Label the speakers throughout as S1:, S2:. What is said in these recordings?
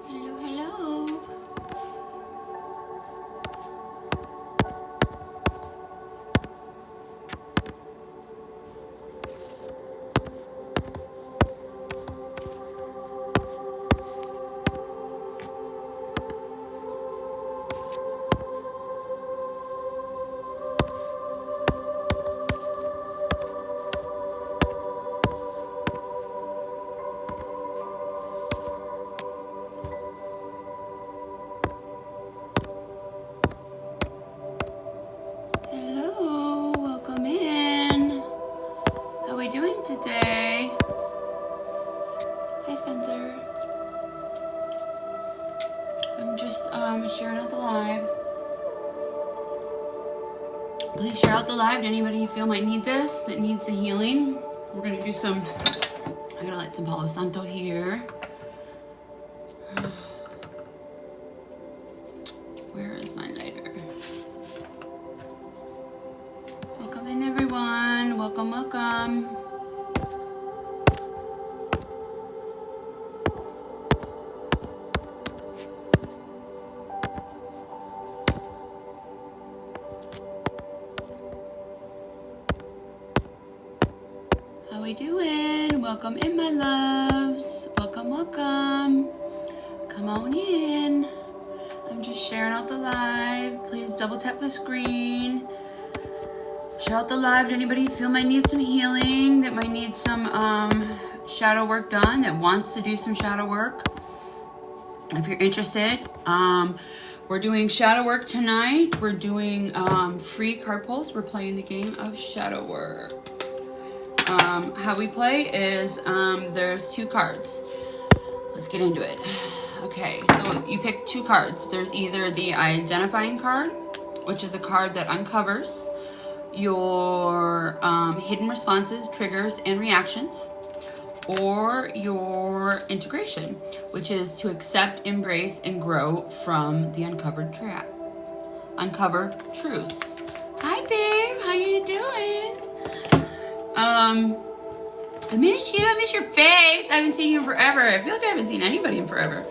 S1: Hello, hello. Hello, welcome in. How are we doing today? Hi, Spencer. I'm just sharing out the live. Please share out the live to anybody you feel might need this, that needs a healing. We're gonna do some, I gotta light some Palo Santo here. Where is my lighter? Welcome in, everyone. Welcome, welcome. How we doing? Welcome in, my loves. Welcome, welcome. Come on in. I'm just sharing out the live. Please double tap the screen. Share out the live to anybody you feel might need some healing, that might need some shadow work done, that wants to do some shadow work. If you're interested, we're doing shadow work tonight. We're doing free card pulls. We're playing the game of shadow work. How we play is there's two cards. Let's get into it. Okay, so you pick two cards. There's either the identifying card, which is a card that uncovers your hidden responses, triggers, and reactions, or your integration, which is to accept, embrace, and grow from the uncovered trap. Uncover truths. Hi, babe. How you doing? I miss you. I miss your face. I haven't seen you in forever. I feel like I haven't seen anybody in forever.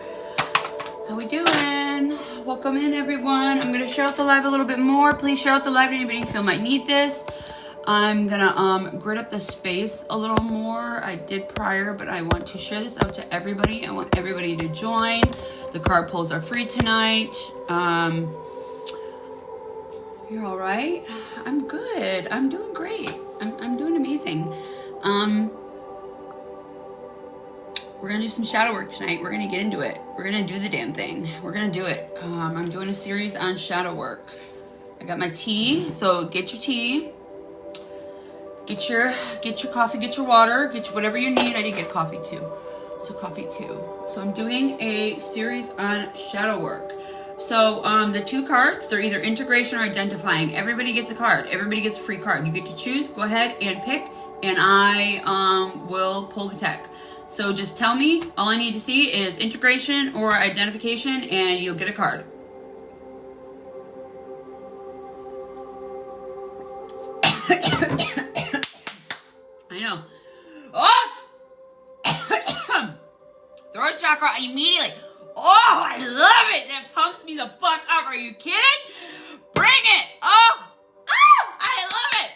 S1: How we doing? Welcome in, everyone. I'm going to share out the live a little bit more. Please share out the live to anybody you feel might need this. I'm going to grid up the space a little more. I did prior, but I want to share this out to everybody. I want everybody to join. The card pulls are free tonight. You're all right? I'm good. I'm doing great. I'm doing amazing. We're gonna do some shadow work tonight. We're gonna get into it. We're gonna do the damn thing. We're gonna do it. I'm doing a series on shadow work. I got my tea, so get your tea. Get your coffee, get your water, get your whatever you need. I did get coffee too. So coffee too. So I'm doing a series on shadow work. So the two cards, they're either integration or identifying. Everybody gets a card. Everybody gets a free card. You get to choose. Go ahead and pick, and I will pull the deck. So just tell me. All I need to see is integration or identification, and you'll get a card. I know. Oh! Throat chakra immediately. Oh, I love it. That pumps me the fuck up. Are you kidding? Bring it. Oh, I love it.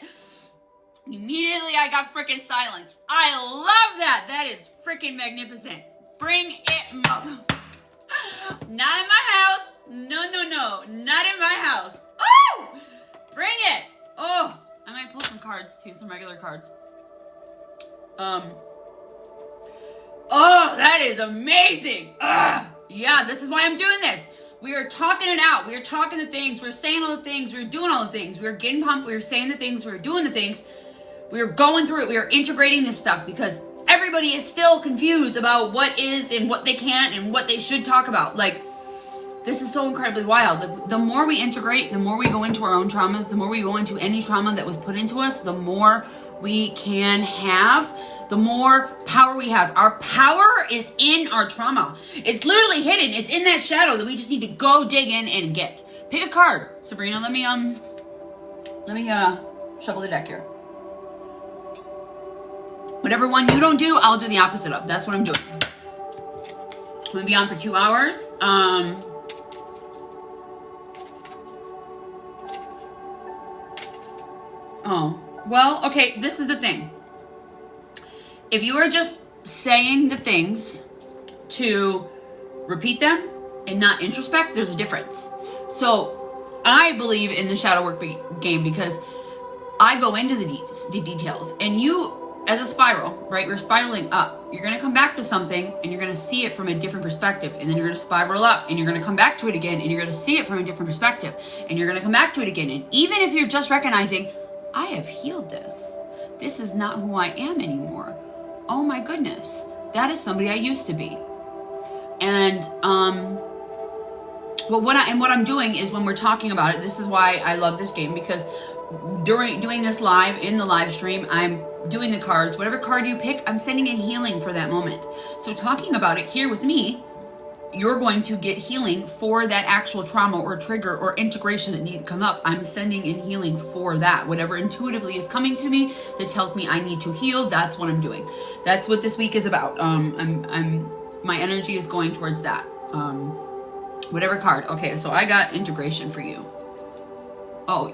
S1: Immediately I got freaking silence. I love that. That is freaking magnificent. Bring it, mother. Not in my house. No. Not in my house. Oh, bring it. Oh, I might pull some cards too, some regular cards. Oh, that is amazing. Yeah, this is why I'm doing this. We are talking it out. We are talking the things. We're saying all the things. We're doing all the things. We're getting pumped. We're saying the things. We're doing the things. We're going through it. We are integrating this stuff because everybody is still confused about what is and what they can't and what they should talk about. Like, this is so incredibly wild. The more we integrate, the more we go into our own traumas, the more we go into any trauma that was put into us, the more we can have, the more power we have. Our power is in our trauma. It's literally hidden. It's in that shadow that we just need to go dig in and get. Pick a card. Sabrina, let me shuffle the deck here. Whatever one you don't do, I'll do the opposite of. That's what I'm doing. gonna be on for 2 hours. Oh, well, okay, this is the thing. If you are just saying the things to repeat them and not introspect, there's a difference. So I believe in the shadow work game because I go into the details, and you, as a spiral, right, we're spiraling up. You're going to come back to something and you're going to see it from a different perspective, and then you're going to spiral up and you're going to come back to it again and you're going to see it from a different perspective, and you're going to come back to it again. And even if you're just recognizing, I have healed this. This is not who I am anymore. Oh my goodness. That is somebody I used to be. And what I'm doing is, when we're talking about it, this is why I love this game, because during doing this live in the live stream, I'm doing the cards. Whatever card you pick, I'm sending in healing for that moment. So talking about it here with me, you're going to get healing for that actual trauma or trigger or integration that need to come up. I'm sending in healing for that. Whatever intuitively is coming to me that tells me I need to heal, that's what I'm doing. That's what this week is about. My energy is going towards that. Whatever card. Okay, so I got integration for you. Oh,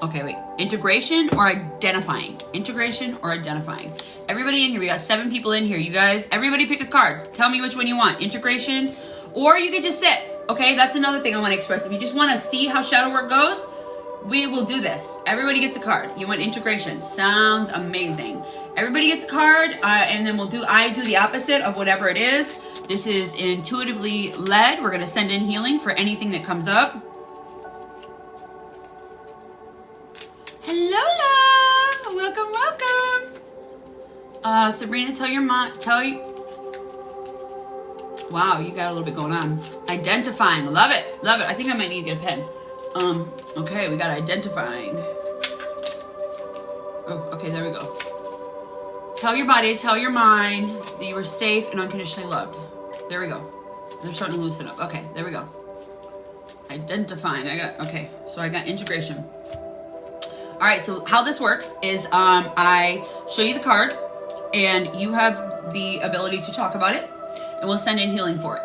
S1: okay, wait. Integration or identifying? Integration or identifying? Everybody in here, we got 7 people in here. You guys, everybody pick a card. Tell me which one you want. Integration, or you could just sit. Okay, that's another thing I want to express. If you just want to see how shadow work goes, we will do this. Everybody gets a card. You want integration. Sounds amazing. Everybody gets a card, and then I do the opposite of whatever it is. This is intuitively led. We're going to send in healing for anything that comes up. Hello, love. Welcome. Sabrina, wow, you got a little bit going on. Identifying. Love it. I think I might need to get a pen. Okay, we got identifying. Oh, okay, there we go. Tell your body, tell your mind that you are safe and unconditionally loved. There we go. They're starting to loosen up. Okay, there we go. Identifying. So I got integration. All right, so how this works is I show you the card, and you have the ability to talk about it, and we'll send in healing for it.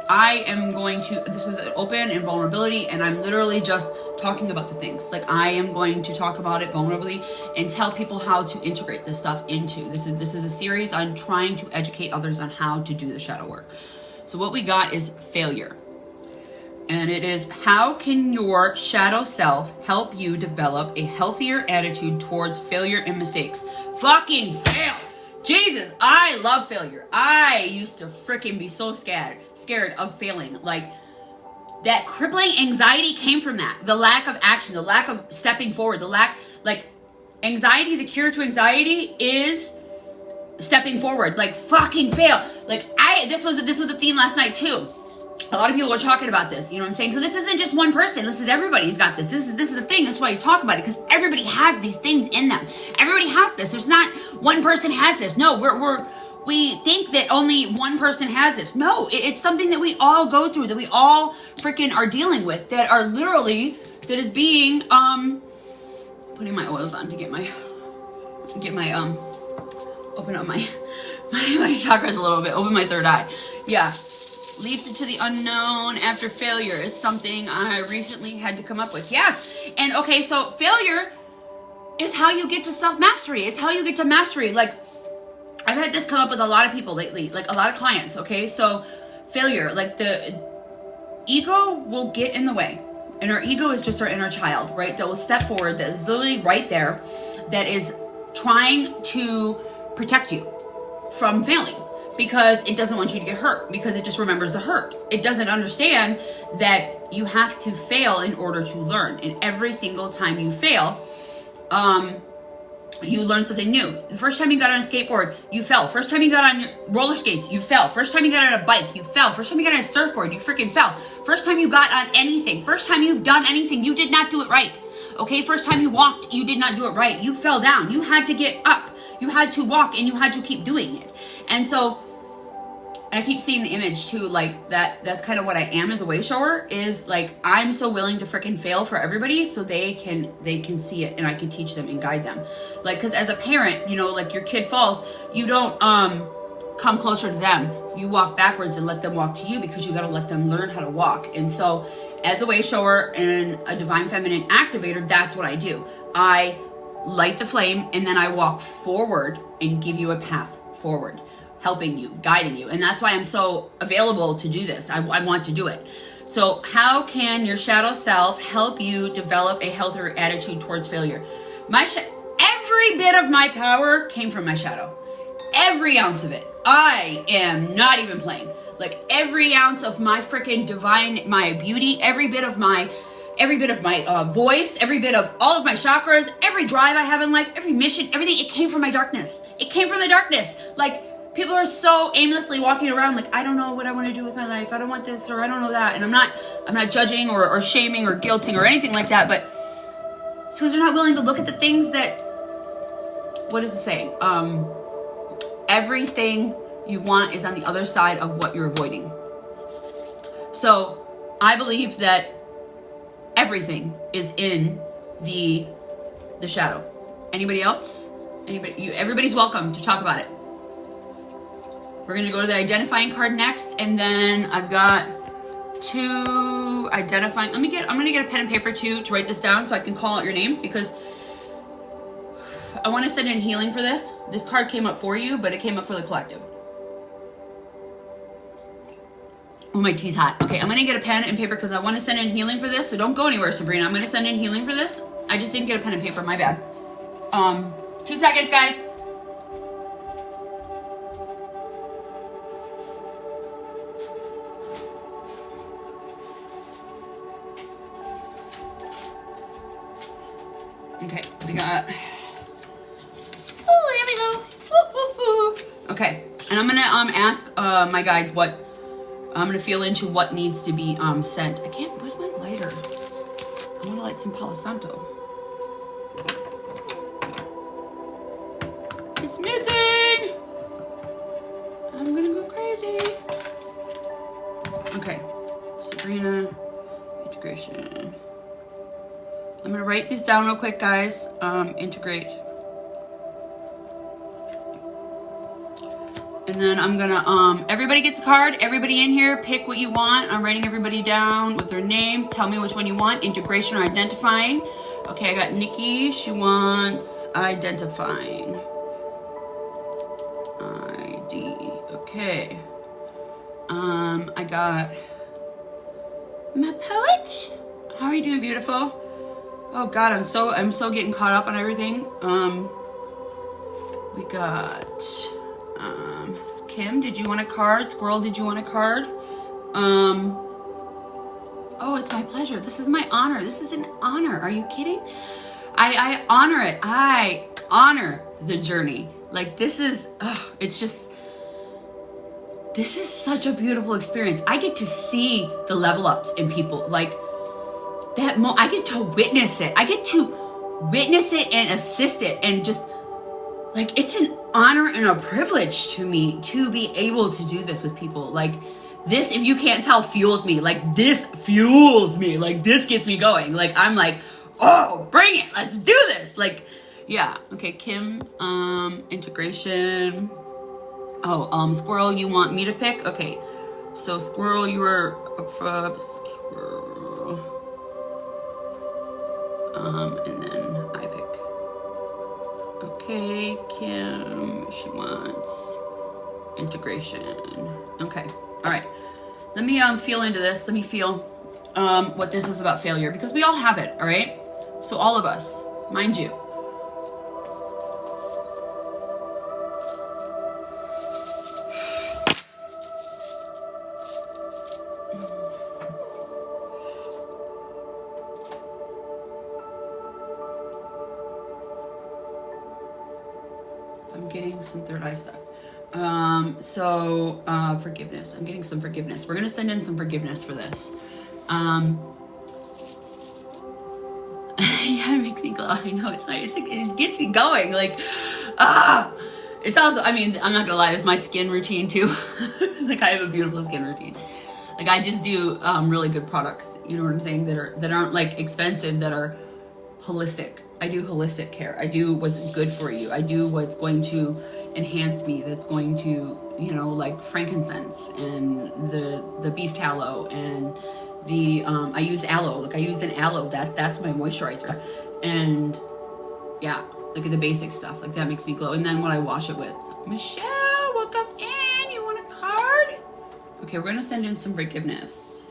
S1: This is an open and vulnerability, and I'm literally just talking about the things. Like, I am going to talk about it vulnerably and tell people how to integrate this stuff into. This is a series on trying to educate others on how to do the shadow work. So what we got is failure. And it is, how can your shadow self help you develop a healthier attitude towards failure and mistakes? Fucking fail! Jesus, I love failure. I used to freaking be so scared of failing. Like, that crippling anxiety came from that. The lack of action, the lack of stepping forward, anxiety, the cure to anxiety is stepping forward. Like, fucking fail. Like, this was the theme last night too. A lot of people are talking about this, you know what I'm saying? So this isn't just one person. This is everybody's got this. This is the thing. That's why you talk about it, because everybody has these things in them. Everybody has this. There's not one person has this. No, we think that only one person has this. No, it's something that we all go through, that we all freaking are dealing with, that is being putting my oils on to get my open up my chakras a little bit, open my third eye. Yeah. Leaps into the unknown after failure is something I recently had to come up with. Yes. And okay, so failure is how you get to self-mastery. It's how you get to mastery. Like, I've had this come up with a lot of people lately, like a lot of clients. Okay, so failure, like, the ego will get in the way. And our ego is just our inner child, right? That will step forward, that is literally right there, that is trying to protect you from failing. Because it doesn't want you to get hurt, because it just remembers the hurt. It doesn't understand that you have to fail in order to learn. And every single time you fail, you learn something new. The first time you got on a skateboard, you fell. First time you got on your roller skates, you fell. First time you got on a bike, you fell. First time you got on a surfboard, you freaking fell. First time you got on anything, first time you've done anything, you did not do it right. Okay, first time you walked, you did not do it right. You fell down. You had to get up. You had to walk, and you had to keep doing it. And so, I keep seeing the image too, like that's kind of what I am as a way shower, is like, I'm so willing to freaking fail for everybody so they can see it, and I can teach them and guide them. Like, because as a parent, you know, like, your kid falls, you don't come closer to them, you walk backwards and let them walk to you, because you got to let them learn how to walk. And so as a way shower and a divine feminine activator, that's what I do. I light the flame, and then I walk forward and give you a path forward, helping you, guiding you. And that's why I'm so available to do this. I want to do it. So how can your shadow self help you develop a healthier attitude towards failure? Every bit of my power came from my shadow. Every ounce of it. I am not even playing. Like every ounce of my freaking divine, my beauty, every bit of my voice, every bit of all of my chakras, every drive I have in life, every mission, everything, it came from my darkness. It came from the darkness. Like, people are so aimlessly walking around like, I don't know what I want to do with my life. I don't want this, or I don't know that. And I'm not judging or shaming or guilting or anything like that, but it's because they're not willing to look at the things that, what does it say? Everything you want is on the other side of what you're avoiding. So I believe that everything is in the shadow. Anybody else? Everybody's welcome to talk about it. We're going to go to the identifying card next, and then I've got 2 identifying. I'm going to get a pen and paper too to write this down so I can call out your names, because I want to send in healing for this. This card came up for you, but it came up for the collective. Oh, my tea's hot. Okay, I'm going to get a pen and paper because I want to send in healing for this, so don't go anywhere, Sabrina. I'm going to send in healing for this. I just didn't get a pen and paper. My bad. 2 seconds, guys. Okay, we got... Oh, there we go. Woo, woo, woo. Okay, and I'm going to ask my guides what... I'm going to feel into what needs to be sent. I can't... Where's my lighter? I want to light some Palo Santo. It's missing! I'm going to go crazy. Okay. Sabrina. Integration. I'm going to write this down real quick, guys. Integrate. And then I'm going to, everybody gets a card. Everybody in here, pick what you want. I'm writing everybody down with their name. Tell me which one you want. Integration or identifying. Okay, I got Nikki. She wants identifying. ID. Okay. I got my poet. How are you doing, beautiful? Oh God, I'm so getting caught up on everything. We got Kim, did you want a card? Squirrel, did you want a card? Oh, it's my pleasure. This is my honor. This is an honor. Are you kidding? I honor it. I honor the journey. Like, this is, it's just, this is such a beautiful experience. I get to see the level ups in people. Like, I get to witness it. I get to witness it and assist it, and just, like, it's an honor and a privilege to me to be able to do this with people. Like, this, if you can't tell, fuels me. Like, this fuels me. Like, this gets me going. Like, I'm like, oh, bring it. Let's do this. Like, yeah. Okay, Kim, integration. Oh, Squirrel, you want me to pick? Okay. So, Squirrel, you were Squirrel. And then I pick. Okay, Kim, she wants integration. Okay, all right. Let me feel into this. Let me feel what this is about failure, because we all have it, all right? So all of us, mind you. Some third eye stuff. Forgiveness. I'm getting some forgiveness. We're gonna send in some forgiveness for this. Yeah, it makes me glow. I know, it's like, it gets me going. Like, it's also, I mean, I'm not gonna lie, it's my skin routine too. Like, I have a beautiful skin routine. Like, I just do really good products, you know what I'm saying, that aren't like expensive, that are holistic. holistic care. I do what's good for you. I do what's going to enhance me. That's going to, you know, like frankincense and the beef tallow and the I use aloe. Like I use an aloe. That's my moisturizer. And yeah, like the basic stuff. Like that makes me glow. And then what I wash it with. Michelle, welcome in. You want a card? Okay, we're gonna send in some forgiveness.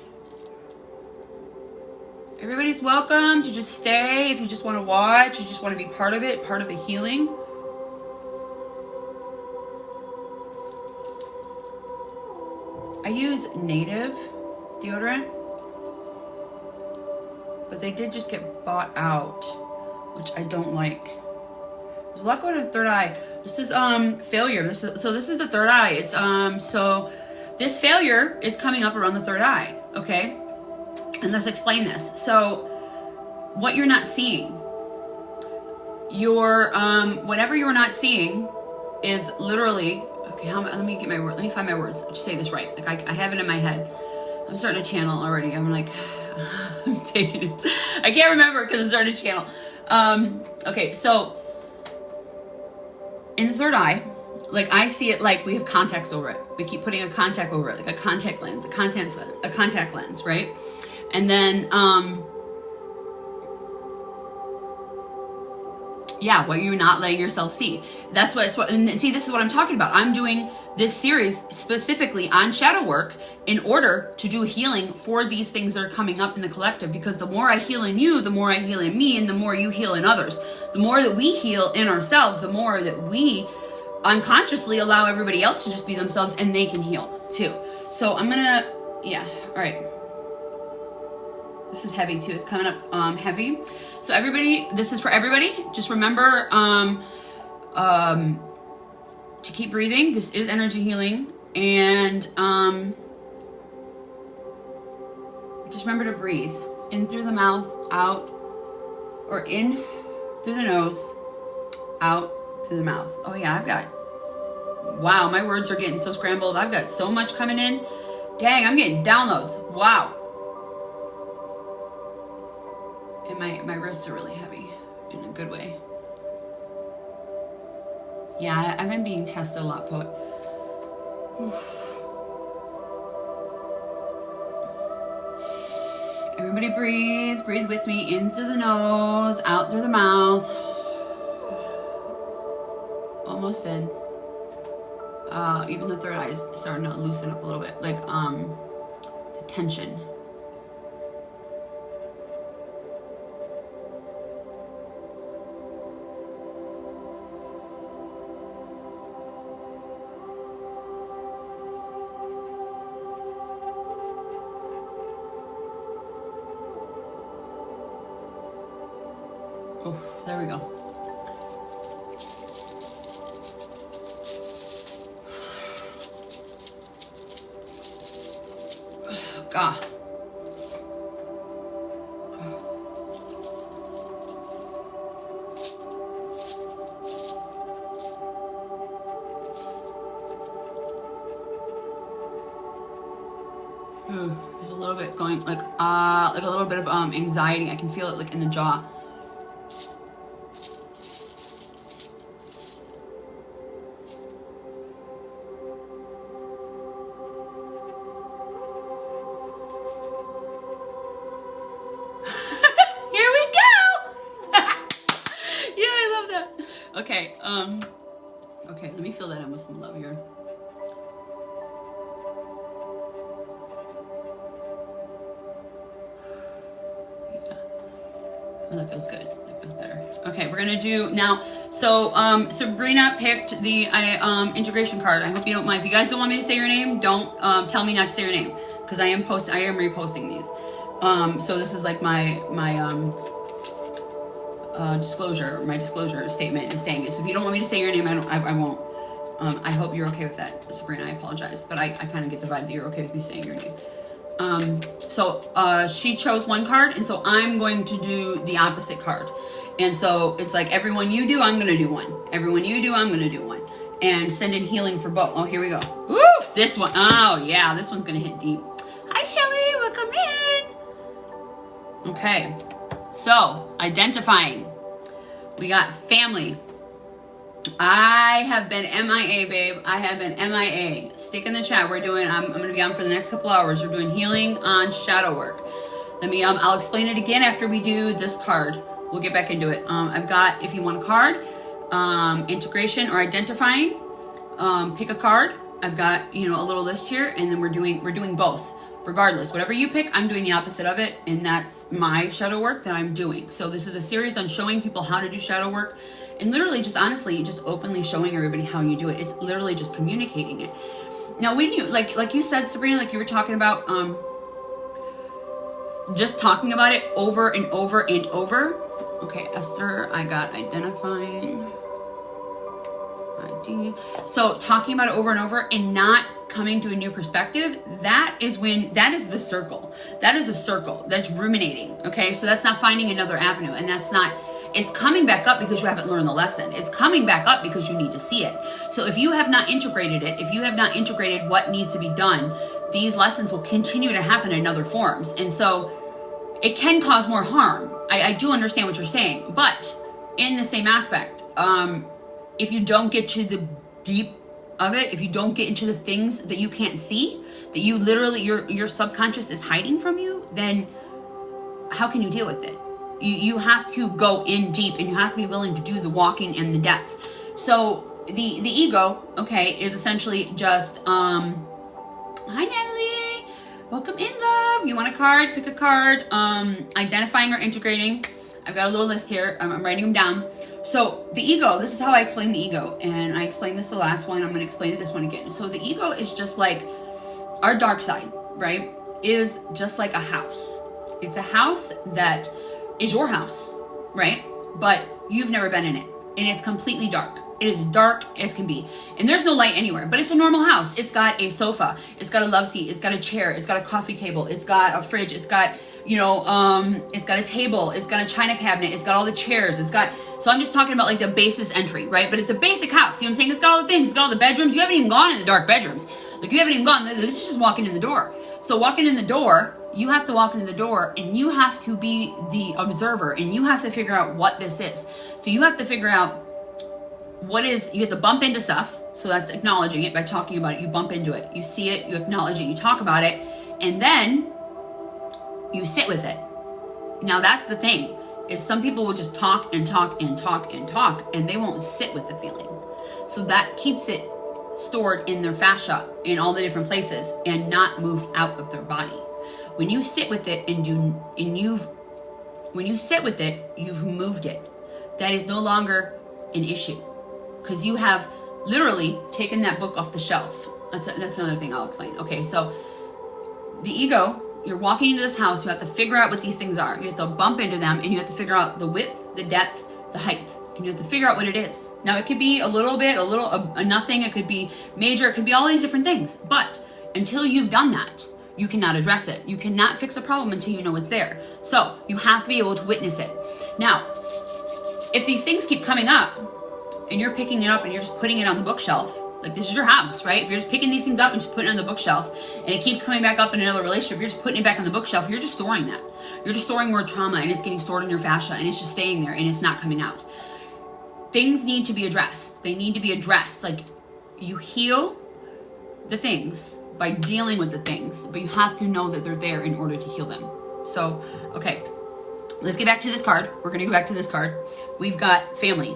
S1: Everybody's welcome to just stay if you just want to watch, you just want to be part of it, part of the healing. I use Native deodorant, but they did just get bought out, which I don't like. There's a lot going on in the third eye. This is failure. This is the third eye. It's so this failure is coming up around the third eye, okay? And let's explain this. So what you're not seeing, your whatever you're not seeing is literally, okay, let me get my word, let me find my words to say this right. Like I have it in my head. I'm starting to channel already. I'm like I'm taking it. I can't remember because I'm starting to channel. Okay, so in the third eye, like I see it like we have contacts over it. We keep putting a contact over it, like a contact lens, a contact lens, right? And then, yeah, what you're not letting yourself see. That's what, and see, this is what I'm talking about. I'm doing this series specifically on shadow work in order to do healing for these things that are coming up in the collective, because the more I heal in you, the more I heal in me, and the more you heal in others. The more that we heal in ourselves, the more that we unconsciously allow everybody else to just be themselves and they can heal too. So I'm gonna, yeah, all right. This is heavy too. It's coming up heavy. So everybody, this is for everybody. Just remember to keep breathing. This is energy healing. And just remember to breathe. In through the mouth, out, or in through the nose, out through the mouth. Oh yeah, wow, my words are getting so scrambled. I've got so much coming in. Dang, I'm getting downloads. Wow. And my wrists are really heavy in a good way. Yeah, I've been being tested a lot, poet. Oof. Everybody breathe. Breathe with me. In through the nose, out through the mouth. Almost in. Even the third eye is starting to loosen up a little bit. Like, the tension. Oh, there we go. God. There's a little bit going, like a little bit of anxiety. I can feel it like in the jaw. Okay, let me fill that in with some love here. Yeah. Oh, that feels good. That feels better. Okay, we're gonna do now. So, Sabrina picked the integration card. I hope you don't mind. If you guys don't want me to say your name, don't tell me not to say your name, because I am reposting these. So this is like my disclosure statement is saying it. So if you don't want me to say your name, I won't. I hope you're okay with that, Sabrina. I apologize, but I kind of get the vibe that you're okay with me saying your name. So she chose one card, and so I'm going to do the opposite card. And so it's like, everyone you do, I'm going to do one. Everyone you do, I'm going to do one. And send in healing for both. Oh, here we go. Oof, this one. Oh, yeah, this one's going to hit deep. Hi, Shelly. Welcome in. Okay. So, identifying. We got family. I have been MIA, babe. I have been MIA. Stick in the chat. I'm going to be on for the next couple hours. We're doing healing on shadow work. I'll explain it again after we do this card. We'll get back into it. I've got, if you want a card, integration or identifying, pick a card. I've got, a little list here, and then we're doing both. Regardless, whatever you pick, I'm doing the opposite of it, and that's my shadow work that I'm doing. So this is a series on showing people how to do shadow work, and literally just honestly, just openly showing everybody how you do it. It's literally just communicating it. Now, when you, like you said, Sabrina, like you were talking about, just talking about it over and over and over. Okay, Esther, I got identifying. ID. So talking about it over and over and not coming to a new perspective, that is the circle. That is a circle. That's ruminating. Okay, so that's not finding another avenue, and it's coming back up because you haven't learned the lesson. It's coming back up because you need to see it. So if you have not integrated it, if you have not integrated what needs to be done, these lessons will continue to happen in other forms. And so it can cause more harm. I do understand what you're saying, but in the same aspect, if you don't get to the deep of it, if you don't get into the things that you can't see, that you literally, your subconscious is hiding from you, then how can you deal with it? You have to go in deep, and you have to be willing to do the walking and the depths. So the ego, okay, is essentially just, hi Natalie, welcome in, love. You want a card? Pick a card. Identifying or integrating. I've got a little list here. I'm writing them down. So the ego, this is how I explain the ego, and I explained this the last one. I'm going to explain this one again. So the ego is just like our dark side, right? Is just like a house. It's a house that is your house, right? But you've never been in it, and it's completely dark. It is dark as can be, and there's no light anywhere, but it's a normal house. It's got a sofa, it's got a love seat, it's got a chair, it's got a coffee table, it's got a fridge, it's got, it's got a table, it's got a china cabinet, it's got all the chairs, so I'm just talking about like the basis entry, right? But it's a basic house, you know what I'm saying? It's got all the things, it's got all the bedrooms. You haven't even gone in the dark bedrooms. Like, you haven't even gone, it's just walking in the door. So walking in the door, you have to walk into the door, and you have to be the observer, and you have to figure out what this is. So you have to figure out you have to bump into stuff. So that's acknowledging it by talking about it. You bump into it, you see it, you acknowledge it, you talk about it, and then you sit with it. Now that's the thing, is some people will just talk and talk and talk and talk, and they won't sit with the feeling. So that keeps it stored in their fascia in all the different places and not moved out of their body. When you sit with it when you sit with it, you've moved it. That is no longer an issue, because you have literally taken that book off the shelf. That's another thing I'll explain. Okay, so the ego, you're walking into this house, you have to figure out what these things are. You have to bump into them, and you have to figure out the width, the depth, the height, and you have to figure out what it is. Now, it could be a little bit, a nothing, it could be major, it could be all these different things, but until you've done that, you cannot address it. You cannot fix a problem until you know it's there. So you have to be able to witness it. Now, if these things keep coming up, and you're picking it up and you're just putting it on the bookshelf, like, this is your house, right? If you're just picking these things up and just putting it on the bookshelf, and it keeps coming back up in another relationship, you're just putting it back on the bookshelf, you're just storing that. You're just storing more trauma, and it's getting stored in your fascia, and it's just staying there, and it's not coming out. Things need to be addressed. They need to be addressed. Like, you heal the things by dealing with the things, but you have to know that they're there in order to heal them. So, okay, let's get back to this card. We're going to go back to this card. We've got family.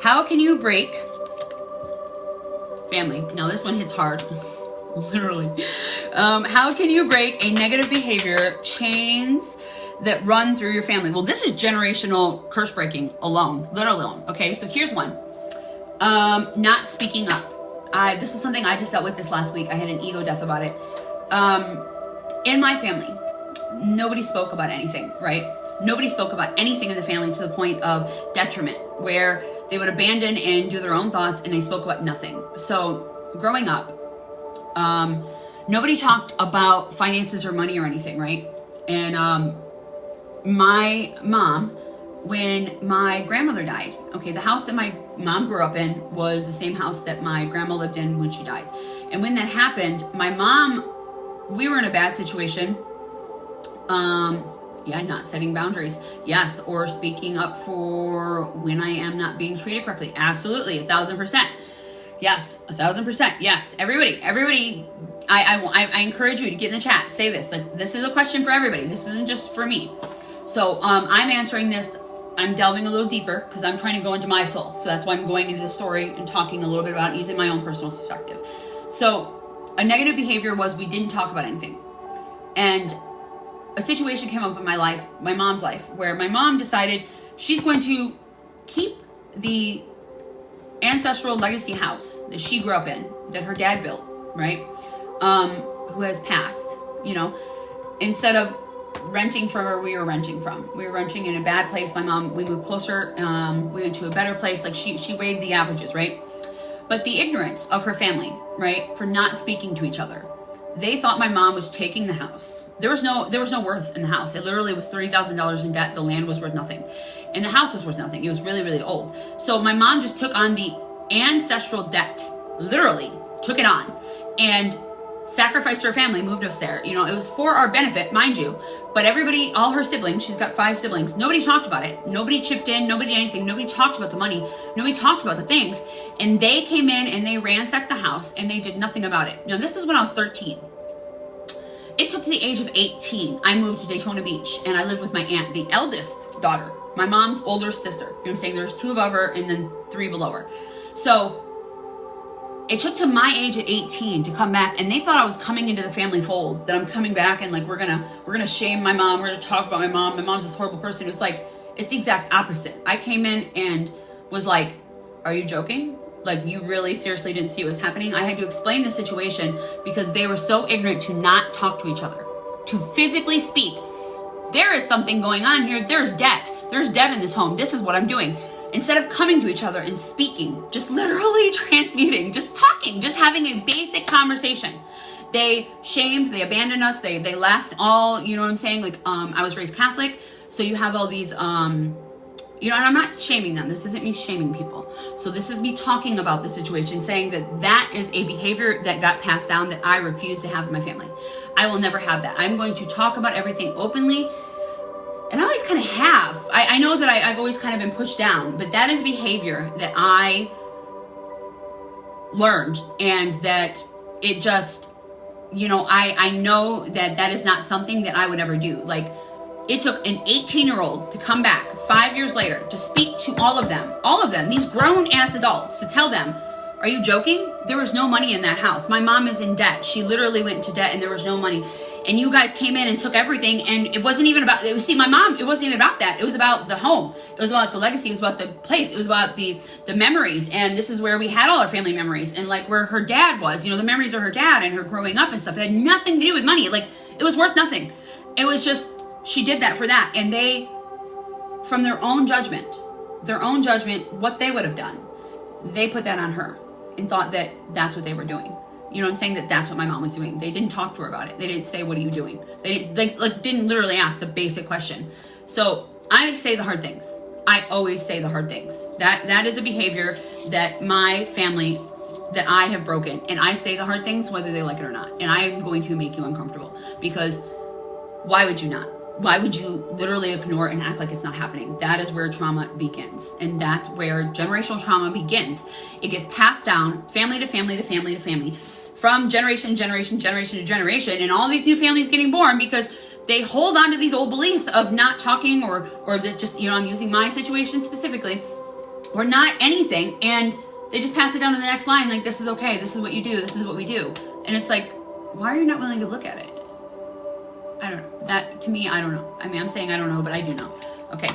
S1: How can you break family? Now, this one hits hard. Literally. How can you break a negative behavior chains that run through your family? Well, this is generational curse breaking alone, literally alone. Okay, so here's one. Not speaking up. This was something I just dealt with this last week. I had an ego death about it. In my family, nobody spoke about anything, right? Nobody spoke about anything in the family to the point of detriment, where they would abandon and do their own thoughts, and they spoke about nothing. So growing up, nobody talked about finances or money or anything, right? And my mom, when my grandmother died, okay, the house that my mom grew up in was the same house that my grandma lived in when she died. And when that happened, my mom, we were in a bad situation. Yeah, not setting boundaries. Yes, or speaking up for when I am not being treated correctly. Absolutely, 1,000%. Yes, 1,000%. Yes, everybody. I encourage you to get in the chat. Say this. Like, this is a question for everybody. This isn't just for me. So I'm answering this. I'm delving a little deeper because I'm trying to go into my soul. So that's why I'm going into the story and talking a little bit about it, using my own personal perspective. So a negative behavior was we didn't talk about anything. And a situation came up in my life, my mom's life, where my mom decided she's going to keep the ancestral legacy house that she grew up in, that her dad built, right? Who has passed, instead of renting from where we were renting from. We were renting in a bad place. My mom, we moved closer. We went to a better place. Like she weighed the averages, right? But the ignorance of her family, right? For not speaking to each other. They thought my mom was taking the house. There was no worth in the house. It literally was $30,000 in debt. The land was worth nothing. And the house was worth nothing. It was really, really old. So my mom just took on the ancestral debt, literally took it on, and sacrificed her family, moved us there. It was for our benefit, mind you. But everybody, all her siblings, she's got 5 siblings, nobody talked about it. Nobody chipped in, nobody did anything. Nobody talked about the money. Nobody talked about the things. And they came in and they ransacked the house and they did nothing about it. Now, this was when I was 13. It took to the age of 18. I moved to Daytona Beach and I lived with my aunt, the eldest daughter, my mom's older sister. You know what I'm saying? There's 2 above her and then 3 below her. So it took to my age at 18 to come back, and they thought I was coming into the family fold, that I'm coming back and like we're gonna shame my mom, we're gonna talk about my mom. My mom's this horrible person. It's the exact opposite. I came in and was like, are you joking? Like, you really seriously didn't see what was happening? I had to explain the situation because they were so ignorant to not talk to each other, to physically speak. There is something going on here. There's debt. There's debt in this home. This is what I'm doing. Instead of coming to each other and speaking, just literally transmuting, just talking, just having a basic conversation. They shamed, they abandoned us, they left all, you know what I'm saying? Like, I was raised Catholic, so you have all these, and I'm not shaming them. This isn't me shaming people. So this is me talking about the situation, saying that is a behavior that got passed down that I refuse to have in my family. I will never have that. I'm going to talk about everything openly. And I always kind of have. I know that I've always kind of been pushed down, but that is behavior that I learned, and that it just, I know that is not something that I would ever do. Like, it took an 18-year-old to come back 5 years later to speak to all of them, these grown-ass adults, to tell them, are you joking? There was no money in that house. My mom is in debt. She literally went into debt and there was no money. And you guys came in and took everything, and it wasn't even about, my mom, it wasn't even about that. It was about the home. It was about the legacy. It was about the place. It was about the memories. And this is where we had all our family memories, and like where her dad was, the memories of her dad and her growing up and stuff. It had nothing to do with money. Like, it was worth nothing. It was just, she did that for that. And they, from their own judgment, what they would have done, they put that on her and thought that that's what they were doing. You know what I'm saying? That's what my mom was doing. They didn't talk to her about it. They didn't say, what are you doing? They didn't literally ask the basic question. So I say the hard things. I always say the hard things. That is a behavior that my family, that I have broken. And I say the hard things whether they like it or not. And I am going to make you uncomfortable, because why would you not? Why would you literally ignore and act like it's not happening? That is where trauma begins. And that's where generational trauma begins. It gets passed down family to family to family to family, from generation to generation to generation. And all these new families getting born because they hold on to these old beliefs of not talking, or that just, I'm using my situation specifically, or not anything. And they just pass it down to the next line. Like, this is okay. This is what you do. This is what we do. And it's like, why are you not willing to look at it? I don't know. That, to me, I don't know. I mean, I'm saying I don't know, but I do know. Okay.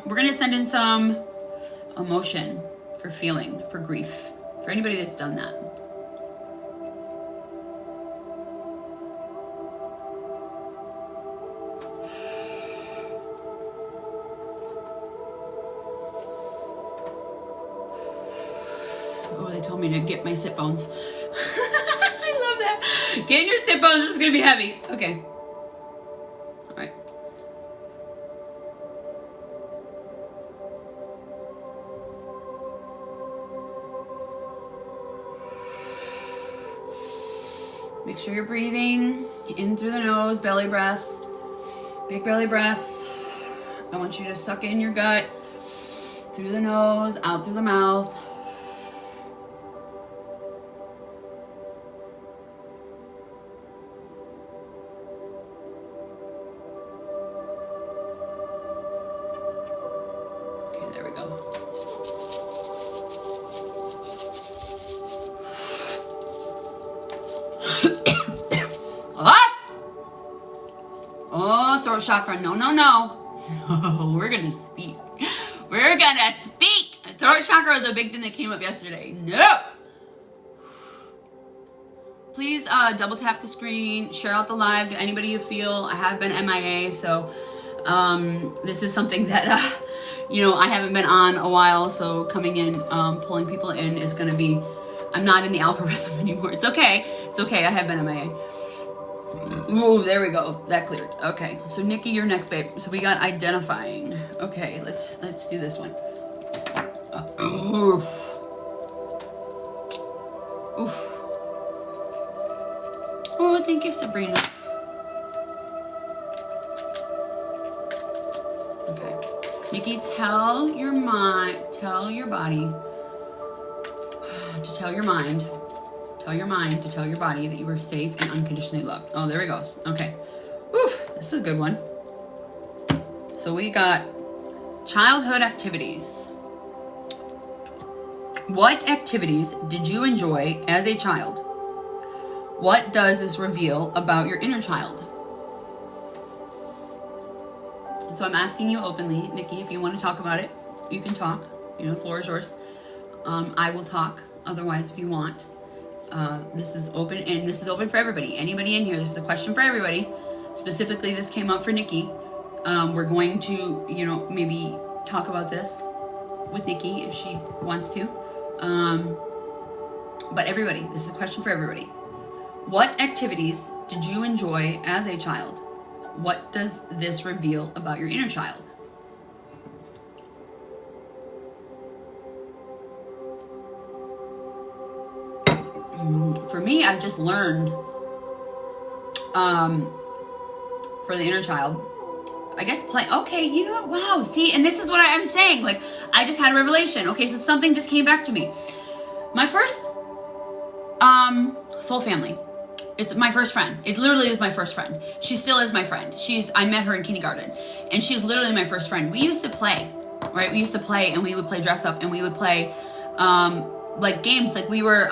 S1: We're going to send in some emotion for feeling, for grief, for anybody that's done that. Oh, they told me to get my sit bones. I love that. Get in your sit bones. It's going to be heavy. Okay. All right. Make sure you're breathing in through the nose, belly breaths. Big belly breaths. I want you to suck in your gut through the nose, out through the mouth. Okay, there we go. Ah! Oh, throat chakra. No, no, no. We're gonna speak. We're gonna speak. Throat chakra was a big thing that came up yesterday. No. Please double tap the screen, share out the live to anybody you feel. I have been MIA, so this is something that I haven't been on a while. So coming in, pulling people in is gonna be. I'm not in the algorithm anymore. It's okay. It's okay. I have been MIA. Ooh, there we go. That cleared. Okay, so Nikki, you're next, babe. So we got identifying. Okay, let's do this one. Oof. Oof. Oh, thank you, Sabrina. Okay, Nikki, tell your mind, tell your body to tell your mind. Tell your mind to tell your body that you are safe and unconditionally loved. Oh, there it goes. Okay. Oof, this is a good one. So we got childhood activities. What activities did you enjoy as a child? What does this reveal about your inner child? So I'm asking you openly, Nikki, if you want to talk about it, you can talk. The floor is yours. I will talk. Otherwise, if you want. This is open, and this is open for everybody. Anybody in here, this is a question for everybody. Specifically, this came up for Nikki. We're going to, maybe talk about this with Nikki if she wants to. But everybody, this is a question for everybody. What activities did you enjoy as a child? What does this reveal about your inner child? For me, I've just learned for the inner child, I guess play. Okay, you know what? Wow, see, and this is what I'm saying. Like, I just had a revelation. Okay, so something just came back to me. My first soul family is my first friend. It literally is my first friend. She still is my friend. I met her in kindergarten, and she's literally my first friend. We used to play, right? We used to play, and we would play dress up, and we would play like games. Like we were.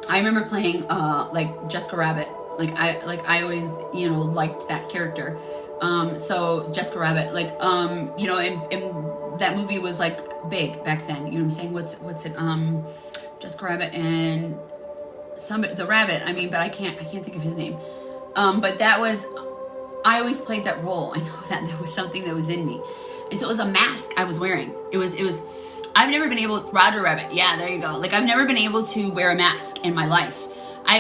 S1: I remember playing like Jessica Rabbit. I always liked that character. So Jessica Rabbit, and that movie was like big back then. You know what I'm saying? What's it? Jessica Rabbit and the rabbit. I mean, but I can't think of his name. But that was, I always played that role. I know that was something that was in me, and so it was a mask I was wearing. It was. I've never been able, Roger Rabbit, yeah, there you go. Like, I've never been able to wear a mask in my life.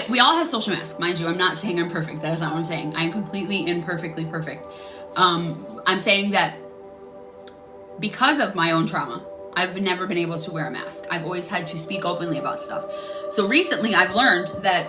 S1: We all have social masks, mind you. I'm not saying I'm perfect. That is not what I'm saying. I'm completely imperfectly perfect. I'm saying that because of my own trauma, I've never been able to wear a mask. I've always had to speak openly about stuff. So recently, I've learned that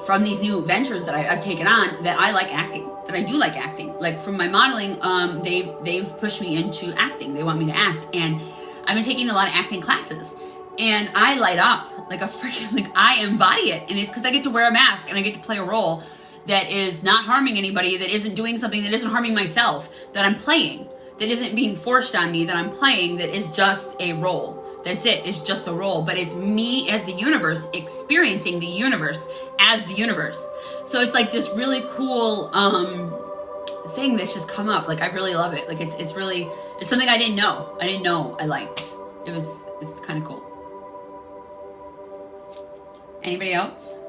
S1: from these new ventures that I've taken on, that I like acting, that I do like acting. Like, from my modeling, they've pushed me into acting. They want me to act, and I've been taking a lot of acting classes, and I light up like a freaking, like, I embody it. And it's because I get to wear a mask and I get to play a role that is not harming anybody, that isn't doing something that isn't harming myself, that I'm playing, that isn't being forced on me, that I'm playing, that is just a role. That's it. It's just a role, but it's me as the universe experiencing the universe as the universe. So it's like this really cool thing that's just come up. Like, I really love it. Like, it's really, it's something I didn't know I liked. It's kind of cool. Anybody else?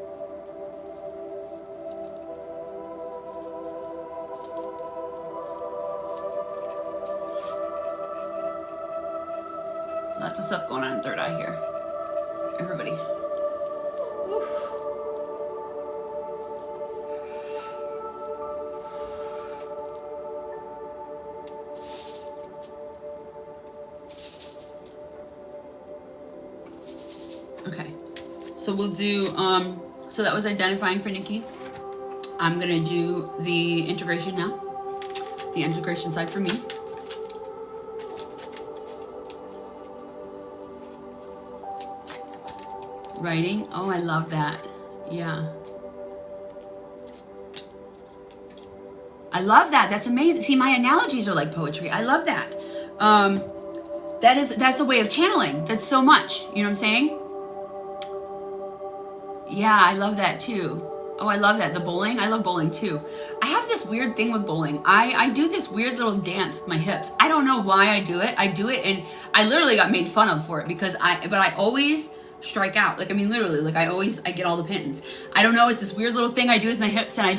S1: Lots of stuff going on in third eye here. Everybody. Woo. Okay. So we'll do, so that was identifying for Nikki. I'm going to do the integration now. the integration side for me. Writing. Oh, I love that. Yeah. I love that. That's amazing. See, my analogies are like poetry. I love that. That's a way of channeling. That's so much. You know what I'm saying? Yeah, I love that too. Oh, I love that. The bowling. I love bowling too. I have this weird thing with bowling. I do this weird little dance with my hips. I don't know why I do it. I do it and I literally got made fun of for it because I always strike out. Like, I mean, literally, like I get all the pins. I don't know. It's this weird little thing I do with my hips and I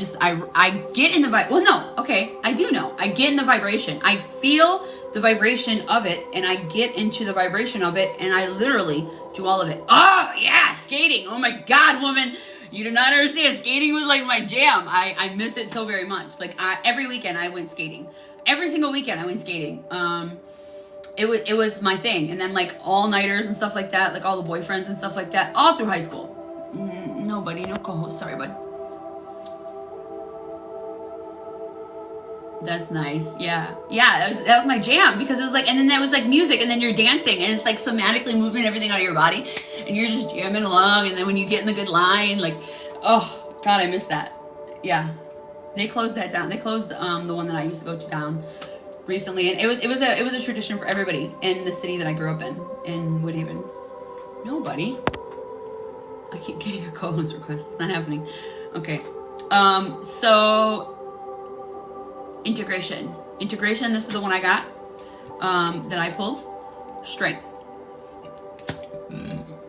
S1: get in the vibe. Well, no. Okay. I do know. I get in the vibration. I feel the vibration of it and I get into the vibration of it and I literally do all of it. Oh yeah. Skating. Oh my God, woman. You do not understand. Skating was like my jam. I miss it so very much. Like every weekend I went skating. Every single weekend I went skating. It was my thing. And then like all-nighters and stuff like that, like all the boyfriends and stuff like that, all through high school. Nobody, no co-host. Sorry, bud. That's nice. Yeah. Yeah, that was my jam because it was like, and then that was like music and then you're dancing and it's like somatically moving everything out of your body and you're just jamming along and then when you get in the good line, like, oh God, I miss that. Yeah. They closed that down. They closed the one that I used to go to down recently and it was a tradition for everybody in the city that I grew up in Woodhaven. Nobody. I keep getting a co-host request. It's not happening. Okay. So integration, this is the one I got that I pulled. Strength.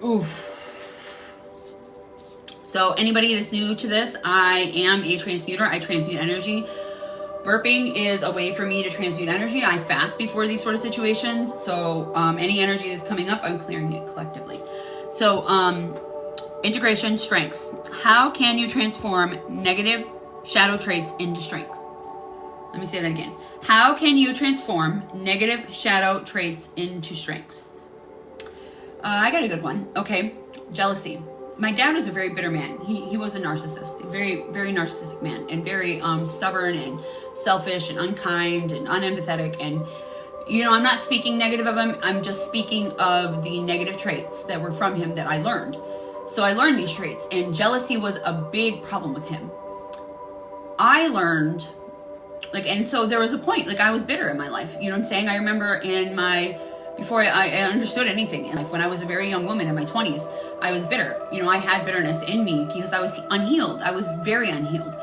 S1: Oof. So anybody that's new to this, I am a transmuter. I transmute energy. Burping is a way for me to transmute energy. I fast before these sort of situations, so any energy that's coming up, I'm clearing it collectively. So integration, strengths. How can you transform negative shadow traits into strength? Let me say that again. How can you transform negative shadow traits into strengths? I got a good one. Okay, jealousy. My dad was a very bitter man. He was a narcissist, a very, very narcissistic man, and very stubborn and selfish and unkind and unempathetic. And, you know, I'm not speaking negative of him. I'm just speaking of the negative traits that were from him that I learned. So I learned these traits, and jealousy was a big problem with him. I learned... Like, and so there was a point, like I was bitter in my life, you know what I'm saying? I remember before I understood anything in life, when I was a very young woman in my 20s, I was bitter. You know, I had bitterness in me because I was unhealed. I was very unhealed.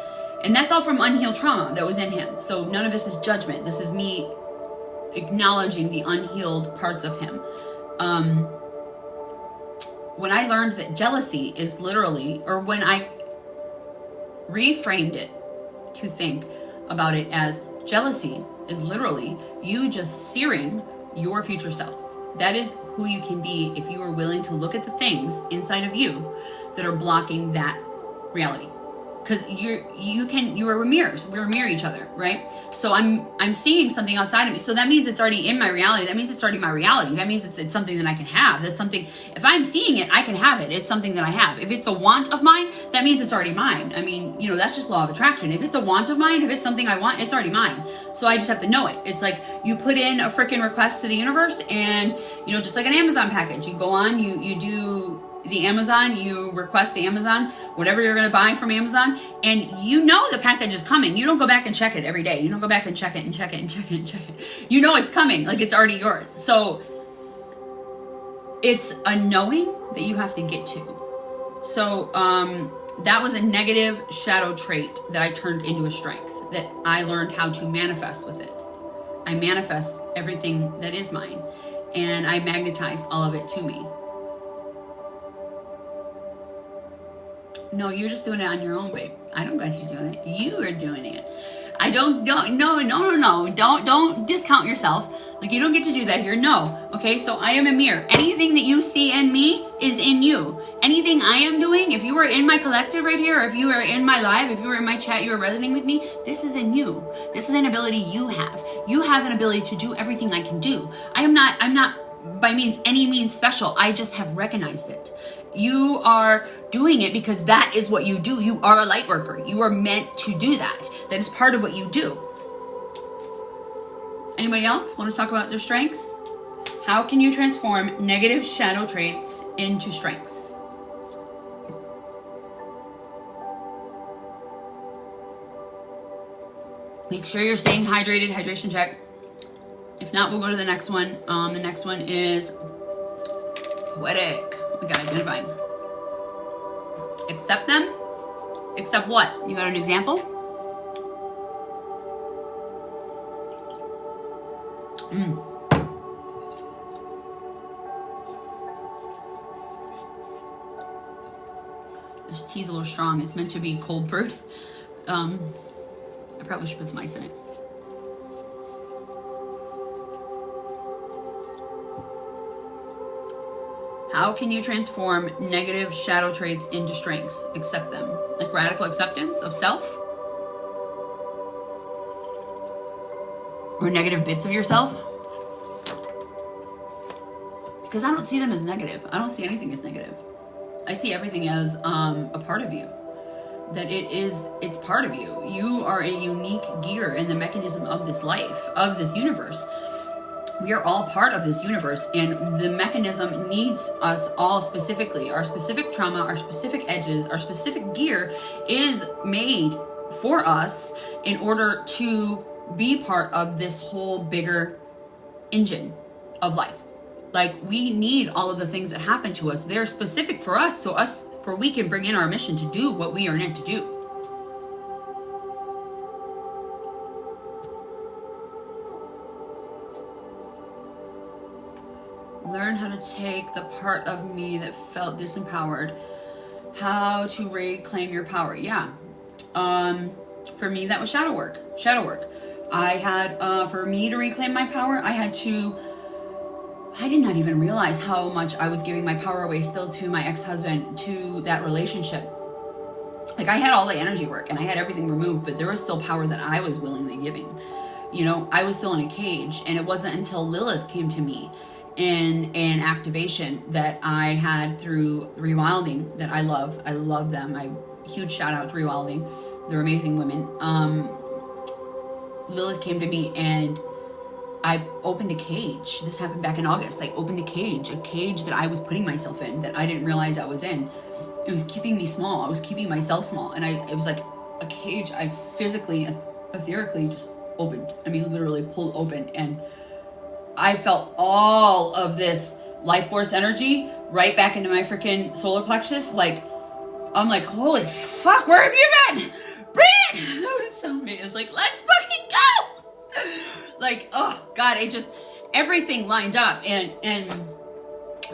S1: And that's all from unhealed trauma that was in him. So none of this is judgment. This is me acknowledging the unhealed parts of him. When I learned that jealousy is literally, or when I reframed it to think about it as jealousy is literally you just searing your future self. That is who you can be if you are willing to look at the things inside of you that are blocking that reality. Because you are mirrors. We're mirror each other, right? So I'm seeing something outside of me. So that means it's already in my reality. That means it's already my reality. That means it's something that I can have. That's something, if I'm seeing it, I can have it. It's something that I have. If it's a want of mine, that means it's already mine. I mean, you know, that's just law of attraction. If it's a want of mine, if it's something I want, it's already mine. So I just have to know it. It's like you put in a freaking request to the universe and, you know, just like an Amazon package, you go on, you do the Amazon, you request the Amazon, whatever you're going to buy from Amazon, and you know the package is coming. You don't go back and check it every day. You don't go back and check it and check it and check it and check it. You know it's coming, like it's already yours. So it's a knowing that you have to get to. So that was a negative shadow trait that I turned into a strength, that I learned how to manifest with it. I manifest everything that is mine, and I magnetize all of it to me. No, you're just doing it on your own, babe. I don't got you doing it. You are doing it. Don't discount yourself. Like, you don't get to do that here. No. Okay, so I am a mirror. Anything that you see in me is in you. Anything I am doing, if you are in my collective right here, or if you are in my live, if you are in my chat, you are resonating with me, this is in you. This is an ability you have. You have an ability to do everything I can do. I'm not by any means special. I just have recognized it. You are doing it because that is what you do. You are a light worker. You are meant to do that. That is part of what you do. Anybody else want to talk about their strengths? How can you transform negative shadow traits into strengths? Make sure you're staying hydrated. Hydration check. If not, we'll go to the next one. The next one is poetic. We got identifying. Accept them. Accept what? You got an example? This tea's a little strong. It's meant to be cold brewed. I probably should put some ice in it. How can you transform negative shadow traits into strengths? Accept them. Like radical acceptance of self? Or negative bits of yourself? Because I don't see them as negative. I don't see anything as negative. I see everything as a part of you. That it's part of you. You are a unique gear in the mechanism of this life, of this universe. We are all part of this universe, and the mechanism needs us all specifically. Our specific trauma, our specific edges, our specific gear is made for us in order to be part of this whole bigger engine of life. Like, we need all of the things that happen to us. They're specific for us, so we can bring in our mission to do what we are meant to do. Learn how to take the part of me that felt disempowered. How to reclaim your power. Yeah. For me, that was shadow work. Shadow work. I had, for me to reclaim my power, I did not even realize how much I was giving my power away still to my ex-husband, to that relationship. Like, I had all the energy work and I had everything removed, but there was still power that I was willingly giving. You know, I was still in a cage, and it wasn't until Lilith came to me in an activation that I had through Rewilding, that I love. I love them. Huge shout out to Rewilding. They're amazing women. Lilith came to me and I opened a cage. This happened back in August. I opened a cage that I was putting myself in, that I didn't realize I was in. It was keeping me small. I was keeping myself small. And it was like a cage I physically, etherically just opened. I mean, literally pulled open, and I felt all of this life force energy right back into my freaking solar plexus. Like, I'm like, holy fuck, where have you been? Bring it! That was so amazing. It's like, let's fucking go! Like, oh God, it just, everything lined up. And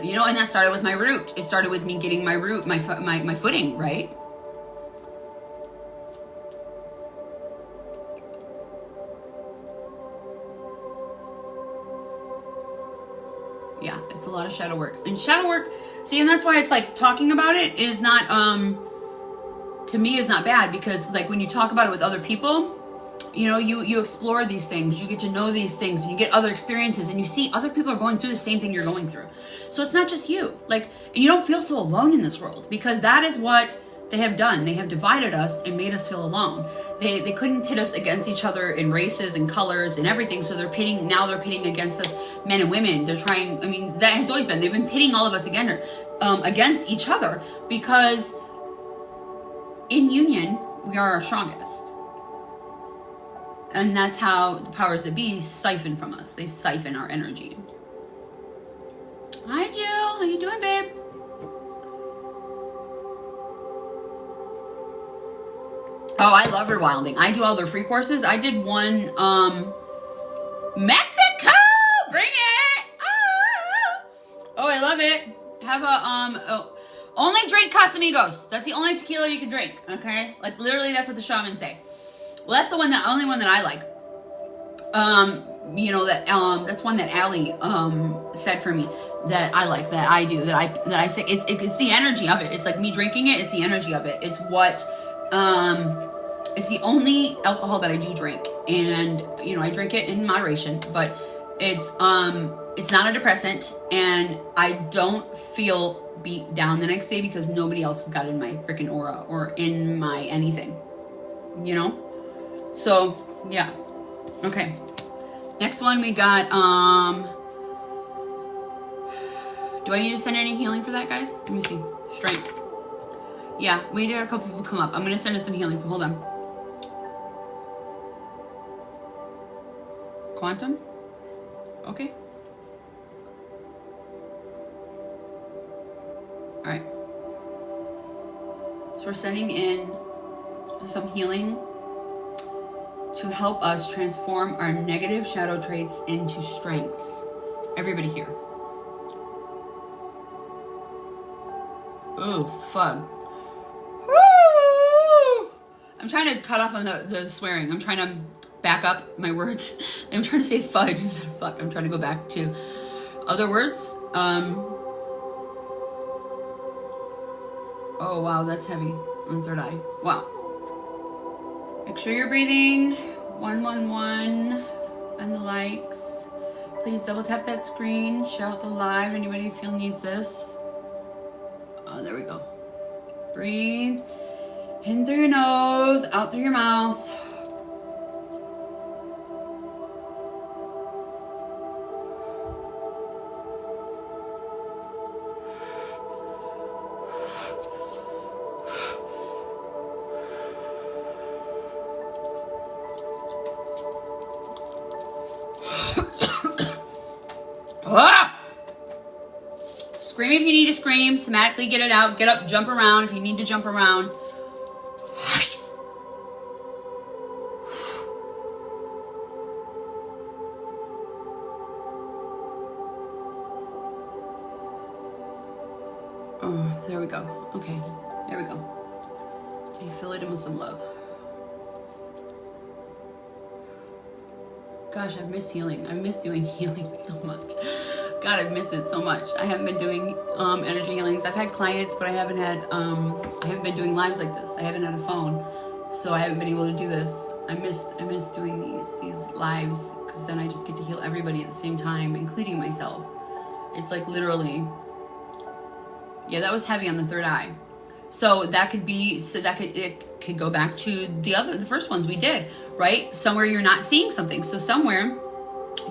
S1: you know, and that started with my root. It started with me getting my root, my footing, right? Yeah, it's a lot of shadow work. And shadow work, see, and that's why it's like, talking about it is not, to me, is not bad, because like when you talk about it with other people, you know, you explore these things, you get to know these things, and you get other experiences, and you see other people are going through the same thing you're going through. So it's not just you, like, and you don't feel so alone in this world, because that is what they have done. They have divided us and made us feel alone. They couldn't pit us against each other in races and colors and everything, so they're pitting against us, men and women. They're trying, I mean, that has always been, they've been pitting all of us against each other, because in union, we are our strongest. And that's how the powers that be siphon from us. They siphon our energy. Hi, Jill. How you doing, babe? Oh, I love Rewilding. I do all their free courses. I did one, Mexico! Bring it! Oh, I love it. Have a, only drink Casamigos. That's the only tequila you can drink, okay? Like, literally, that's what the shamans say. Well, that's the only one that I like. You know, that's one that Allie, said for me, that I like, that I do, that I say, it's the energy of it. It's like me drinking it, it's the energy of it. It's what, it's the only alcohol that I do drink. And, you know, I drink it in moderation, but it's not a depressant, and I don't feel beat down the next day because nobody else has got it in my freaking aura or in my anything, you know? So, yeah. Okay. Next one we got, do I need to send any healing for that, guys? Let me see. Strength. Yeah, we did a couple people come up. I'm going to send us some healing. Hold on. Quantum? Okay. Alright. So we're sending in some healing to help us transform our negative shadow traits into strengths. Everybody here. Oh, fuck. Woo! I'm trying to cut off on the swearing. I'm trying to back up my words. I'm trying to say fudge instead of fuck. I'm trying to go back to other words. Oh, wow, that's heavy on third eye. Wow. Make sure you're breathing. 111 and the likes. Please double tap that screen. Share out the live. Anybody who feel needs this. Oh, there we go. Breathe in through your nose, out through your mouth. Scream if you need to scream. Somatically get it out. Get up, jump around if you need to jump around. Oh, there we go. Okay, there we go. You fill it in with some love. Gosh, I've missed healing. I miss doing healing so much. God, I've missed it so much. I haven't been doing energy healings. I've had clients, but I haven't been doing lives like this. I haven't had a phone, so I haven't been able to do this. I miss doing these lives, because then I just get to heal everybody at the same time, including myself. It's like literally, yeah, that was heavy on the third eye. So that could be, it could go back to the first ones we did, right? Somewhere you're not seeing something. So somewhere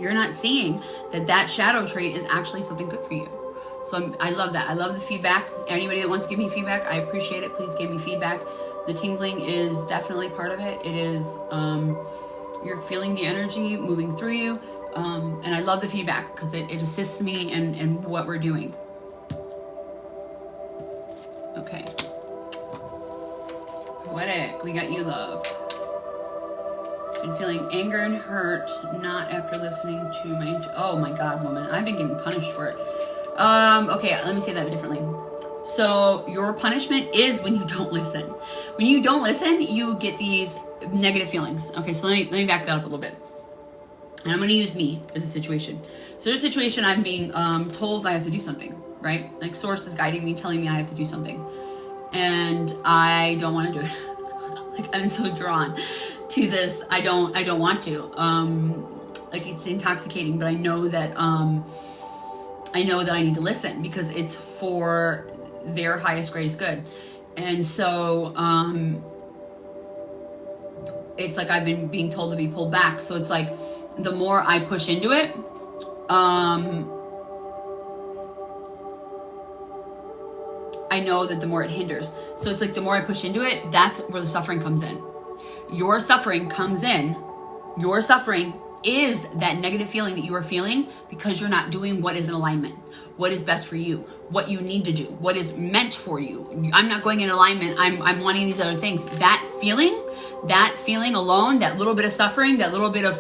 S1: you're not seeing that shadow trait is actually something good for you. So I love that. I love the feedback. Anybody that wants to give me feedback, I appreciate it. Please give me feedback. The tingling is definitely part of it. It is, you're feeling the energy moving through you. And I love the feedback because it assists me in what we're doing. Okay. Poetic, we got you, love. Been feeling anger and hurt, not after listening to my... Oh my God, woman, I've been getting punished for it. Okay, let me say that differently. So your punishment is when you don't listen. When you don't listen, you get these negative feelings. Okay, so let me back that up a little bit. And I'm going to use me as a situation. So there's a situation I'm being told I have to do something, right? Like source is guiding me, telling me I have to do something. And I don't want to do it. Like I'm so drawn to this. I don't want to. Like it's intoxicating, but I know that I need to listen because it's for their highest, greatest good. And so it's like I've been being told to be pulled back. So it's like the more I push into it, I know that the more it hinders. So it's like the more I push into it, that's where the suffering comes in. Your suffering comes in. Your suffering is that negative feeling that you are feeling because you're not doing what is in alignment, what is best for you, what you need to do, what is meant for you. I'm not going in alignment. I'm wanting these other things. That feeling alone, that little bit of suffering, that little bit of,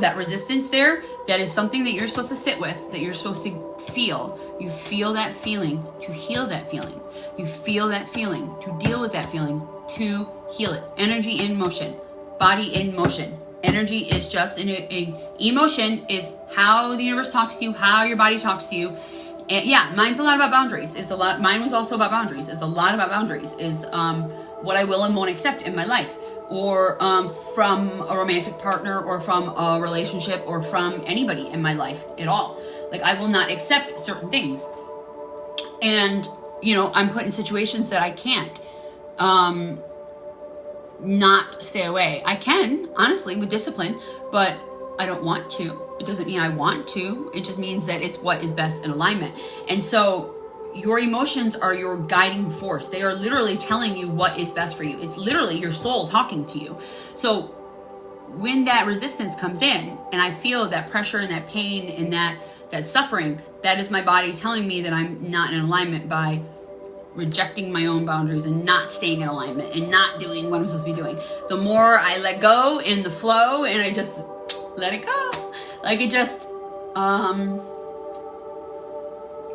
S1: that resistance there, that is something that you're supposed to sit with, that you're supposed to feel. You feel that feeling to heal that feeling. You feel that feeling to deal with that feeling, to heal it. Energy in motion, body in motion. Energy is just emotion is how the universe talks to you, how your body talks to you. And yeah, mine's a lot about boundaries. Mine was also about boundaries. It's a lot about boundaries. Is what I will and won't accept in my life, or from a romantic partner, or from a relationship, or from anybody in my life at all. Like I will not accept certain things. And I'm put in situations that I can't not stay away. I can, honestly, with discipline, but I don't want to. It doesn't mean I want to. It just means that it's what is best in alignment. And so your emotions are your guiding force. They are literally telling you what is best for you. It's literally your soul talking to you. So when that resistance comes in and I feel that pressure and that pain and that suffering, that is my body telling me that I'm not in alignment by rejecting my own boundaries and not staying in alignment and not doing what I'm supposed to be doing. The more I let go in the flow and I just let it go, like it just,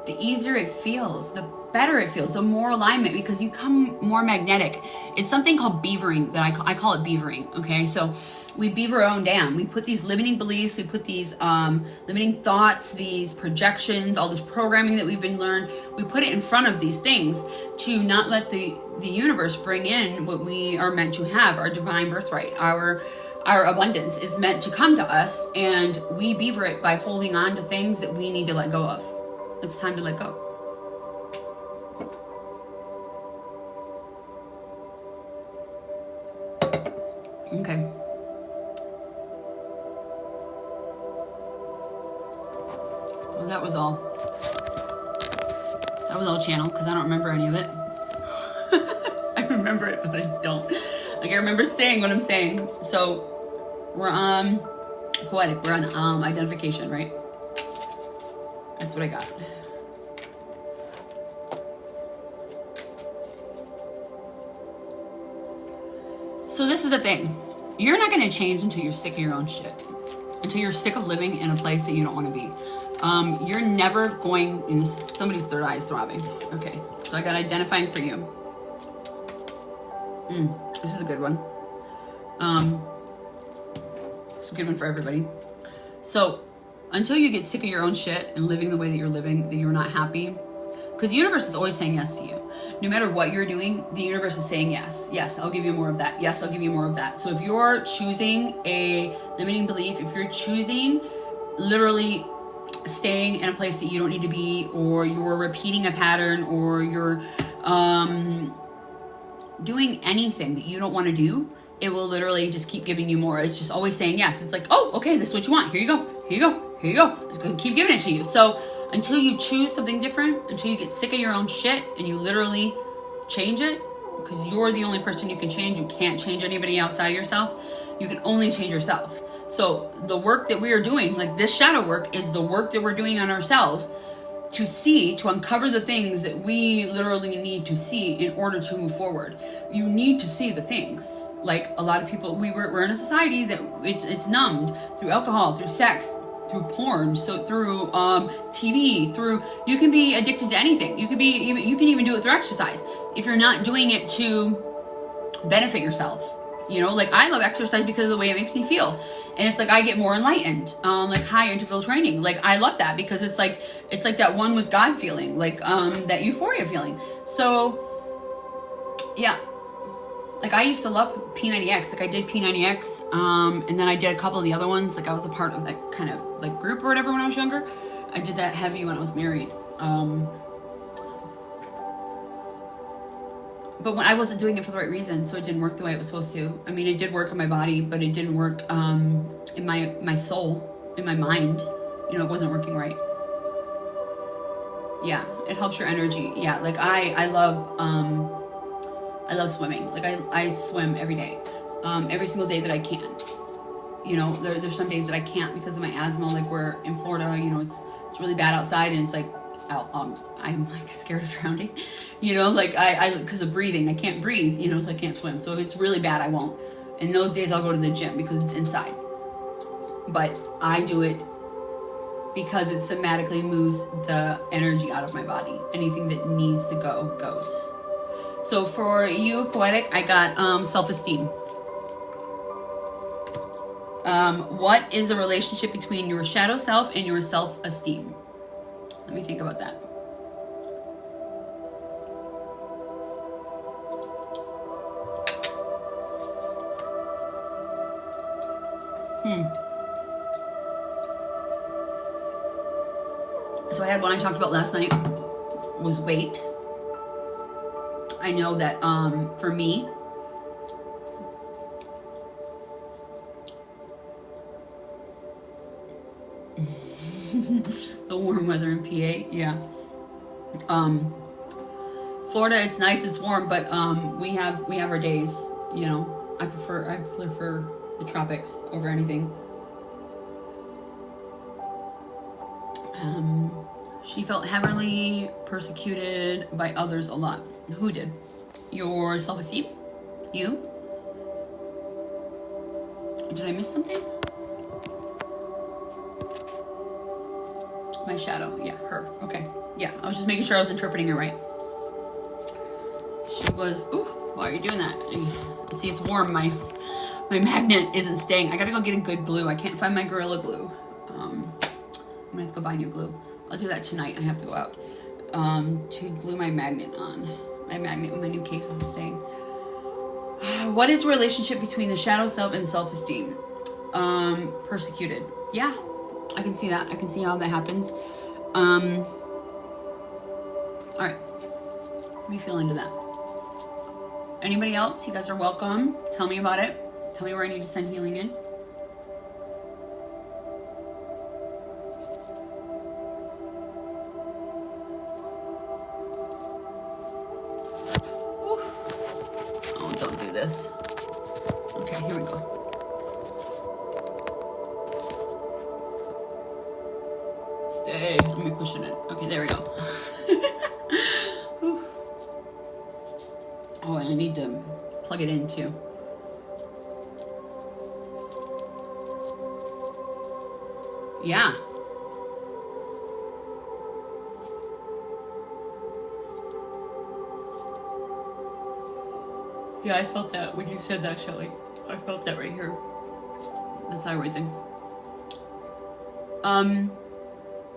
S1: the easier it feels, the better it feels, the more alignment, because you come more magnetic. It's something called beavering that I call it beavering. Okay, so we beaver our own dam. We put these limiting beliefs, we put these limiting thoughts, these projections, all this programming that we've been learned, we put it in front of these things to not let the universe bring in what we are meant to have, our divine birthright, our abundance is meant to come to us, and we beaver it by holding on to things that we need to let go of. It's time to let go. Okay. Well, that was all. That was all channel, because I don't remember any of it. I remember it, but I don't. Like, I remember saying what I'm saying. So, we're on poetic. We're on identification, right? That's what I got. So this is the thing. You're not going to change until you're sick of your own shit. Until you're sick of living in a place that you don't want to be. You're never going, and this, somebody's third eye is throbbing. Okay, so I got identifying for you. This is a good one. It's a good one for everybody. So, until you get sick of your own shit and living the way that you're living, that you're not happy, because the universe is always saying yes to you. No matter what you're doing, the universe is saying yes. Yes, I'll give you more of that. Yes, I'll give you more of that. So if you're choosing a limiting belief, if you're choosing literally staying in a place that you don't need to be, or you're repeating a pattern, or you're doing anything that you don't want to do, it will literally just keep giving you more. It's just always saying yes. It's like, oh, okay, this is what you want. Here you go. Here you go. Here you go. It's going to keep giving it to you. So until you choose something different, until you get sick of your own shit and you literally change it, because you're the only person you can change. You can't change anybody outside of yourself. You can only change yourself. So the work that we are doing, like this shadow work, is the work that we're doing on ourselves to see, to uncover the things that we literally need to see in order to move forward. You need to see the things. Like a lot of people, we're in a society that it's numbed through alcohol, through sex, through porn, so through TV, through, you can be addicted to anything. You can even do it through exercise if you're not doing it to benefit yourself. You know, like I love exercise because of the way it makes me feel. And it's like I get more enlightened, like high interval training. Like I love that because it's like that one with God feeling, like that euphoria feeling. So yeah, like I used to love P90X. Like I did P90X, and then I did a couple of the other ones. Like I was a part of that kind of like group or whatever when I was younger. I did that heavy when I was married. But when I wasn't doing it for the right reason, so it didn't work the way it was supposed to. I mean, it did work in my body, but it didn't work in my soul, in my mind. You know, it wasn't working right. Yeah, it helps your energy. Yeah, like I love swimming. Like I swim every day, every single day that I can. You know, there's some days that I can't because of my asthma. Like we're in Florida, you know, it's really bad outside, and it's like I'm like scared of drowning, you know, like I because of breathing, I can't breathe, you know, so I can't swim. So if it's really bad, I won't. And those days I'll go to the gym because it's inside. But I do it because it somatically moves the energy out of my body. Anything that needs to go goes. So for you, Poetic, I got self-esteem. What is the relationship between your shadow self and your self-esteem? Let me think about that. So I had one I talked about last night, was weight. I know that for me, the warm weather in PA. Yeah. Florida, it's nice, it's warm, but we have our days. You know, I prefer the tropics over anything. She felt heavily persecuted by others a lot. Who did? Your self-esteem? You? Did I miss something? My shadow. Yeah, her. Okay. Yeah, I was just making sure I was interpreting it right. She was... Ooh, why are you doing that? See, it's warm. My magnet isn't staying. I gotta go get a good glue. I can't find my Gorilla Glue. I'm gonna have to go buy new glue. I'll do that tonight. I have to go out to glue my magnet on. My new case isn't staying. What is the relationship between the shadow self and self-esteem? Persecuted. Yeah, I can see that. I can see how that happens. All right. Let me feel into that. Anybody else? You guys are welcome. Tell me about it. Tell me where I need to send healing in. This. Okay, here we go. Stay. Let me push it in. Okay, there we go. Oh, and I need to plug it in too. Yeah. Yeah, I felt that when you said that, Shelly. I felt that right here. The thyroid thing.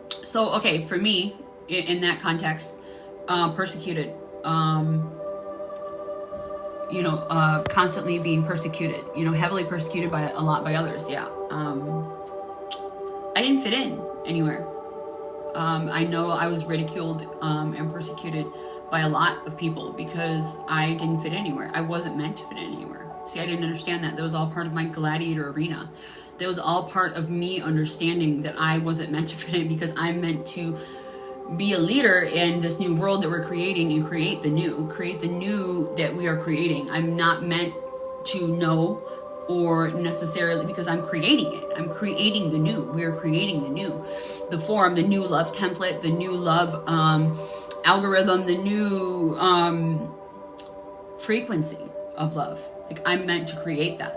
S1: So, okay, for me, in that context, persecuted, you know, constantly being persecuted, you know, heavily persecuted by a lot by others, yeah. I didn't fit in anywhere. I know I was ridiculed and persecuted by a lot of people because I didn't fit anywhere. I wasn't meant to fit in anywhere. See, I didn't understand that. That was all part of my gladiator arena. That was all part of me understanding that I wasn't meant to fit in because I'm meant to be a leader in this new world that we're creating and create the new that we are creating. I'm not meant to know or necessarily because I'm creating it. I'm creating the new. We're creating the new. The form, the new love template, the new love algorithm, the new frequency of love. Like, I'm meant to create that.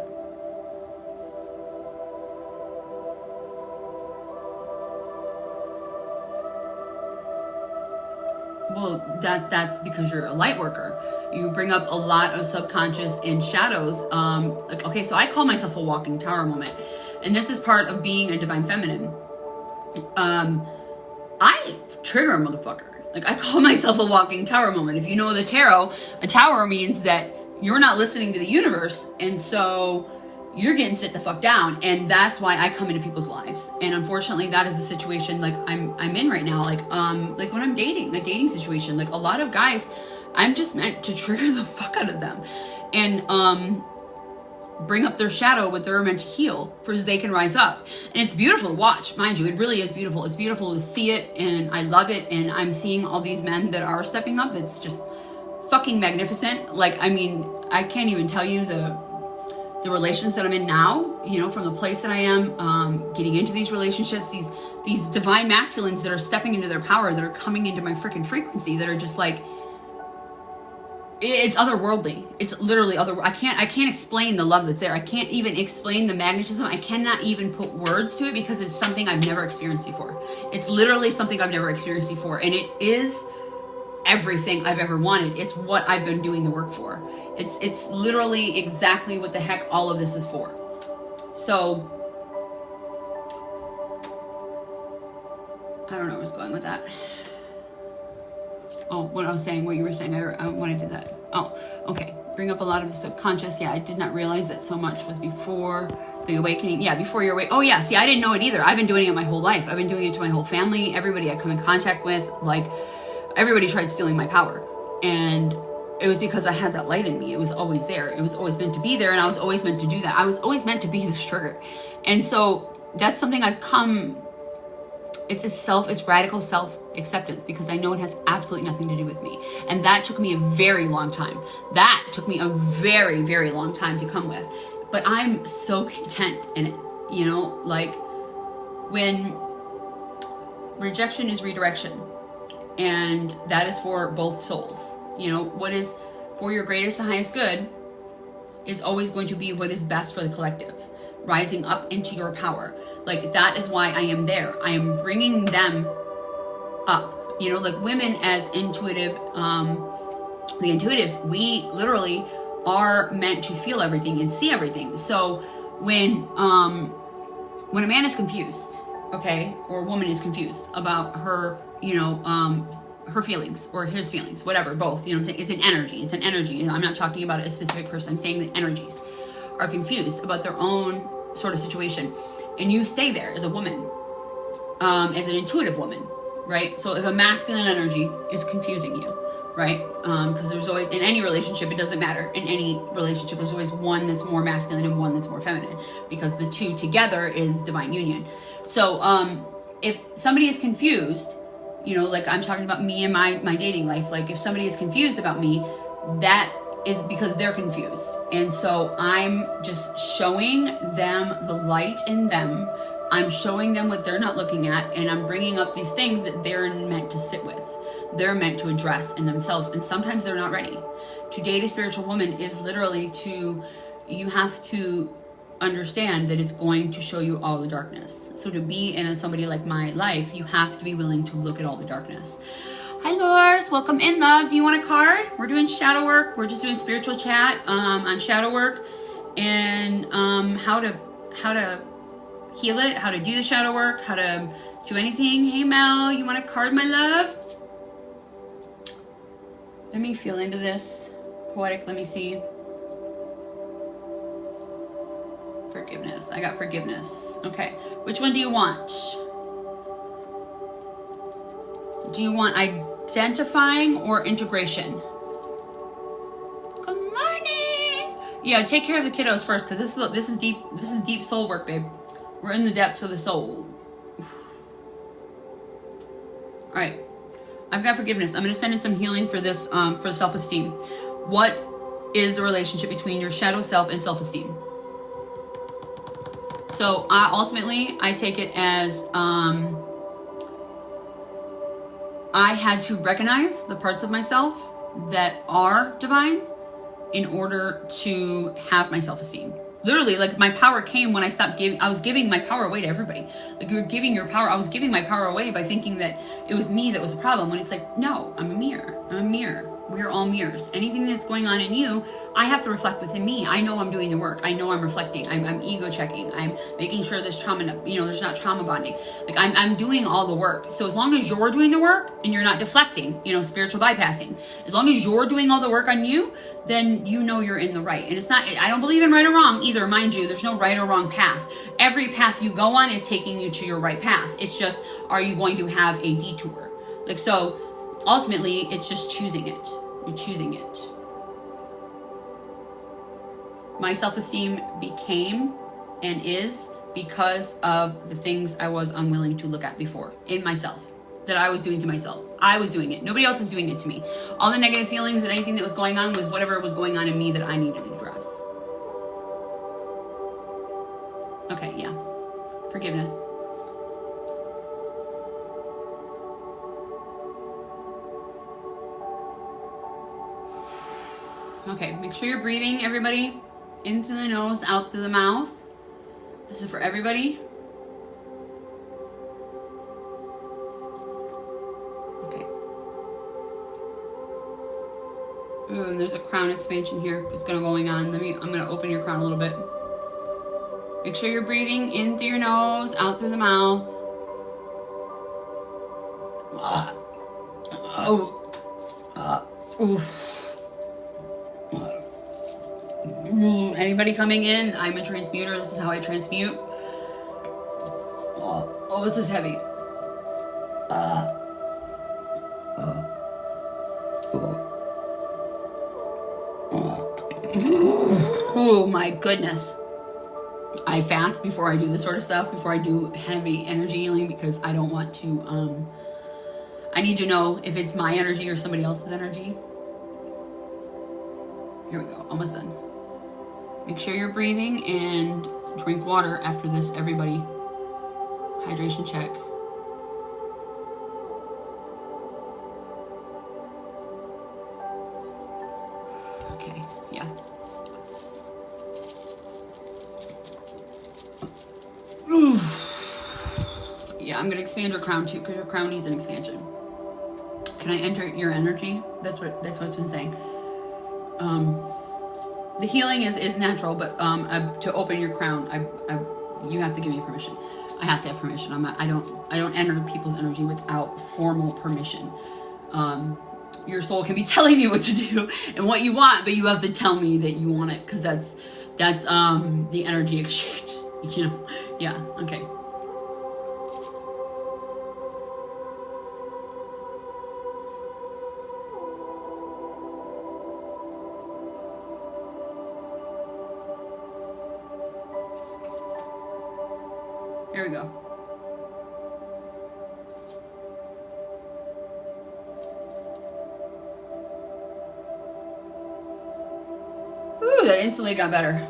S1: Well, that's because you're a light worker. You bring up a lot of subconscious and shadows. Like, okay, so I call myself a walking tower moment. And this is part of being a divine feminine. I trigger a motherfucker. Like, I call myself a walking tower moment. If you know the tarot, a tower means that you're not listening to the universe, and so you're getting sit the fuck down. And that's why I come into people's lives. And unfortunately, that is the situation like I'm in right now. Like when I'm dating, a dating situation, like a lot of guys, I'm just meant to trigger the fuck out of them and bring up their shadow, what they're meant to heal, for they can rise up. And it's beautiful to watch, mind you. It really is beautiful. It's beautiful to see it, and I love it. And I'm seeing all these men that are stepping up. That's just fucking magnificent. Like, I mean, I can't even tell you the relations that I'm in now, you know, from the place that I am, getting into these relationships, these divine masculines that are stepping into their power, that are coming into my freaking frequency, that are just like, it's otherworldly. It's literally I can't explain the love that's there. I can't even explain the magnetism. I cannot even put words to it because it's something I've never experienced before. It's literally something I've never experienced before. And it is everything I've ever wanted. It's what I've been doing the work for. It's literally exactly what the heck all of this is for. So, I don't know where I was going with that. Oh, what I was saying, what you were saying, when I did that. Oh, okay. Bring up a lot of the subconscious. Yeah, I did not realize that so much was before the awakening. Yeah, before your awakening. Oh, yeah. See, I didn't know it either. I've been doing it my whole life. I've been doing it to my whole family. Everybody I come in contact with, like, everybody tried stealing my power. And it was because I had that light in me. It was always there. It was always meant to be there. And I was always meant to do that. I was always meant to be this trigger. And so that's something I've come it's radical self-acceptance, because I know it has absolutely nothing to do with me. And that took me a very long time. That took me a very, very long time to come with. But I'm so content in it, you know, like when rejection is redirection, and that is for both souls. You know, what is for your greatest and highest good is always going to be what is best for the collective, rising up into your power. Like, that is why I am there. I am bringing them up. You know, like women as intuitive, the intuitives, we literally are meant to feel everything and see everything. So when a man is confused, okay, or a woman is confused about her, you know, her feelings or his feelings, whatever, both, you know what I'm saying? It's an energy. It's an energy. You know, I'm not talking about a specific person. I'm saying the energies are confused about their own sort of situation. And you stay there as a woman, as an intuitive woman, right? So if a masculine energy is confusing you, right? Because there's always, in any relationship, it doesn't matter. In any relationship, there's always one that's more masculine and one that's more feminine, because the two together is divine union. So if somebody is confused, you know, like I'm talking about me and my dating life, like if somebody is confused about me, that is because they're confused. And so I'm just showing them the light in them. I'm showing them what they're not looking at, and I'm bringing up these things that they're meant to sit with. They're meant to address in themselves, and sometimes they're not ready. To date a spiritual woman is literally you have to understand that it's going to show you all the darkness. So to be in somebody like my life, you have to be willing to look at all the darkness. Hi Lors, welcome in, love. Do you want a card? We're doing shadow work. We're just doing spiritual chat on shadow work, and how to heal it, how to do the shadow work, how to do anything. Hey Mel, you want a card, my love? Let me feel into this. Poetic, let me see. Forgiveness. I got forgiveness. Okay. Which one do you want? Do you want identifying or integration? Good morning. Yeah, take care of the kiddos first, because this is deep soul work, babe. We're in the depths of the soul. All right. I've got forgiveness. I'm going to send in some healing for this, for self-esteem. What is the relationship between your shadow self and self-esteem? So ultimately, I take it as I had to recognize the parts of myself that are divine in order to have my self-esteem. Literally, like, my power came when I stopped giving. I was giving my power away to everybody. Like, you're giving your power. I was giving my power away by thinking that it was me that was a problem, when it's like, no, I'm a mirror. I'm a mirror. We're all mirrors. Anything that's going on in you, I have to reflect within me. I know I'm doing the work. I know I'm reflecting. I'm ego checking. I'm making sure there's trauma, there's not trauma bonding. Like, I'm doing all the work. So as long as you're doing the work and you're not deflecting, spiritual bypassing, as long as you're doing all the work on you, then you know you're in the right. And it's not, I don't believe in right or wrong either, mind you. There's no right or wrong path. Every path you go on is taking you to your right path. It's just, are you going to have a detour? Like, so ultimately, it's just choosing it. You're choosing it. My self-esteem became and is because of the things I was unwilling to look at before in myself, that I was doing to myself. I was doing it. Nobody else is doing it to me. All the negative feelings and anything that was going on was whatever was going on in me that I needed to address. Okay, yeah. Forgiveness. Okay, make sure you're breathing, everybody. In through the nose, out through the mouth. This is for everybody. Okay. Ooh, and there's a crown expansion here. It's going on. I'm gonna open your crown a little bit. Make sure you're breathing in through your nose, out through the mouth. Oof. Anybody coming in? I'm a transmuter. This is how I transmute. Oh, this is heavy. Oh my goodness. I fast before I do this sort of stuff, before I do heavy energy healing, because I don't want to, I need to know if it's my energy or somebody else's energy. Here we go, almost done. Make sure you're breathing and drink water after this, everybody. Hydration check. Okay, yeah. Yeah, I'm gonna expand your crown too, because your crown needs an expansion. Can I enter your energy? That's what it's been saying. The healing is natural, but to open your crown, you have to give me permission. I have to have permission. I don't enter people's energy without formal permission. Your soul can be telling me what to do and what you want, but you have to tell me that you want it, because that's the energy exchange. You know, yeah. Okay. Here we go. Ooh, that instantly got better.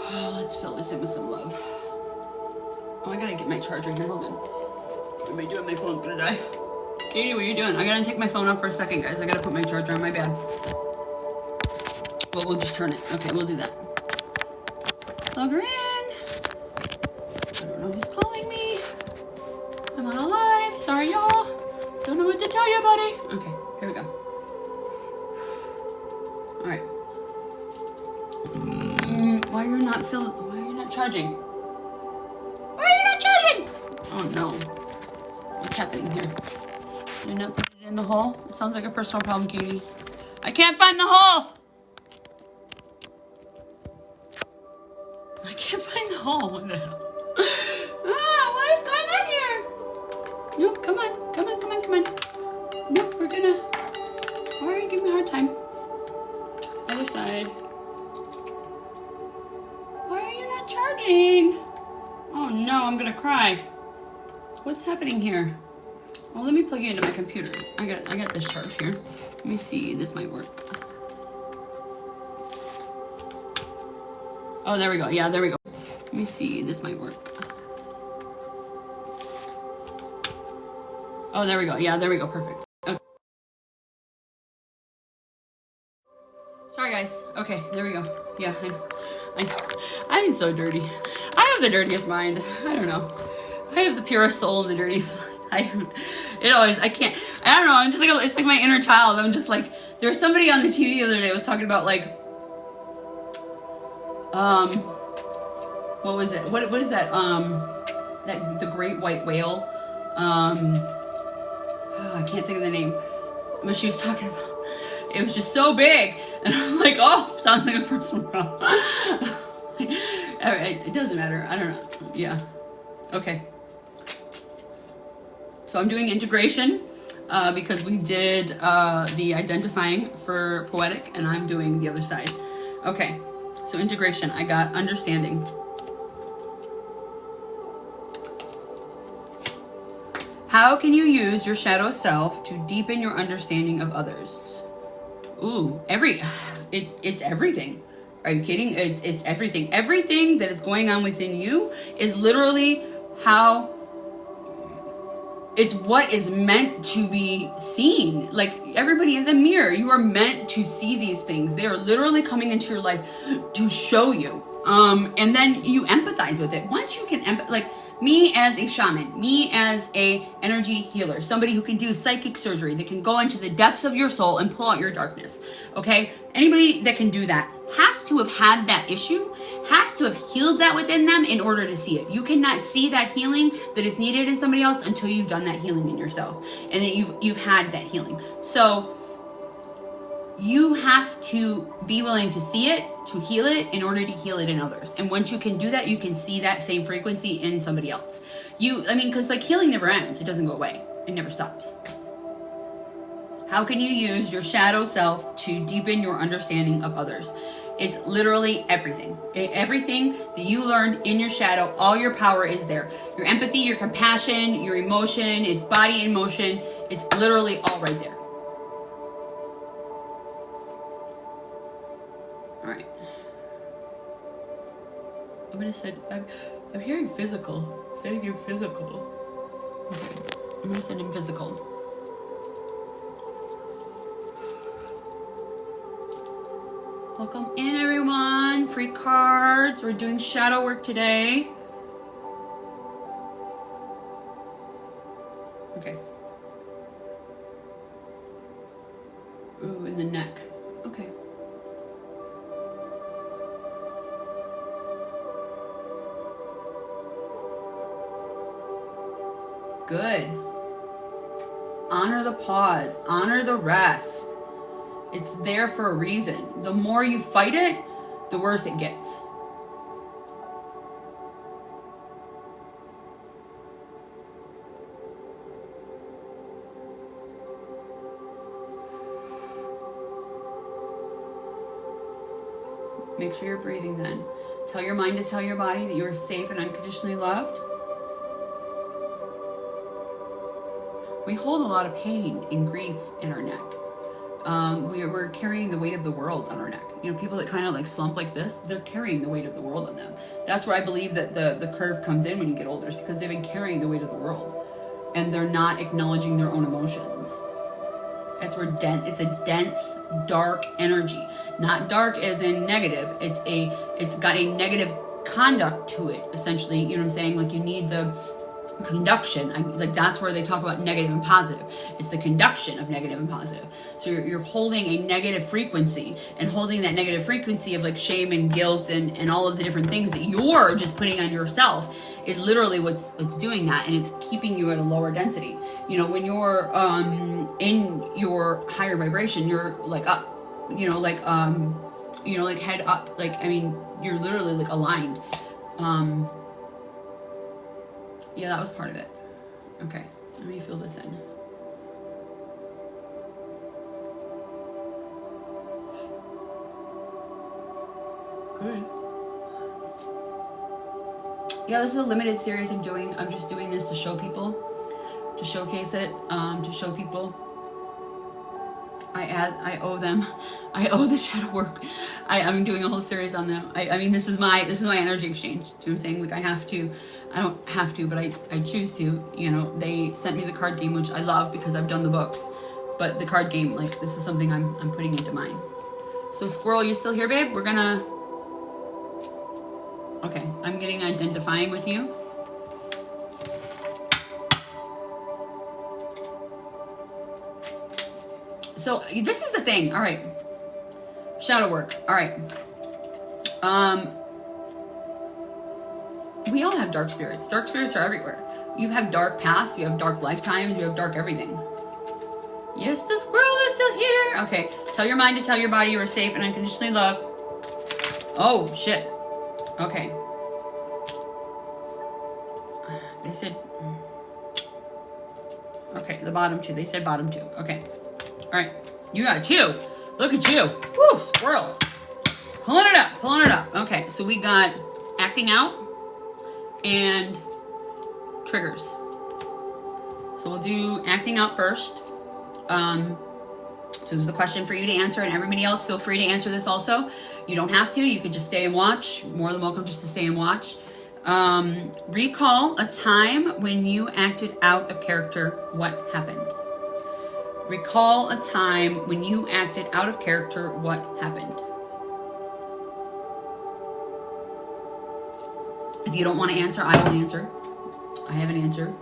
S1: Oh, let's fill this in with some love. Oh, I gotta get my charger here. Hold on. What am I doing? My phone's gonna die. Katie, what are you doing? I gotta take my phone off for a second, guys. I gotta put my charger on. My bad. Well, we'll just turn it. Okay, we'll do that. Plug her in. I don't know who's calling me. I'm on a live. Sorry, y'all. Don't know what to tell you, buddy. Okay, here we go. All right. Why are you not charging? Why are you not charging? Oh no. What's happening here? Did I not put it in the hole? It sounds like a personal problem, Katie. I can't find the hole. I can't find the hole. What the hell? What is going on here? No, come on. No, we're gonna. Why are you giving me a hard time? Other side. Why are you not charging? Oh no, I'm gonna cry. What's happening here? Well, let me plug you into my computer. I got this charge here. Let me see. This might work. Oh, there we go. Yeah, there we go. Let me see. This might work. Oh, there we go. Yeah, there we go. Perfect. Okay. Sorry, guys. Okay, there we go. Yeah, I know. I'm so dirty. I have the dirtiest mind. I don't know. I have the purest soul and the dirtiest mind. I don't know. I'm just like, it's like my inner child. I'm just like, there was somebody on the TV the other day was talking about like, what was it? What is that? That the great white whale. I can't think of the name. What she was talking about. It was just so big, and I'm like, oh, sounds like a personal problem. It doesn't matter. I don't know. Yeah. Okay. So I'm doing integration because we did the identifying for poetic, and I'm doing the other side. Okay. So integration. I got understanding. How can you use your shadow self to deepen your understanding of others? Ooh, it's everything. Are you kidding? It's everything. Everything that is going on within you is literally it's what is meant to be seen. Like, everybody is a mirror. You are meant to see these things. They are literally coming into your life to show you. And then you empathize with it. Once you can like me as a shaman, me as a energy healer, somebody who can do psychic surgery, that can go into the depths of your soul and pull out your darkness. Okay? Anybody that can do that has to have had that issue, has to have healed that within them in order to see it. You cannot see that healing that is needed in somebody else until you've done that healing in yourself, and that you've had that healing. So you have to be willing to see it, to heal it, in order to heal it in others. And once you can do that, you can see that same frequency in somebody else. Because like healing never ends. It doesn't go away. It never stops. How can you use your shadow self to deepen your understanding of others? It's literally everything. Everything that you learned in your shadow, all your power is there. Your empathy, your compassion, your emotion, it's body in motion. It's literally all right there. All right. I'm gonna send, I'm hearing physical. Sending you physical. Okay. I'm gonna send him physical. Welcome in, everyone. Free cards. We're doing shadow work today. Okay. Ooh, in the neck. Okay. Good. Honor the pause. Honor the rest. It's there for a reason. The more you fight it, the worse it gets. Make sure you're breathing then. Tell your mind to tell your body that you are safe and unconditionally loved. We hold a lot of pain and grief in our neck. We're carrying the weight of the world on our neck. You know, people that kind of like slump like this, they're carrying the weight of the world on them. That's where I believe that the curve comes in when you get older, is because they've been carrying the weight of the world and they're not acknowledging their own emotions. That's where it's a dense, dark energy. Not dark as in negative. It's got a negative conduct to it, essentially. You know what I'm saying? Like, you need the conduction. Like, that's where they talk about negative and positive. It's the conduction of negative and positive. So you're holding a negative frequency, and holding that negative frequency of like shame and guilt and all of the different things that you're just putting on yourself is literally what's doing that, and it's keeping you at a lower density. You know, when you're in your higher vibration, you're like up, like head up, like, I mean, you're literally like aligned. Yeah, that was part of it. Okay, let me fill this in. Good. Yeah, this is a limited series I'm doing. I'm just doing this to show people, to showcase it, to show people. I owe them. I owe the shadow work. I'm doing a whole series on them. I mean, this is my energy exchange. Do you know what I'm saying? Like, I don't have to, but I choose to. You know, they sent me the card game, which I love because I've done the books. But the card game, like, this is something I'm putting into mine. So Squirrel, you still here, babe? We're gonna. Okay, I'm getting identifying with you. So this is the thing. All right, shadow work. All right. We all have dark spirits. Dark spirits are everywhere. You have dark past. You have dark lifetimes. You have dark everything. Yes, the squirrel is still here. Okay. Tell your mind to tell your body you are safe and unconditionally loved. Oh shit. Okay. They said. Okay, the bottom two. They said bottom two. Okay. All right. You got two. Look at you. Woo, squirrel. Pulling it up. Pulling it up. Okay, so we got acting out and triggers. So we'll do acting out first. So this is the question for you to answer, and everybody else feel free to answer this also. You don't have to. You could just stay and watch. More than welcome just to stay and watch. Recall a time when you acted out of character. What happened? Recall a time when you acted out of character. What happened? If you don't want to answer, I will answer. I have an answer.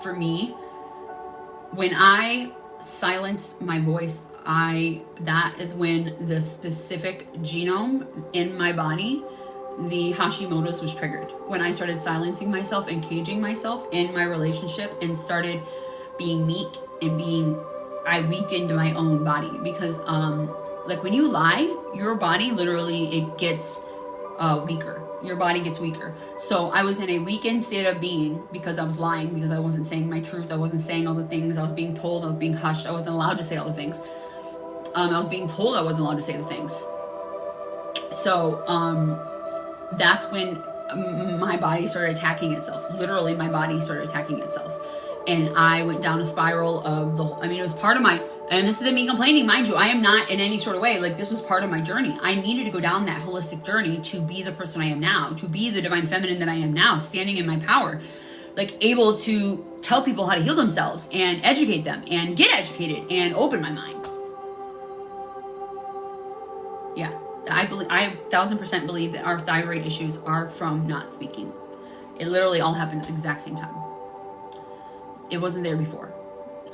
S1: For me, when I silenced my voice, that is when the specific genome in my body, the Hashimoto's, was triggered. When I started silencing myself and caging myself in my relationship and started being meek and I weakened my own body, because like, when you lie, your body literally, it gets weaker. Your body gets weaker. So I was in a weakened state of being because I was lying, because I wasn't saying my truth. I wasn't saying all the things I was being told. I was being hushed. I wasn't allowed to say all the things. I was being told I wasn't allowed to say the things. So that's when my body started attacking itself. Literally, my body started attacking itself. And I went down a spiral of it was part of my, and this isn't me complaining, mind you, I am not in any sort of way, like, this was part of my journey. I needed to go down that holistic journey to be the person I am now, to be the divine feminine that I am now, standing in my power, like, able to tell people how to heal themselves and educate them and get educated and open my mind. Yeah, I 1000% believe that our thyroid issues are from not speaking. It literally all happened at the exact same time. It wasn't there before.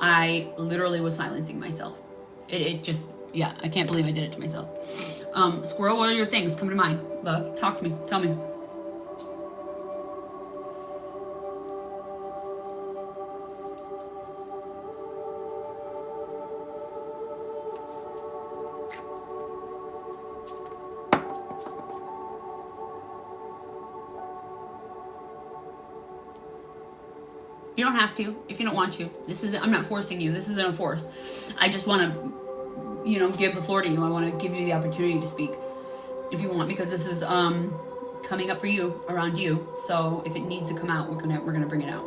S1: I literally was silencing myself. It just, yeah, I can't believe I did it to myself. Squirrel, what are your things? Come to mind. Love, talk to me. Tell me. You don't have to if you don't want to. I'm not forcing you. This isn't a force. I just want to, give the floor to you. I want to give you the opportunity to speak if you want, because this is coming up for you, around you. So if it needs to come out, we're gonna bring it out.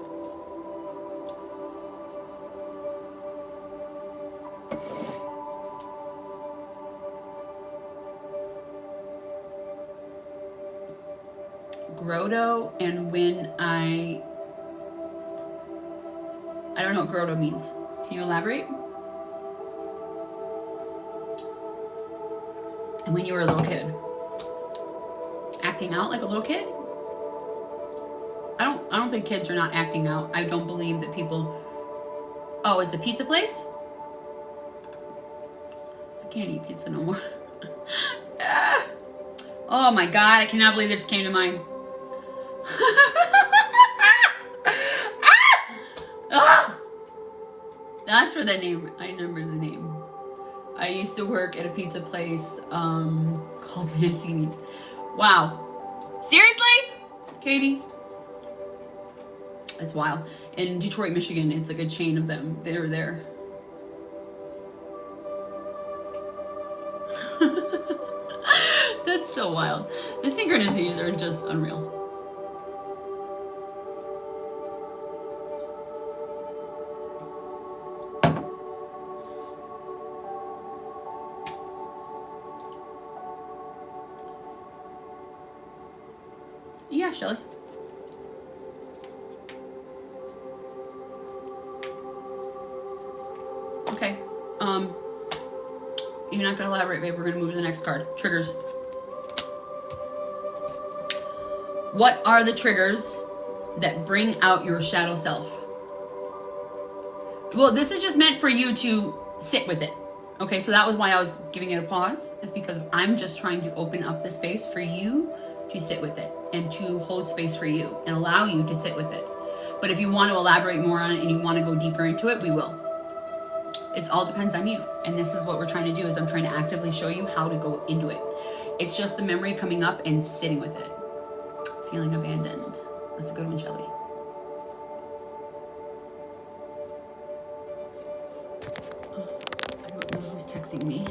S1: Grotto, and when I don't know what grotto means. Can you elaborate? And when you were a little kid, acting out like a little kid? I don't think kids are not acting out. I don't believe that people. Oh, it's a pizza place? I can't eat pizza no more. Oh my god, I cannot believe this came to mind. That's where that name, I remember the name. I used to work at a pizza place called Mancini. Wow. Seriously? Katie? That's wild. In Detroit, Michigan, it's like a chain of them. They're there. That's so wild. The synchronicities are just unreal. Yeah, Shelly. Okay. You're not gonna elaborate, babe. We're gonna move to the next card. Triggers. What are the triggers that bring out your shadow self? Well, this is just meant for you to sit with it. Okay, so that was why I was giving it a pause. Is because I'm just trying to open up the space for you to sit with it and to hold space for you and allow you to sit with it. But if you want to elaborate more on it and you want to go deeper into it, we will. It all depends on you. And this is what we're trying to do, is I'm trying to actively show you how to go into it. It's just the memory coming up and sitting with it. Feeling abandoned. That's a good one, Shelly. I don't know who's texting me.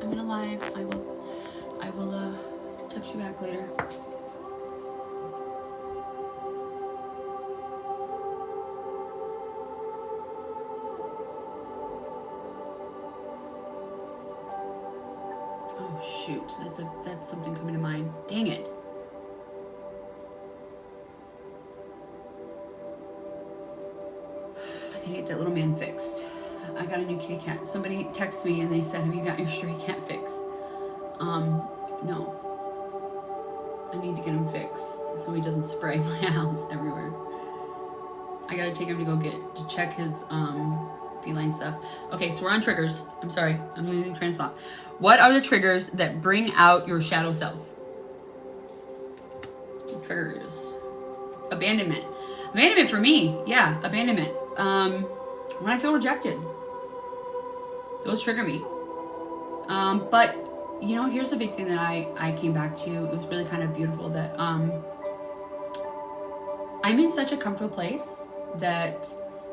S1: I'm in a live. I will text you back later. Oh shoot, that's something coming to mind. Dang it. I gotta get that little man fixed. I got a new kitty cat. Somebody texted me and they said, have you got your stray cat fixed? No. I need to get him fixed so he doesn't spray my house everywhere. I gotta take him to check his feline stuff. Okay, so we're on triggers. I'm sorry, I'm losing train of thought. What are the triggers that bring out your shadow self? Triggers. Abandonment. Abandonment for me, yeah, abandonment. When I feel rejected. Those trigger me. But here's the big thing that I came back to. It was really kind of beautiful that I'm in such a comfortable place that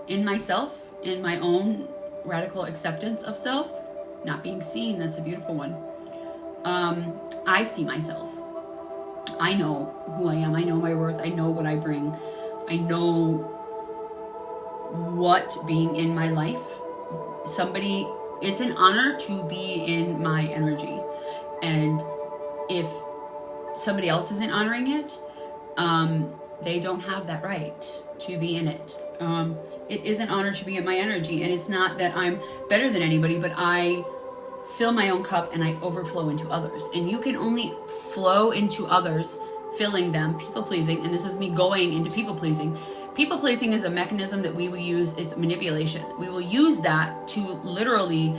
S1: in myself, in my own radical acceptance of self, Not being seen, that's a beautiful one. I see myself. I know who I am. I know my worth. I know what I bring. I know what being in my life, it's an honor to be in my energy. And if somebody else isn't honoring it, they don't have that right to be in it. It is an honor to be in my energy, and it's not that I'm better than anybody, but I fill my own cup and I overflow into others. And you can only flow into others, filling them, people pleasing. And this is me going into people pleasing. People pleasing is a mechanism that we will use. It's manipulation. We will use that to literally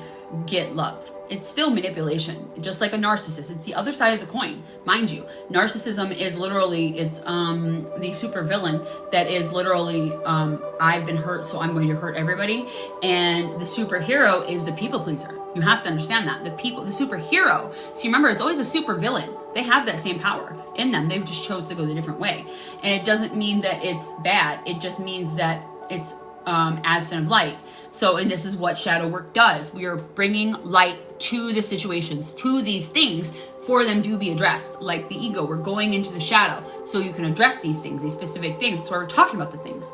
S1: get love. It's still manipulation, just like a narcissist. It's the other side of the coin, mind you. Narcissism is literally, it's the super villain that is literally, I've been hurt, so I'm going to hurt everybody. And the superhero is the people pleaser. You have to understand that. The superhero. So remember, it's always a super villain. They have that same power in them. They've just chose to go the different way. And it doesn't mean that it's bad. It just means that it's absent of light. So, and this is what shadow work does. We are bringing light to the situations, to these things, for them to be addressed. Like the ego, we're going into the shadow so you can address these things, these specific things. So we're talking about the things.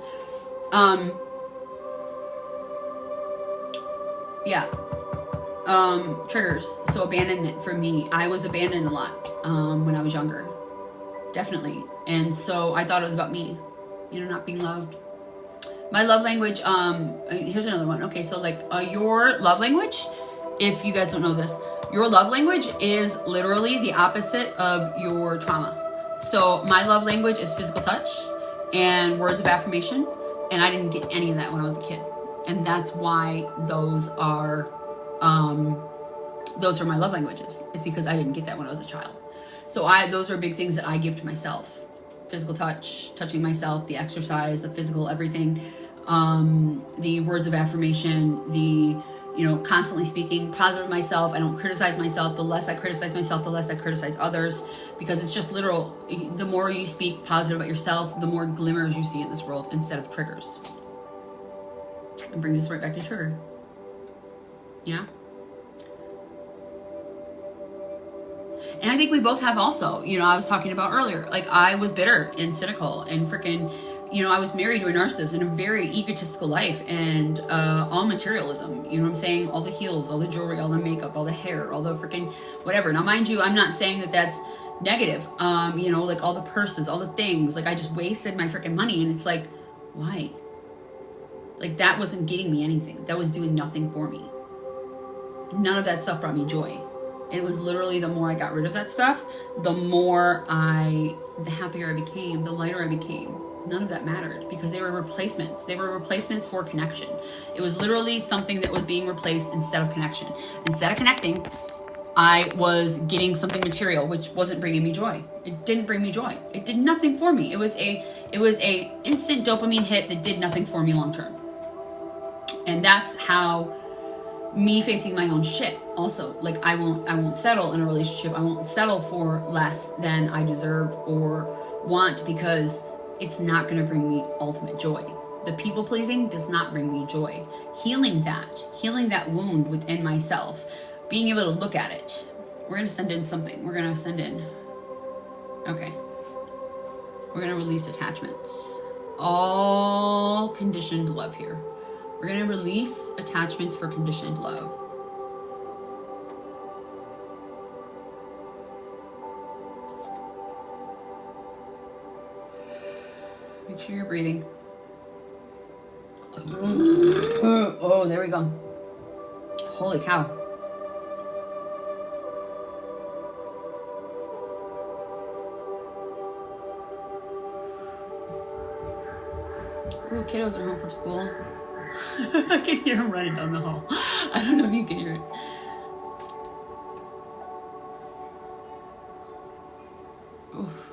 S1: Triggers. So abandonment for me. I was abandoned a lot when I was younger. Definitely. And so I thought it was about me, not being loved. My love language, here's another one. Okay, so like your love language, if you guys don't know this, your love language is literally the opposite of your trauma. So my love language is physical touch and words of affirmation, and I didn't get any of that when I was a kid. And that's why those are my love languages. It's because I didn't get that when I was a child. So those are big things that I give to myself. Physical touch, touching myself, the exercise, the physical, everything, the words of affirmation, the, constantly speaking positive of myself. I don't criticize myself. The less I criticize myself, the less I criticize others, because it's just literal. The more you speak positive about yourself, the more glimmers you see in this world instead of triggers. It brings us right back to trigger. Yeah. And I think we both have also, I was talking about earlier, like I was bitter and cynical and freaking, I was married to a narcissist in a very egotistical life and all materialism, you know what I'm saying? All the heels, all the jewelry, all the makeup, all the hair, all the freaking whatever. Now, mind you, I'm not saying that that's negative, like all the purses, all the things, like I just wasted my freaking money, and it's like, why? Like that wasn't getting me anything. That was doing nothing for me. None of that stuff brought me joy. It was literally the more I got rid of that stuff, the happier I became, the lighter I became. None of that mattered because they were replacements. They were replacements for connection. It was literally something that was being replaced instead of connection. Instead of connecting, I was getting something material, which wasn't bringing me joy. It didn't bring me joy. It did nothing for me. It was a instant dopamine hit that did nothing for me long term. And that's how me facing my own shit also, like I won't settle in a relationship. I won't settle for less than I deserve or want, because it's not going to bring me ultimate joy. The people pleasing does not bring me joy. Healing that wound within myself, being able to look at it. We're going to send in something. Okay, we're going to release attachments. All conditioned love here. We're going to release attachments for conditioned love. Make sure you're breathing. Oh, there we go. Holy cow. Ooh, kiddos are home from school. I can hear him running down the hall. I don't know if you can hear it. Oof.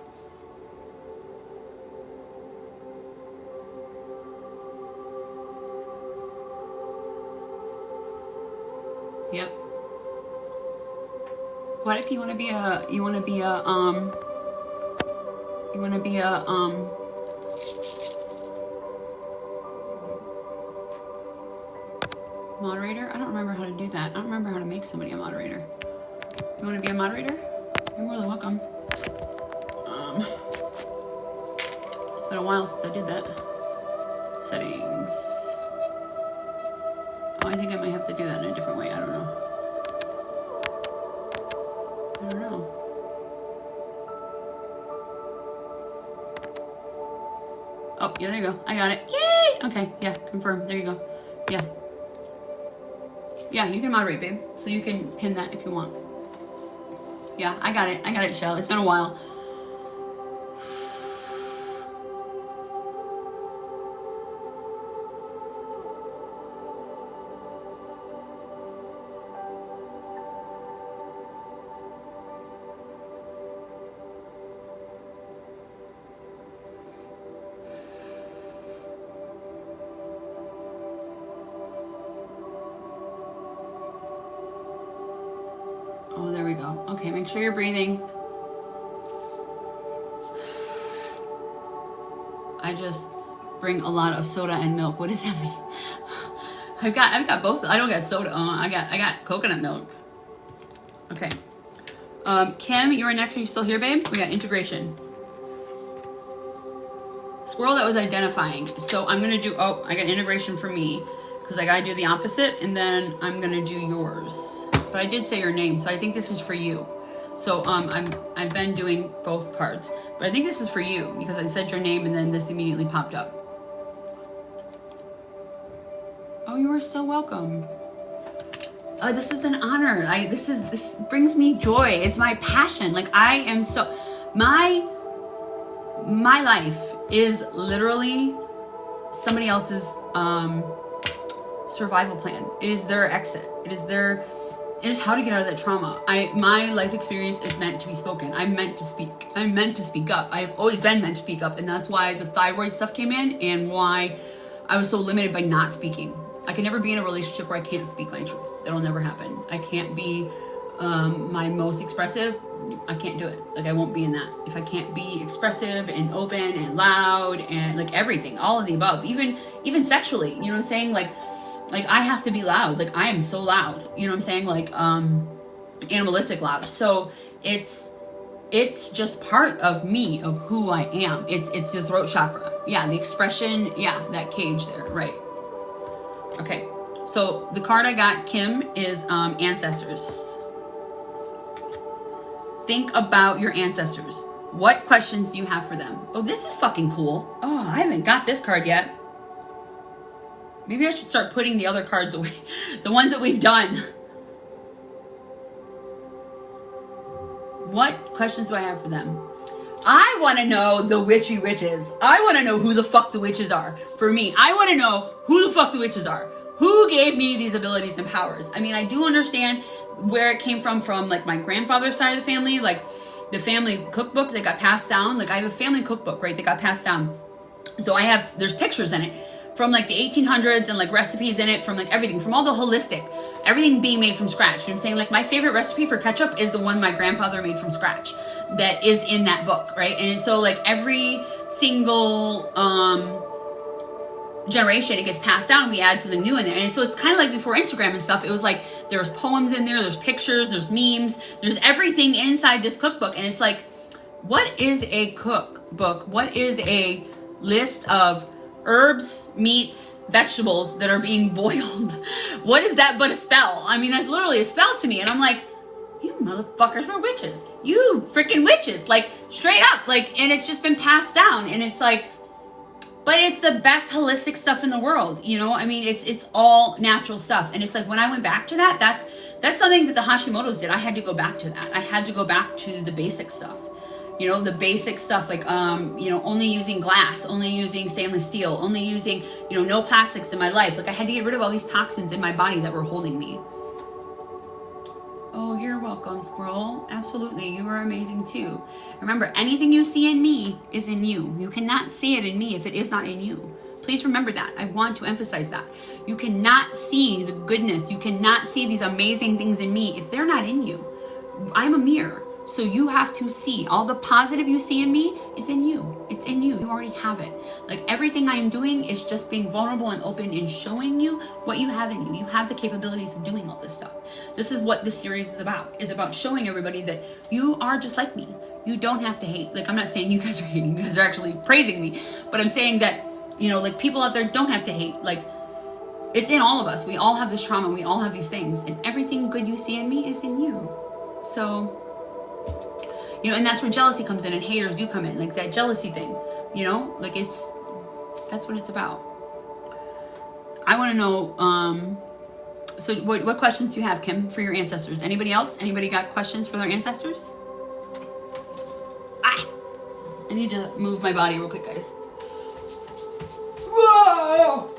S1: Yep. What if you want to be a moderator? I don't remember how to do that. I don't remember how to make somebody a moderator. You want to be a moderator? You're more than welcome. It's been a while since I did that. Settings. Oh, I think I might have to do that in a different way. I don't know. I don't know. Oh, yeah, there you go. I got it. Yay! Okay, yeah, confirm. There you go. Yeah. Yeah, you can moderate, babe. So you can pin that if you want. Yeah, I got it. I got it, Shell. It's been a while. Oh, there we go. Okay, make sure you're breathing. I just bring a lot of soda and milk. What does that mean? I've got both. I don't got soda. I got coconut milk. Okay. Kim, you are next. Are you still here, babe? We got integration. Squirrel, that was identifying. So I'm gonna do. Oh, I got integration for me because I gotta do the opposite, and then I'm gonna do yours. But I did say your name, so I think this is for you. So I've been doing both cards, but I think this is for you because I said your name and then this immediately popped up. Oh, you are so welcome. Oh, this is an honor. This brings me joy. It's my passion. Like I am so my life is literally somebody else's survival plan. It is their exit. It is how to get out of that trauma. My life experience is meant to be spoken. I'm meant to speak. I'm meant to speak up. I've always been meant to speak up, and that's why the thyroid stuff came in and why I was so limited by not speaking. I can never be in a relationship where I can't speak my truth. That'll never happen. I can't be my most expressive. I can't do it. Like I won't be in that. If I can't be expressive and open and loud and like everything, all of the above, even sexually, you know what I'm saying? Like I have to be loud. Like I am so loud. You know what I'm saying? Like animalistic loud. So it's just part of me, of who I am. It's the throat chakra. Yeah, the expression, yeah, that cage there, right. Okay. So the card I got, Kim, is ancestors. Think about your ancestors. What questions do you have for them? Oh, this is fucking cool. Oh, I haven't got this card yet. Maybe I should start putting the other cards away. The ones that we've done. What questions do I have for them? I want to know the witchy witches. I want to know who the fuck the witches are. For me, I want to know who the fuck the witches are. Who gave me these abilities and powers? I mean, I do understand where it came from like my grandfather's side of the family, like the family cookbook that got passed down. Like I have a family cookbook, right, that got passed down. So there's pictures in it from like the 1800s and like recipes in it from like everything, from all the holistic, everything being made from scratch. You know what I'm saying? Like my favorite recipe for ketchup is the one my grandfather made from scratch that is in that book, right? And so like every single generation, it gets passed down, we add something new in there. And so it's kind of like before Instagram and stuff, it was like there's poems in there, there's pictures, there's memes, there's everything inside this cookbook. And it's like, what is a cookbook? What is a list of herbs, meats, vegetables that are being boiled? What is that but a spell? I mean, that's literally a spell to me. And I'm like, you motherfuckers were witches. You freaking witches. Like, straight up. Like, and it's just been passed down. And it's like, but it's the best holistic stuff in the world. You know, I mean, it's all natural stuff. And it's like, when I went back to that, that's something that the Hashimoto's did. I had to go back to that. I had to go back to the basic stuff. You know, the basic stuff, like, you know, only using glass, only using stainless steel, only using, you know, no plastics in my life. Like, I had to get rid of all these toxins in my body that were holding me. Oh, you're welcome, Squirrel. Absolutely. You are amazing, too. Remember, anything you see in me is in you. You cannot see it in me if it is not in you. Please remember that. I want to emphasize that. You cannot see the goodness. You cannot see these amazing things in me if they're not in you. I'm a mirror. So you have to see all the positive you see in me is in you. It's in you. You already have it. Like everything I am doing is just being vulnerable and open and showing you what you have in you. You have the capabilities of doing all this stuff. This is what this series is about showing everybody that you are just like me. You don't have to hate. Like, I'm not saying you guys are hating, you guys are actually praising me, but I'm saying that, you know, like people out there don't have to hate. Like, it's in all of us. We all have this trauma. We all have these things, and everything good you see in me is in you. So, you know, and that's where jealousy comes in and haters do come in, like that jealousy thing, you know, like that's what it's about. I want to know, so what questions do you have, Kim, for your ancestors? Anybody else? Anybody got questions for their ancestors? I need to move my body real quick, guys. Whoa!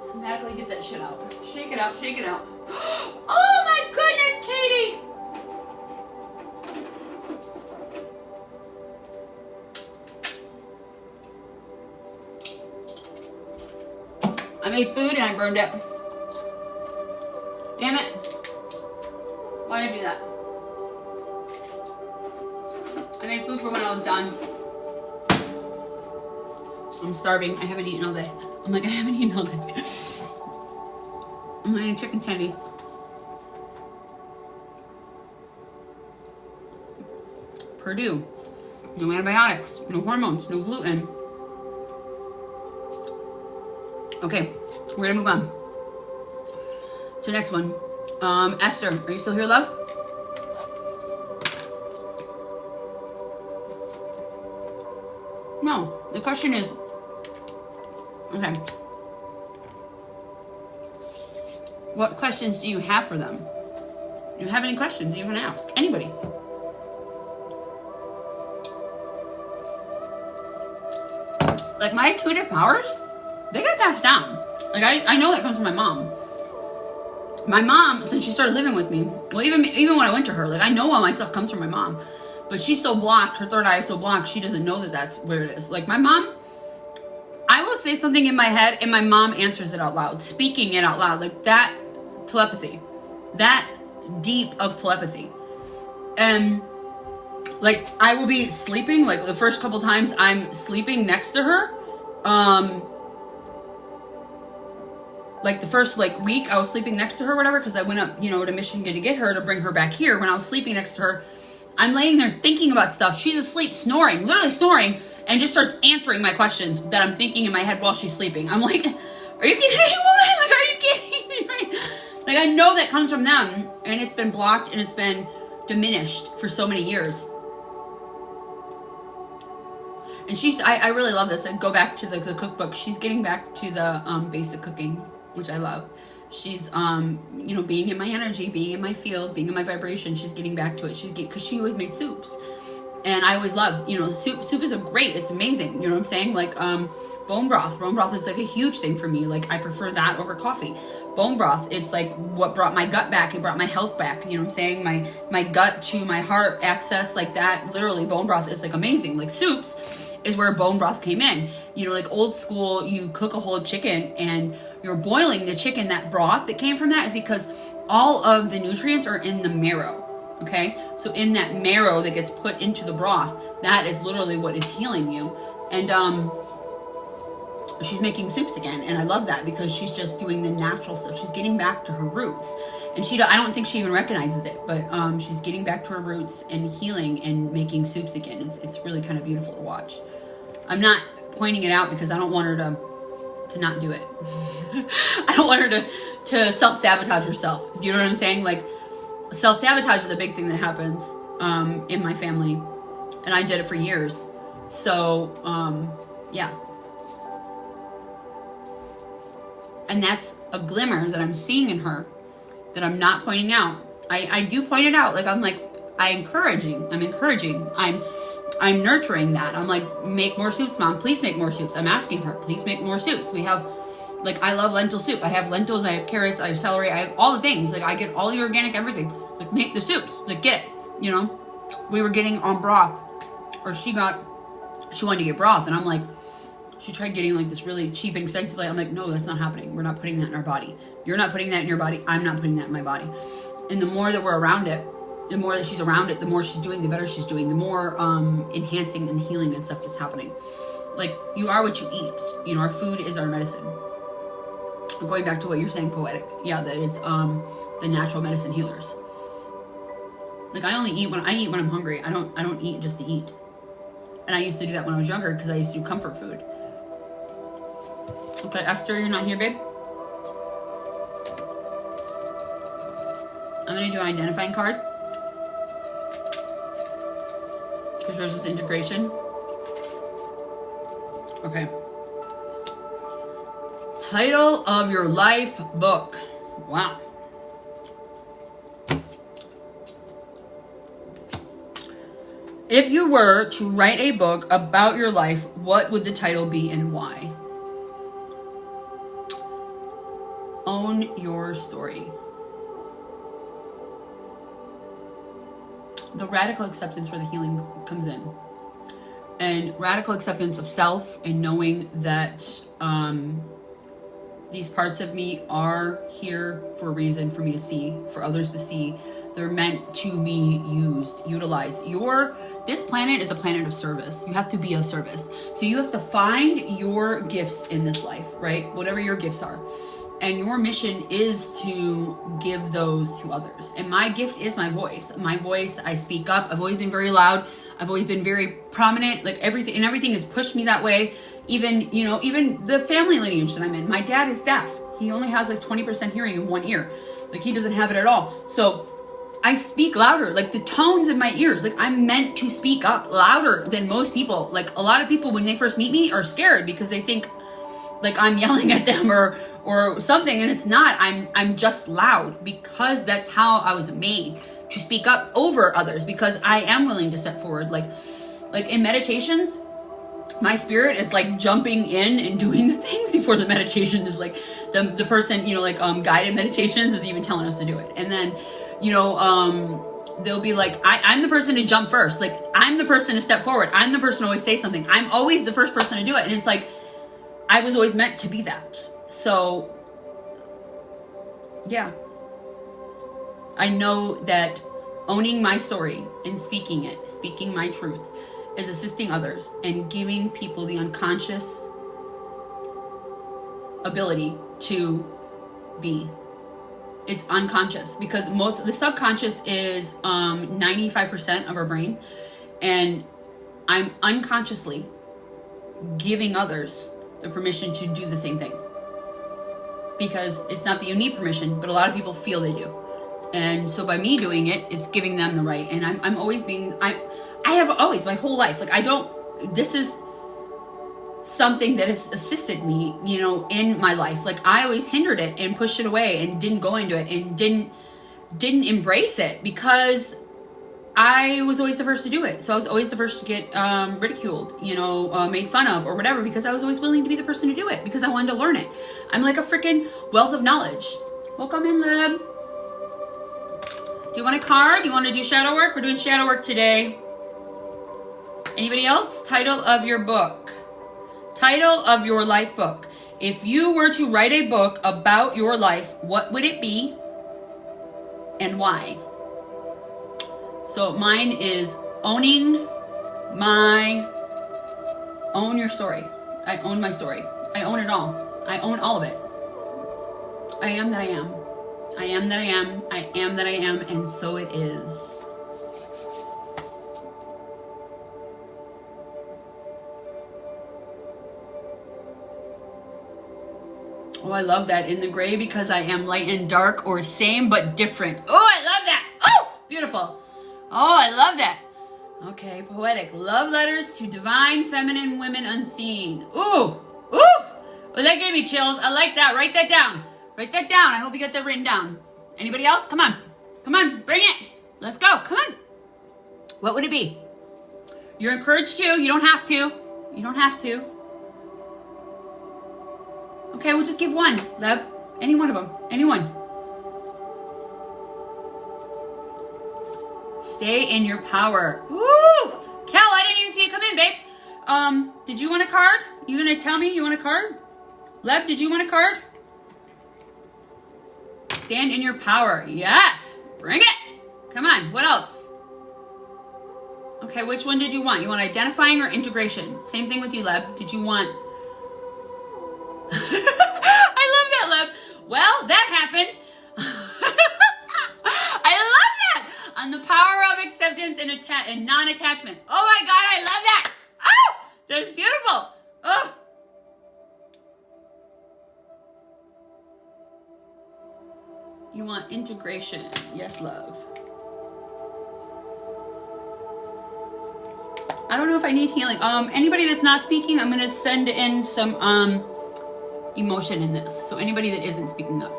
S1: Automatically get that shit out. Shake it out, shake it out. Oh my goodness, Katie! I made food and I burned it. Damn it. Why did I do that? I made food for when I was done. I'm starving. I haven't eaten all day. I'm like, I haven't eaten all day. I'm gonna eat chicken tendy. Purdue. No antibiotics, no hormones, no gluten. Okay, we're gonna move on to the next one. Esther, are you still here, love? No, the question is, okay, what questions do you have for them? Do you have any questions you want to ask? Anybody? Like my intuitive powers, they got passed down. Like I know that comes from my mom. My mom, since she started living with me, well, even when I went to her, like I know all my stuff comes from my mom, but she's so blocked, her third eye is so blocked, she doesn't know that that's where it is. Like my mom, I will say something in my head and my mom answers it out loud, speaking it out loud, like that telepathy, that deep of telepathy. And like I will be sleeping, like the first couple times I'm sleeping next to her, like the first like week I was sleeping next to her, whatever, because I went up, you know, to Michigan to get her, to bring her back here. When I was sleeping next to her, I'm laying there thinking about stuff. She's asleep, snoring, literally snoring, and just starts answering my questions that I'm thinking in my head while she's sleeping. I'm like, are you kidding me, woman? Like, are you kidding me? Right? Like, I know that comes from them, and it's been blocked and it's been diminished for so many years. And I really love this. And go back to the cookbook. She's getting back to the basic cooking, which I love. She's, you know, being in my energy, being in my field, being in my vibration. She's getting back to it. Because she always made soups. And I always love, you know, soup is it's amazing. You know what I'm saying? Like, bone broth. Bone broth is like a huge thing for me. Like, I prefer that over coffee. Bone broth, it's like what brought my gut back. It brought my health back. You know what I'm saying? My gut to my heart access, like that. Literally, bone broth is like amazing. Like soups is where bone broth came in. You know, like old school, you cook a whole chicken and you're boiling the chicken. That broth that came from that is because all of the nutrients are in the marrow. Okay, so in that marrow that gets put into the broth, that is literally what is healing you. And she's making soups again, and I love that because she's just doing the natural stuff. She's getting back to her roots, and I don't think she even recognizes it, but she's getting back to her roots and healing and making soups again. It's really kind of beautiful to watch. I'm not pointing it out because I don't want her to not do it. I don't want her to self-sabotage herself. Do you know what I'm saying? Like, self-sabotage is a big thing that happens in my family, and I did it for years. So yeah, and that's a glimmer that I'm seeing in her that I'm not pointing out. I do point it out. Like, I'm encouraging, I'm nurturing that. I'm like, make more soups, Mom, please make more soups. I'm asking her, please make more soups. We have, like, I love lentil soup. I have lentils, I have carrots, I have celery, I have all the things. Like, I get all the organic everything. Like, make the soups. Like, get it. You know? We were getting on broth. Or she wanted to get broth. And I'm like, she tried getting, like, this really cheap and expensive. Like, I'm like, no, that's not happening. We're not putting that in our body. You're not putting that in your body. I'm not putting that in my body. And the more that we're around it, the more that she's around it, the more she's doing, the better she's doing, the more enhancing and healing and stuff that's happening. Like, you are what you eat. You know, our food is our medicine. Going back to what you're saying, poetic. Yeah, that it's the natural medicine healers. Like, I only eat when I'm hungry. I don't eat just to eat. And I used to do that when I was younger because I used to do comfort food. Okay, Esther, you're not here, babe? I'm gonna do an identifying card. Because yours was integration. Okay. Title of your life book. Wow. If you were to write a book about your life, what would the title be and why? Own your story. The radical acceptance where the healing comes in. And radical acceptance of self and knowing that these parts of me are here for a reason, for me to see, for others to see. They're meant to be used, utilized. This planet is a planet of service. You have to be of service. So you have to find your gifts in this life, right? Whatever your gifts are. And your mission is to give those to others. And my gift is my voice. My voice, I speak up. I've always been very loud. I've always been very prominent. Like everything has pushed me that way. Even the family lineage that I'm in. My dad is deaf. He only has like 20% hearing in one ear. Like he doesn't have it at all. So I speak louder, like the tones in my ears. Like I'm meant to speak up louder than most people. Like a lot of people when they first meet me are scared because they think like I'm yelling at them or something, and it's not. I'm just loud because that's how I was made, to speak up over others, because I am willing to step forward. Like in meditations, my spirit is like jumping in and doing the things before the meditation is like the person, guided meditations is even telling us to do it. And then, they'll be like, I'm the person to jump first. Like I'm the person to step forward. I'm the person to always say something. I'm always the first person to do it. And it's like, I was always meant to be that. So, yeah. I know that owning my story and speaking my truth, is assisting others and giving people the unconscious ability to be. It's unconscious because the subconscious is 95% of our brain, and I'm unconsciously giving others the permission to do the same thing, because it's not that you need permission, but a lot of people feel they do. And so by me doing it, it's giving them the right. And I have always, my whole life, this is something that has assisted me, in my life. Like I always hindered it and pushed it away and didn't go into it and didn't embrace it because I was always the first to do it. So I was always the first to get ridiculed, made fun of or whatever, because I was always willing to be the person to do it because I wanted to learn it. I'm like a freaking wealth of knowledge. Welcome in, Lib. Do you want a card? You want to do shadow work? We're doing shadow work today. Anybody else? Title of your book. Title of your life book. If you were to write a book about your life, what would it be and why? So mine is Own Your Story. I own my story. I own it all. I own all of it. I am that I am. I am that I am. I am that I am. And so it is. Oh, I love that. In the gray because I am light and dark, or same but different. Oh, I love that. Oh, beautiful. Oh, I love that. Okay, poetic. Love letters to divine feminine women unseen. Ooh, ooh. Oh, that gave me chills. I like that. Write that down. Write that down. I hope you got that written down. Anybody else? Come on. Come on. Bring it. Let's go. Come on. What would it be? You're encouraged to. You don't have to. You don't have to. Okay, we'll just give one, Leb. Any one of them. Anyone. Stay in your power. Woo! Cal, I didn't even see you come in, babe. Did you want a card? You gonna tell me you want a card? Leb, did you want a card? Stand in your power. Yes. Bring it. Come on, what else? Okay, which one did you want? You want identifying or integration? Same thing with you, Leb. Did you want... I love that, Leb. Well, that happened. I love that. On the power of acceptance and non-attachment. Oh my God, I love that. Oh, that's beautiful. Oh. You want integration. Yes, love. I don't know if I need healing. Anybody that's not speaking, I'm going to send in some emotion in this. So anybody that isn't speaking up.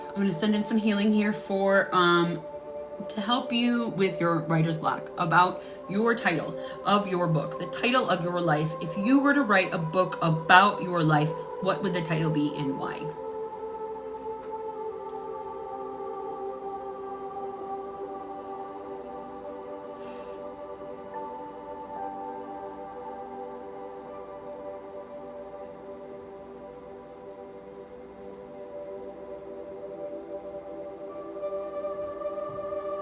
S1: I'm going to send in some healing here for to help you with your writer's block about your title of your book, the title of your life. If you were to write a book about your life, what would the title be and why?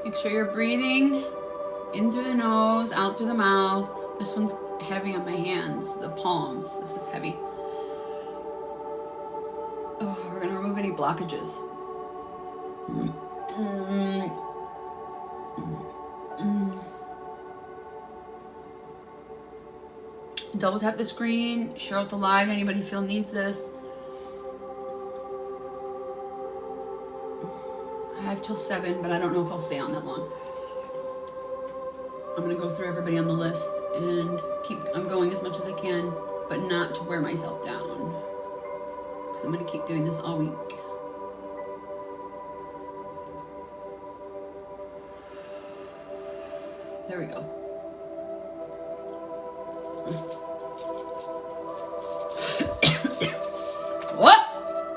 S1: Make sure you're breathing in through the nose, out through the mouth. This one's heavy on my hands, the palms. This is heavy. Oh, we're gonna remove any blockages. Double tap the screen, share out the live. Anybody feel needs this. 5 till 7, but I don't know if I'll stay on that long. I'm gonna go through everybody on the list and I'm going as much as I can, but not to wear myself down. Because I'm gonna keep doing this all week. There we go. What?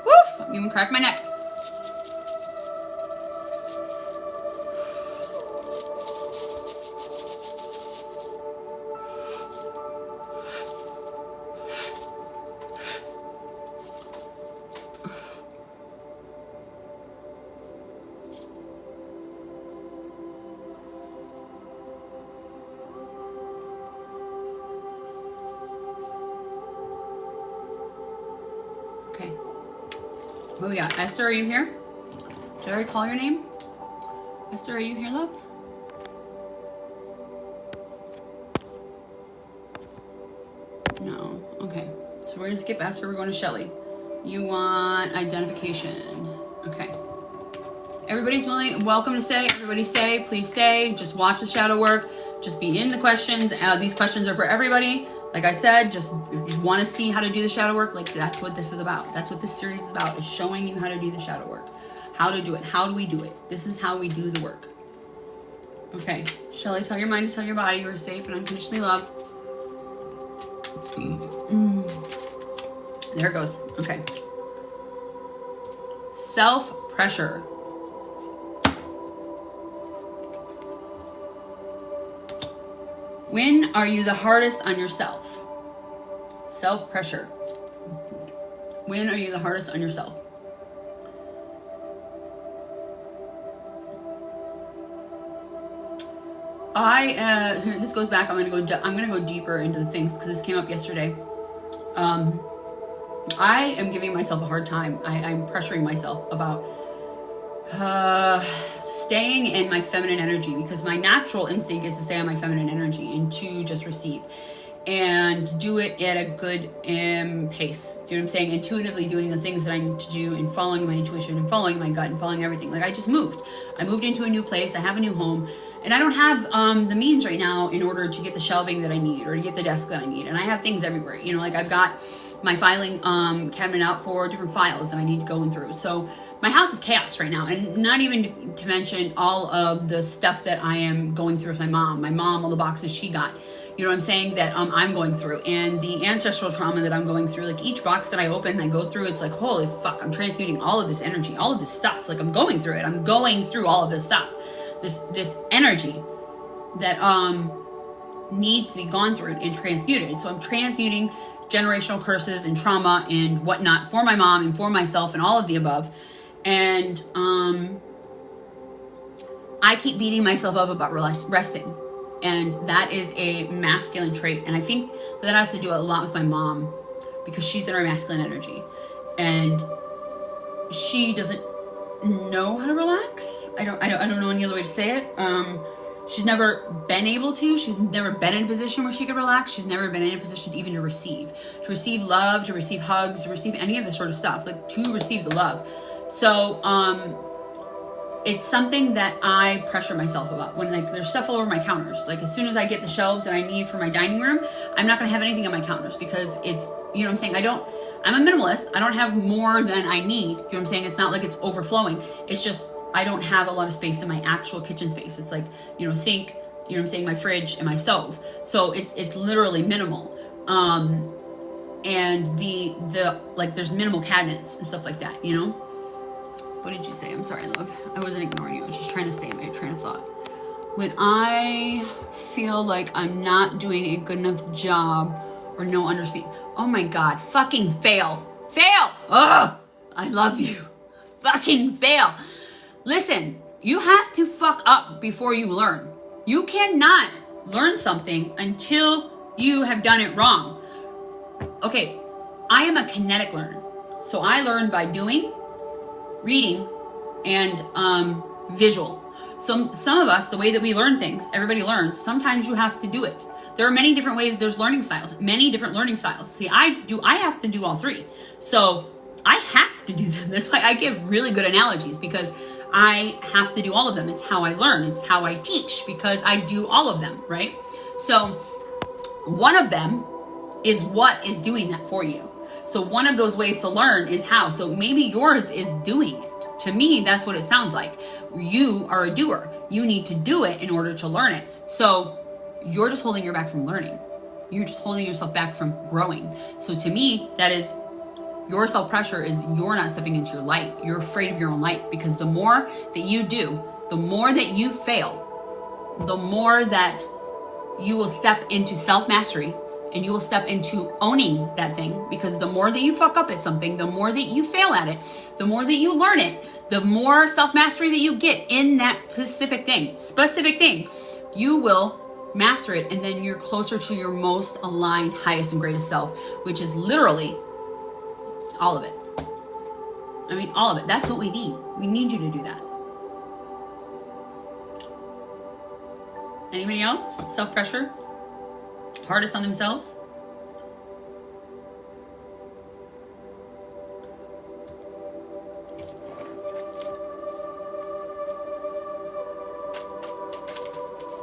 S1: Woof! I'm even crack my neck. What we got? Esther, are you here? Did I call your name? Esther, are you here, love? No. Okay. So we're going to skip Esther. We're going to Shelly. You want identification. Okay. Everybody's willing. Welcome to stay. Everybody stay. Please stay. Just watch the shadow work. Just be in the questions. These questions are for everybody. Like I said, just if you want to see how to do the shadow work, like that's what this is about. That's what this series is about, is showing you how to do the shadow work. How to do it. How do we do it? This is how we do the work. Okay. Shelly, tell your mind to tell your body you are safe and unconditionally loved. There it goes. Okay. Self-pressure. When are you the hardest on yourself? Self-pressure. When are you the hardest on yourself? This goes back. I'm gonna go deeper into the things because this came up yesterday. I am giving myself a hard time. I'm pressuring myself about staying in my feminine energy, because my natural instinct is to stay on my feminine energy and to just receive and do it at a good pace. Do you know what I'm saying? Intuitively doing the things that I need to do and following my intuition and following my gut and following everything. Like I just moved. I moved into a new place. I have a new home. And I don't have the means right now in order to get the shelving that I need or to get the desk that I need. And I have things everywhere. You know, like I've got my filing cabinet out for different files that I need going through. So my house is chaos right now, and not even to mention all of the stuff that I am going through with my mom. My mom, all the boxes she got, you know what I'm saying, that I'm going through, and the ancestral trauma that I'm going through. Like each box that I open and I go through, it's like, holy fuck, I'm transmuting all of this energy, all of this stuff. Like I'm going through it. I'm going through all of this stuff, this energy that needs to be gone through and transmuted. So I'm transmuting generational curses and trauma and whatnot for my mom and for myself and all of the above. And I keep beating myself up about resting. And that is a masculine trait. And I think that has to do a lot with my mom, because she's in her masculine energy. And she doesn't know how to relax. I don't know any other way to say it. She's never been able to. She's never been in a position where she could relax. She's never been in a position even to receive love, to receive hugs, to receive any of this sort of stuff, like to receive the love. So, it's something that I pressure myself about when, like, there's stuff all over my counters. Like, as soon as I get the shelves that I need for my dining room, I'm not going to have anything on my counters, because it's, you know what I'm saying? I'm a minimalist. I don't have more than I need. You know what I'm saying? It's not like it's overflowing. It's just, I don't have a lot of space in my actual kitchen space. It's like, you know, sink, you know what I'm saying, my fridge and my stove. So it's literally minimal. And the like, there's minimal cabinets and stuff like that, you know? What did you say? I'm sorry, love. I wasn't ignoring you. I was just trying to stay in my train of thought. When I feel like I'm not doing a good enough job or no understanding. Oh my God, fucking fail. Fail! Ugh! I love you. Fucking fail. Listen, you have to fuck up before you learn. You cannot learn something until you have done it wrong. Okay, I am a kinetic learner. So I learn by doing, reading, and visual. Some of us, the way that we learn things, everybody learns, sometimes you have to do it. There are many different ways. There's learning styles, many different learning styles. See, I have to do all three. So I have to do them. That's why I give really good analogies, because I have to do all of them. It's how I learn. It's how I teach, because I do all of them, right? So one of them is what is doing that for you. So one of those ways to learn is how. So maybe yours is doing it. To me, that's what it sounds like. You are a doer. You need to do it in order to learn it. So you're just holding your back from learning. You're just holding yourself back from growing. So to me, that is, your self-pressure is you're not stepping into your light. You're afraid of your own light, because the more that you do, the more that you fail, the more that you will step into self-mastery, and you will step into owning that thing. Because the more that you fuck up at something, the more that you fail at it, the more that you learn it, the more self-mastery that you get in that specific thing, you will master it, and then you're closer to your most aligned, highest and greatest self, which is literally all of it. I mean, all of it. That's what we need. We need you to do that. Anybody else? Self-pressure? Hardest on themselves?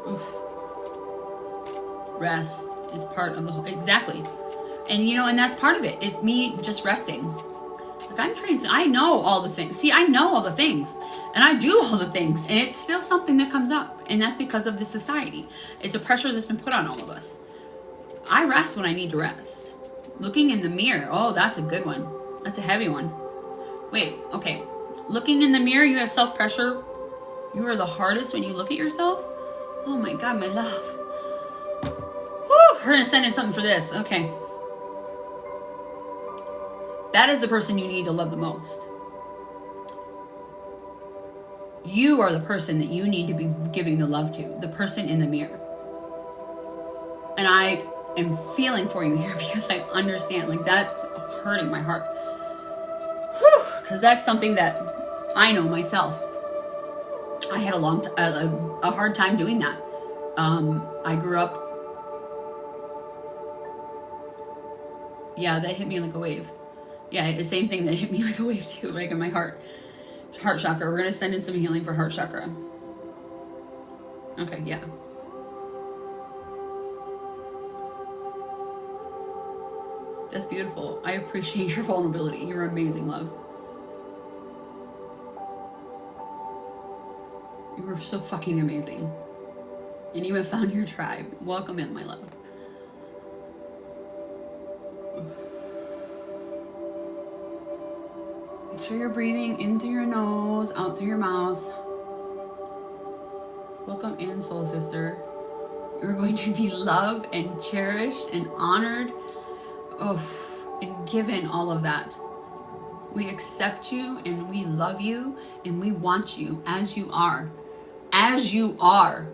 S1: Oof. Rest is part of the whole, exactly. And you know, and that's part of it. It's me just resting. Like, I'm trained, so I know all the things. See, I know all the things, and I do all the things, and it's still something that comes up. And that's because of the society. It's a pressure that's been put on all of us. I rest when I need to rest. Looking in the mirror. Oh, that's a good one. That's a heavy one. Wait, okay. Looking in the mirror, you have self-pressure. You are the hardest when you look at yourself. Oh my God, my love. Whew, we're gonna send in something for this. Okay. That is the person you need to love the most. You are the person that you need to be giving the love to. The person in the mirror. And I am feeling for you here, because I understand. Like, that's hurting my heart. Because that's something that I know myself. I had a hard time doing that. I grew up. Yeah, that hit me like a wave. Yeah, the same thing that hit me like a wave too, like in my heart chakra. We're gonna send in some healing for heart chakra. Okay, yeah. That's beautiful. I appreciate your vulnerability. You're amazing, love. You are so fucking amazing. And you have found your tribe. Welcome in, my love. Make sure you're breathing in through your nose, out through your mouth. Welcome in, soul sister. You're going to be loved and cherished and honored. And given all of that. We accept you, and we love you, and we want you as you are. as you are,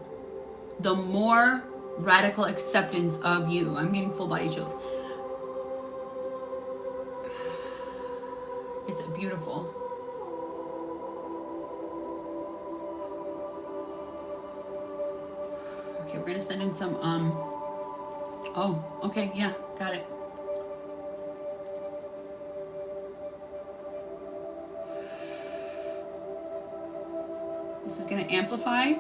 S1: the more radical acceptance of you. I'm getting full body chills. It's beautiful. Okay, we're gonna send in some, oh, okay, yeah, got it. This is gonna amplify.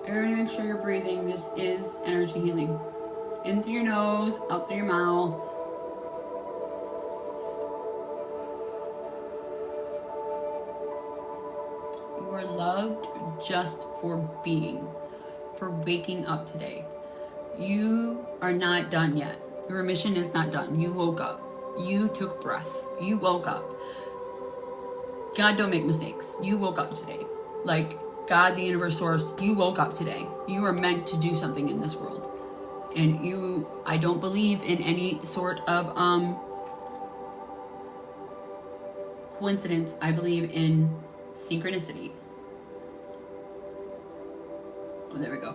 S1: Everybody make sure you're breathing. This is energy healing. In through your nose, out through your mouth. You are loved just for being, for waking up today. You are not done yet. Your mission is not done. You woke up. You took breath. You woke up. God don't make mistakes. You woke up today. Like God, the universe, source, you woke up today. You are meant to do something in this world. And I don't believe in any sort of coincidence. I believe in synchronicity. Oh, there we go.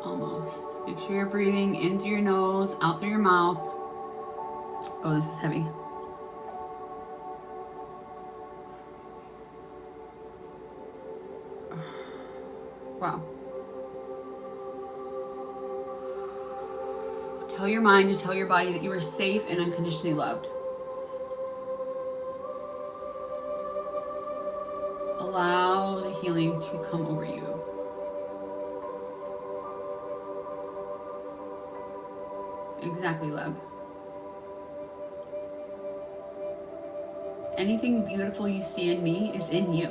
S1: Almost. Make sure you're breathing in through your nose, out through your mouth. Oh, this is heavy. Wow. Tell your mind to tell your body that you are safe and unconditionally loved. Allow the healing to come over you. Exactly, Leb. Anything beautiful you see in me is in you.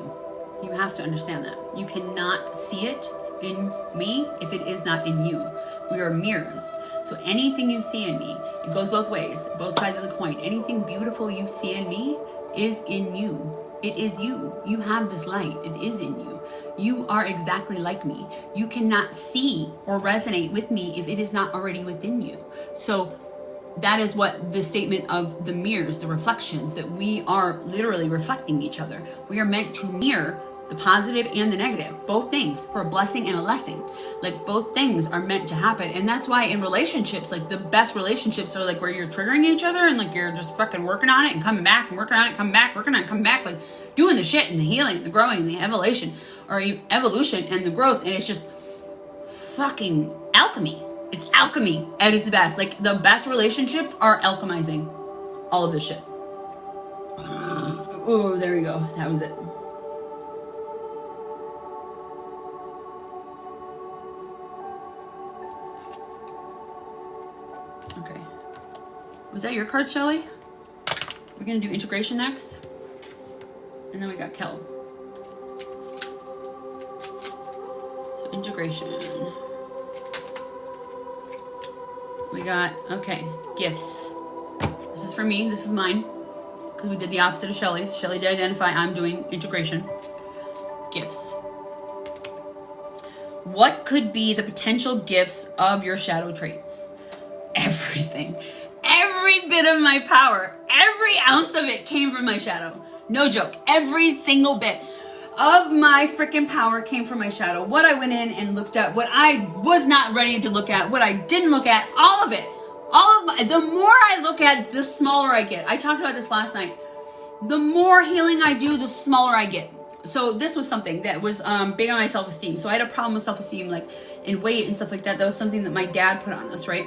S1: You have to understand that. You cannot see it in me if it is not in you. We are mirrors. So anything you see in me, it goes both ways, both sides of the coin. Anything beautiful you see in me is in you. It is you. You have this light. It is in you. You are exactly like me. You cannot see or resonate with me if it is not already within you. So that is what the statement of the mirrors, the reflections, that we are literally reflecting each other. We are meant to mirror the positive and the negative, both things, for a blessing and a lesson. Like both things are meant to happen. And that's why in relationships, like the best relationships are like where you're triggering each other and like you're just fucking working on it and coming back and working on it, coming back, working on it, coming back, like doing the shit and the healing and the growing and the evolution and the growth. And it's just fucking alchemy. It's alchemy at its best. Like the best relationships are alchemizing all of this shit. Oh, there we go. That was it. Okay. Was that your card, Shelly? We're gonna do integration next. And then we got Kel. So integration. We got, okay, gifts. This is for me, this is mine. Because we did the opposite of Shelly's. Shelly did identify, I'm doing integration. Gifts. What could be the potential gifts of your shadow traits? Everything. Every bit of my power, every ounce of it came from my shadow. No joke. Every single bit of my freaking power came from my shadow. What I went in and looked at, what I was not ready to look at, what I didn't look at, all of it. The more I look at, the smaller I get. I talked about this last night. The more healing I do, the smaller I get. So this was something that was big on my self-esteem. So I had a problem with self-esteem, like in weight and stuff like that. That was something that my dad put on us, right?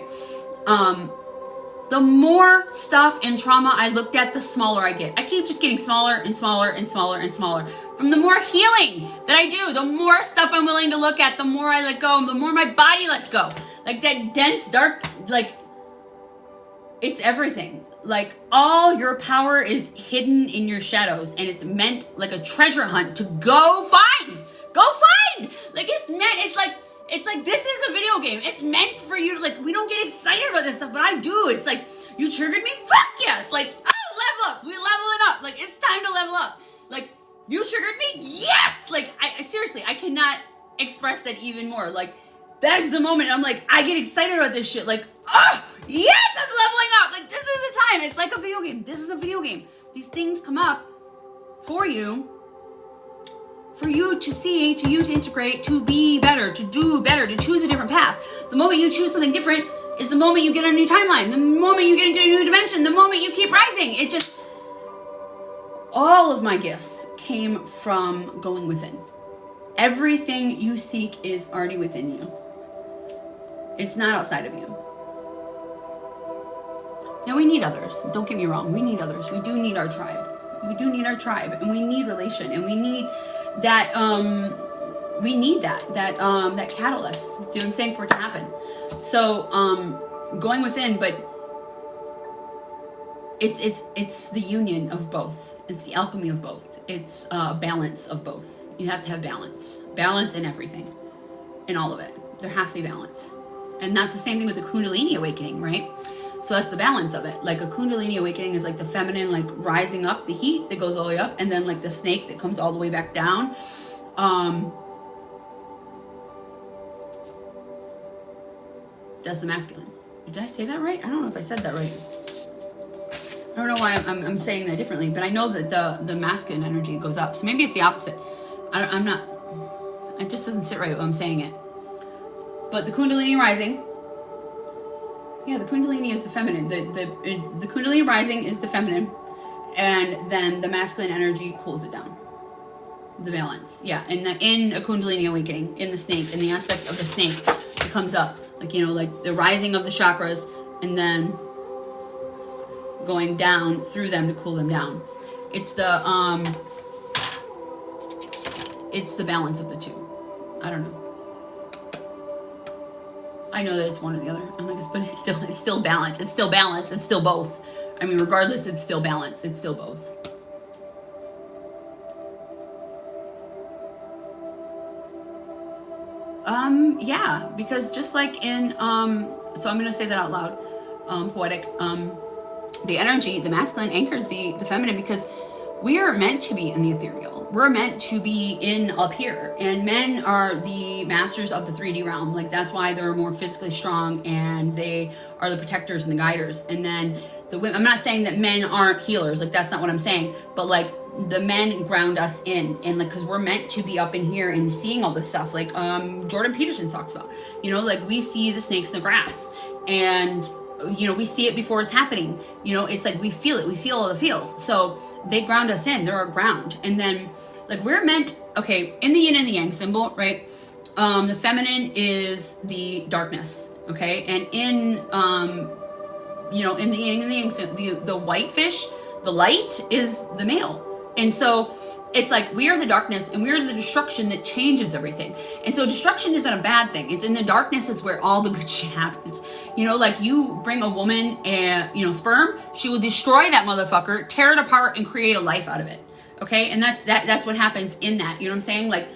S1: The more stuff and trauma I looked at, the smaller I get. I keep just getting smaller and smaller and smaller and smaller. From the more healing that I do, the more stuff I'm willing to look at, the more I let go, the more my body lets go. Like that dense, dark, like, it's everything. Like, all your power is hidden in your shadows, and it's meant like a treasure hunt to go find. Go find! Like, it's meant, it's like this is a video game. It's meant for you to, like, we don't get excited about this stuff, but I do. It's like, you triggered me? Fuck yes! Like, oh, level up. We leveling up. Like, it's time to level up. Like, you triggered me? Yes! Like, I seriously, I cannot express that even more. Like, That is the moment I'm like, I get excited about this shit. Like, oh, yes, I'm leveling up. Like, this is the time. It's like a video game. This is a video game. These things come up for you to see, to you to integrate, to be better, to do better, to choose a different path. The moment you choose something different is the moment you get a new timeline, the moment you get into a new dimension, the moment you keep rising. It just, all of my gifts came from going within. Everything you seek is already within you. It's not outside of you. Now, we need others. Don't get me wrong. We need others. We do need our tribe. We do need our tribe, and we need relation, and we need that, that catalyst. You know what I'm saying? For it to happen. So, going within, but it's the union of both. It's the alchemy of both. It's a balance of both. You have to have balance. Balance in everything. In all of it. There has to be balance. And that's the same thing with the Kundalini awakening, right? So that's the balance of it. Like a Kundalini awakening is like the feminine, like rising up, the heat that goes all the way up, and then like the snake that comes all the way back down. That's the masculine. Did I say that right? I don't know if I said that right. I don't know why I'm saying that differently, but I know that the masculine energy goes up. So maybe it's the opposite. I'm not, it just doesn't sit right when I'm saying it. But the Kundalini rising, yeah, the Kundalini is the feminine. The Kundalini rising is the feminine, and then the masculine energy cools it down. The balance, yeah. In a Kundalini awakening, in the snake, in the aspect of the snake, it comes up, like, you know, like the rising of the chakras, and then going down through them to cool them down. It's the balance of the two. I don't know. I know that it's one or the other. I'm like, but it's still balance. It's still balance. It's still both. I mean, regardless, it's still balance. It's still both. Yeah, because just like in, so I'm going to say that out loud, poetic, the energy, the masculine anchors the feminine, because we are meant to be in the ethereal. We're meant to be in up here, and men are the masters of the 3D realm. Like, that's why they're more physically strong, and they are the protectors and the guiders. And then the women, I'm not saying that men aren't healers, like that's not what I'm saying, but like the men ground us in, and like, because we're meant to be up in here and seeing all this stuff, like Jordan Peterson talks about, you know, like we see the snakes in the grass, and you know, we see it before it's happening. You know, it's like we feel it, we feel all the feels. So they ground us in, they're our ground. And then like we're meant, okay, in the yin and the yang symbol, right, the feminine is the darkness, okay, and in you know, in the yin and the yang, the white fish, the light is the male. And so it's like we are the darkness, and we are the destruction that changes everything. And so destruction isn't a bad thing. It's in the darkness is where all the good shit happens. You know, like you bring a woman you know, sperm, she will destroy that motherfucker, tear it apart, and create a life out of it. Okay, and that's what happens in that. You know what I'm saying? Like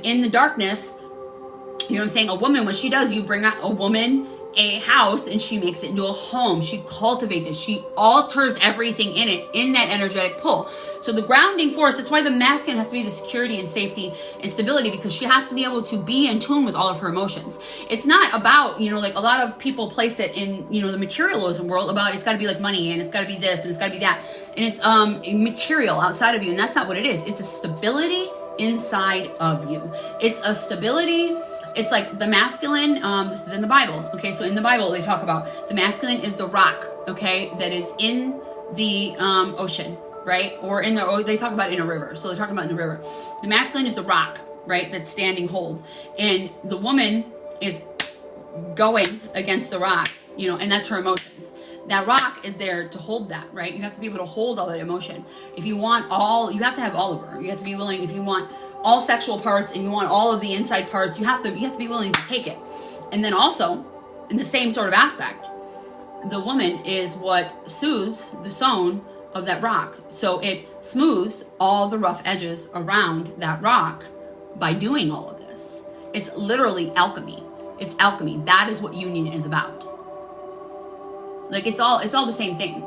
S1: in the darkness, you know what I'm saying? A woman, what she does, you bring out a woman a house, and she makes it into a home. She cultivates it. She alters everything in it, in that energetic pull. So the grounding force, that's why the masculine has to be the security and safety and stability, because she has to be able to be in tune with all of her emotions. It's not about, you know, like a lot of people place it in, you know, the materialism world about it's got to be like money, and it's got to be this, and it's got to be that. And it's material outside of you, and that's not what it is. It's a stability inside of you. It's a stability. It's like the masculine, this is in the Bible, okay? So in the Bible, they talk about the masculine is the rock, okay, that is in the ocean, right? Or they talk about it in a river. So they're talking about in the river. The masculine is the rock, right, that's standing hold. And the woman is going against the rock, you know, and that's her emotions. That rock is there to hold that, right? You have to be able to hold all that emotion. If you want you have to have all of her. You have to be willing, if you want all sexual parts and you want all of the inside parts, you have to be willing to take it. And then also, in the same sort of aspect, the woman is what soothes the stone of that rock. So it smooths all the rough edges around that rock by doing all of this. It's literally alchemy. It's alchemy. That is what union is about. Like it's all the same thing.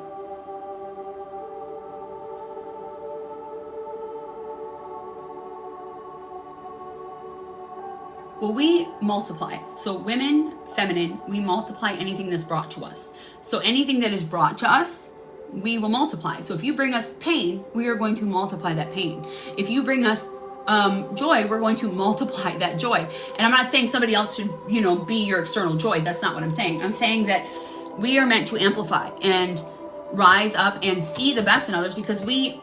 S1: Well, we multiply. So women, feminine, we multiply anything that's brought to us. So anything that is brought to us, we will multiply. So if you bring us pain, we are going to multiply that pain. If you bring us joy, we're going to multiply that joy. And I'm not saying somebody else should, be your external joy. That's not what I'm saying. I'm saying that we are meant to amplify and rise up and see the best in others, because we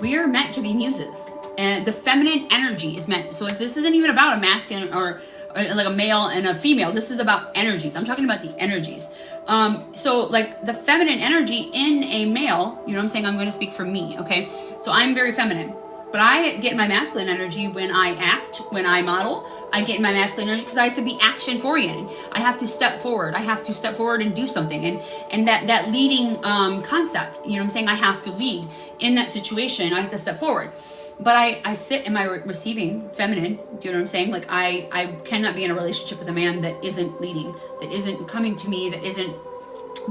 S1: are meant to be muses. And the feminine energy is meant. So if this isn't even about a masculine or like a male and a female, this is about energies. I'm talking about the energies. So like the feminine energy in a male, you know what I'm saying? I'm going to speak for me, okay? So I'm very feminine, but I get my masculine energy when I act, when I model. I get my masculine energy because I have to be action oriented. I have to step forward. I have to step forward and do something. And that leading concept, you know what I'm saying? I have to lead in that situation. I have to step forward. But I sit in my receiving feminine. Do you know what I'm saying? Like I cannot be in a relationship with a man that isn't leading, that isn't coming to me, that isn't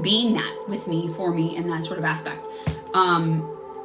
S1: being that with me, for me, in that sort of aspect.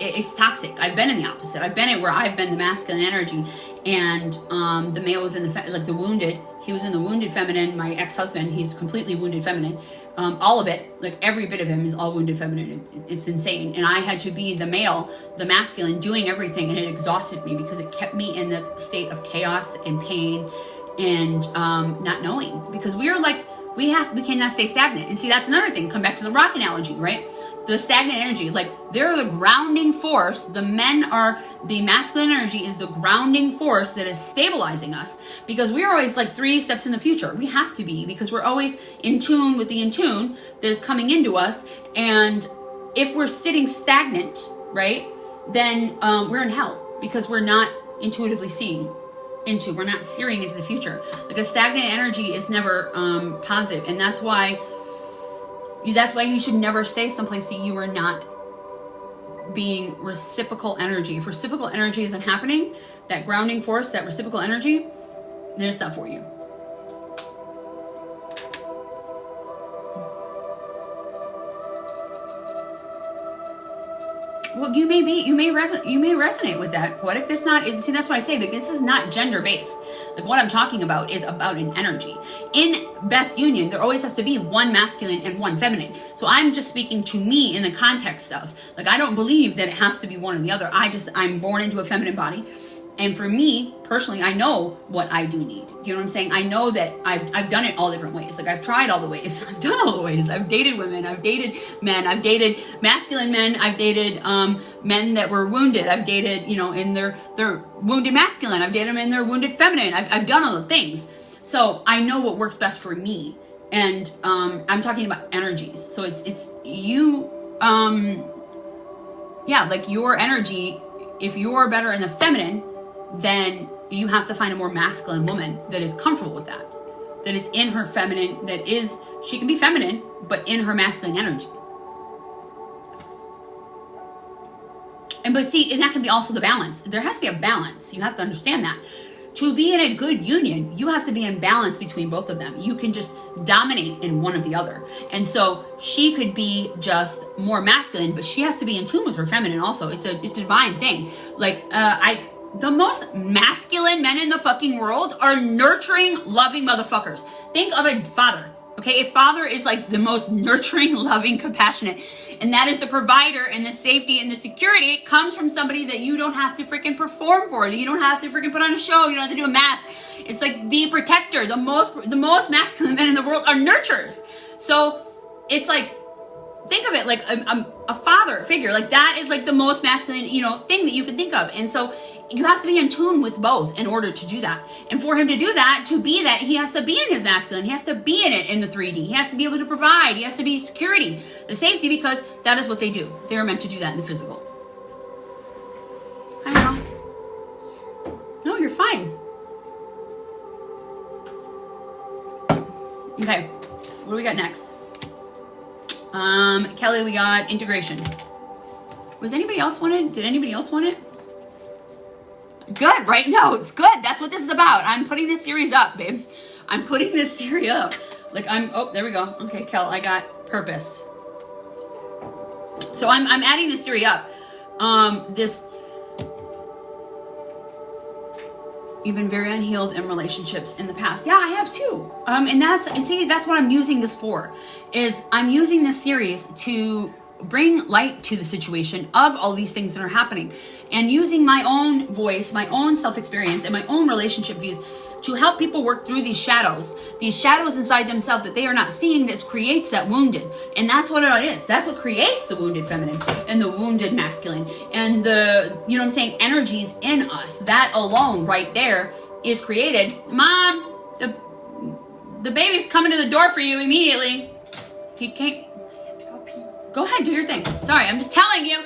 S1: It's toxic. I've been in the opposite. I've been it where I've been the masculine energy, and the male is in the wounded. He was in the wounded feminine. My ex-husband, he's completely wounded feminine. All of it, like every bit of him, is all wounded feminine. It's insane. And I had to be the male, the masculine, doing everything, and it exhausted me because it kept me in the state of chaos and pain and not knowing. Because we cannot stay stagnant. And see, that's another thing. Come back to the rock analogy, right? The stagnant energy, like they're the grounding force. The masculine energy is the grounding force that is stabilizing us, because we are always like 3 steps in the future. We have to be, because we're always in tune with the in tune that is coming into us. And if we're sitting stagnant, right, then we're in hell, because we're not intuitively seeing we're not searing into the future. Like a stagnant energy is never positive, and that's why you should never stay someplace that you are not being reciprocal energy. If reciprocal energy isn't happening, that grounding force, that reciprocal energy, then it's not for you. Well, you may resonate with that. What if this not is? See, that's why I say that this is not gender based. Like what I'm talking about is about an energy. In best union, there always has to be one masculine and one feminine. So I'm just speaking to me in the context of, like, I don't believe that it has to be one or the other. I'm born into a feminine body. And for me, personally, I know what I do need. You know what I'm saying? I know that I've done it all different ways. Like, I've tried all the ways. I've done all the ways. I've dated women. I've dated men. I've dated masculine men. I've dated men that were wounded. I've dated, in their wounded masculine. I've dated them in their wounded feminine. I've done all the things. So I know what works best for me. And I'm talking about energies. So it's you, like your energy, if you're better in the feminine, then you have to find a more masculine woman that is comfortable with that is in her feminine, she can be feminine, but in her masculine energy. And that can be also the balance. There has to be a balance. You have to understand that. To be in a good union, you have to be in balance between both of them. You can just dominate in one or the other. And so she could be just more masculine, but she has to be in tune with her feminine also. It's a divine thing. Like, the most masculine men in the fucking world are nurturing, loving motherfuckers. Think of a father, okay? A father is like the most nurturing, loving, compassionate. And that is the provider, and the safety and the security. It comes from somebody that you don't have to freaking perform for, that you don't have to freaking put on a show, you don't have to do a mask. It's like the protector. The most masculine men in the world are nurturers. So it's like, think of it like a father figure. Like that is like the most masculine, thing that you can think of. And so you have to be in tune with both in order to do that. And for him to do that, to be that, he has to be in his masculine. He has to be in it in the 3D. He has to be able to provide. He has to be security, the safety, because that is what they do. They are meant to do that in the physical. I don't know. No, you're fine. Okay, what do we got next? Kelly, we got integration. Did anybody else want it? Good, right? No, it's good. That's what this is about. I'm putting this series up, babe. I'm putting this series up. Like there we go. Okay, Kel, I got purpose. So I'm adding this series up. You've been very unhealed in relationships in the past. Yeah, I have too. And see, that's what I'm using this for, is I'm using this series to bring light to the situation of all these things that are happening, and using my own voice, my own self-experience, and my own relationship views to help people work through these shadows inside themselves that they are not seeing, that creates that wounded. And that's what it is. That's what creates the wounded feminine and the wounded masculine and the, you know what I'm saying, energies in us. That alone right there is created. Mom, the baby's coming to the door for you immediately. He can't. Go ahead, do your thing. Sorry, I'm just telling you.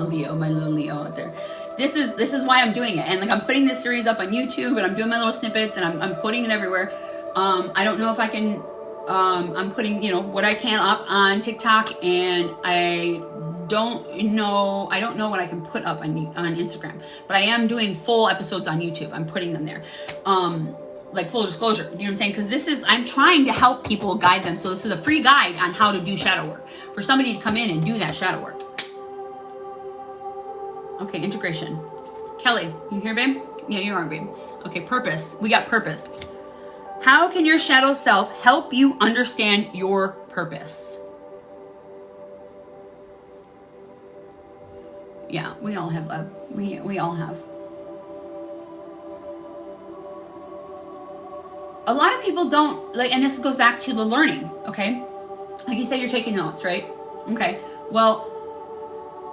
S1: Leo, my little Leo out there. This is why I'm doing it. And like, I'm putting this series up on YouTube, and I'm doing my little snippets, and I'm putting it everywhere. I don't know if I can, I'm putting, you know, what I can up on TikTok, and I don't know what I can put up on Instagram, but I am doing full episodes on YouTube. I'm putting them there. Like, full disclosure, you know what I'm saying? Because I'm trying to help people, guide them. So this is a free guide on how to do shadow work for somebody to come in and do that shadow work. Okay, integration. Kelly, you here, babe? Yeah, you are, babe. Okay, purpose. We got purpose. How can your shadow self help you understand your purpose? Yeah, we all have love. We all have. A lot of people don't, like, and this goes back to the learning, okay? Like you said, you're taking notes, right? Okay, well,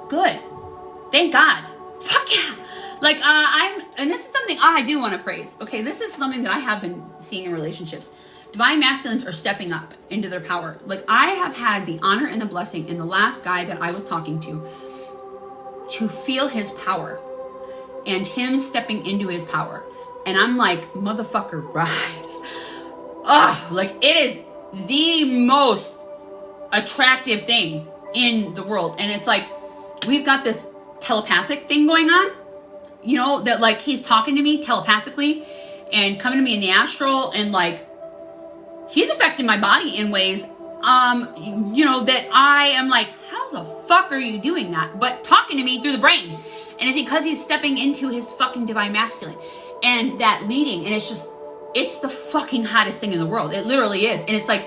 S1: good. Thank God. Fuck yeah. Like, and this is something I do want to praise, okay? This is something that I have been seeing in relationships. Divine masculines are stepping up into their power. Like, I have had the honor and the blessing in the last guy that I was talking to feel his power and him stepping into his power. And I'm like, motherfucker, rise. Ugh, like, it is the most attractive thing in the world. And it's like, we've got this telepathic thing going on, you know, that like, he's talking to me telepathically and coming to me in the astral, and like, he's affecting my body in ways, you know, that I am like, how the fuck are you doing that? But talking to me through the brain. And it's because he's stepping into his fucking divine masculine. And that leading, and it's the fucking hottest thing in the world. It literally is. And it's like,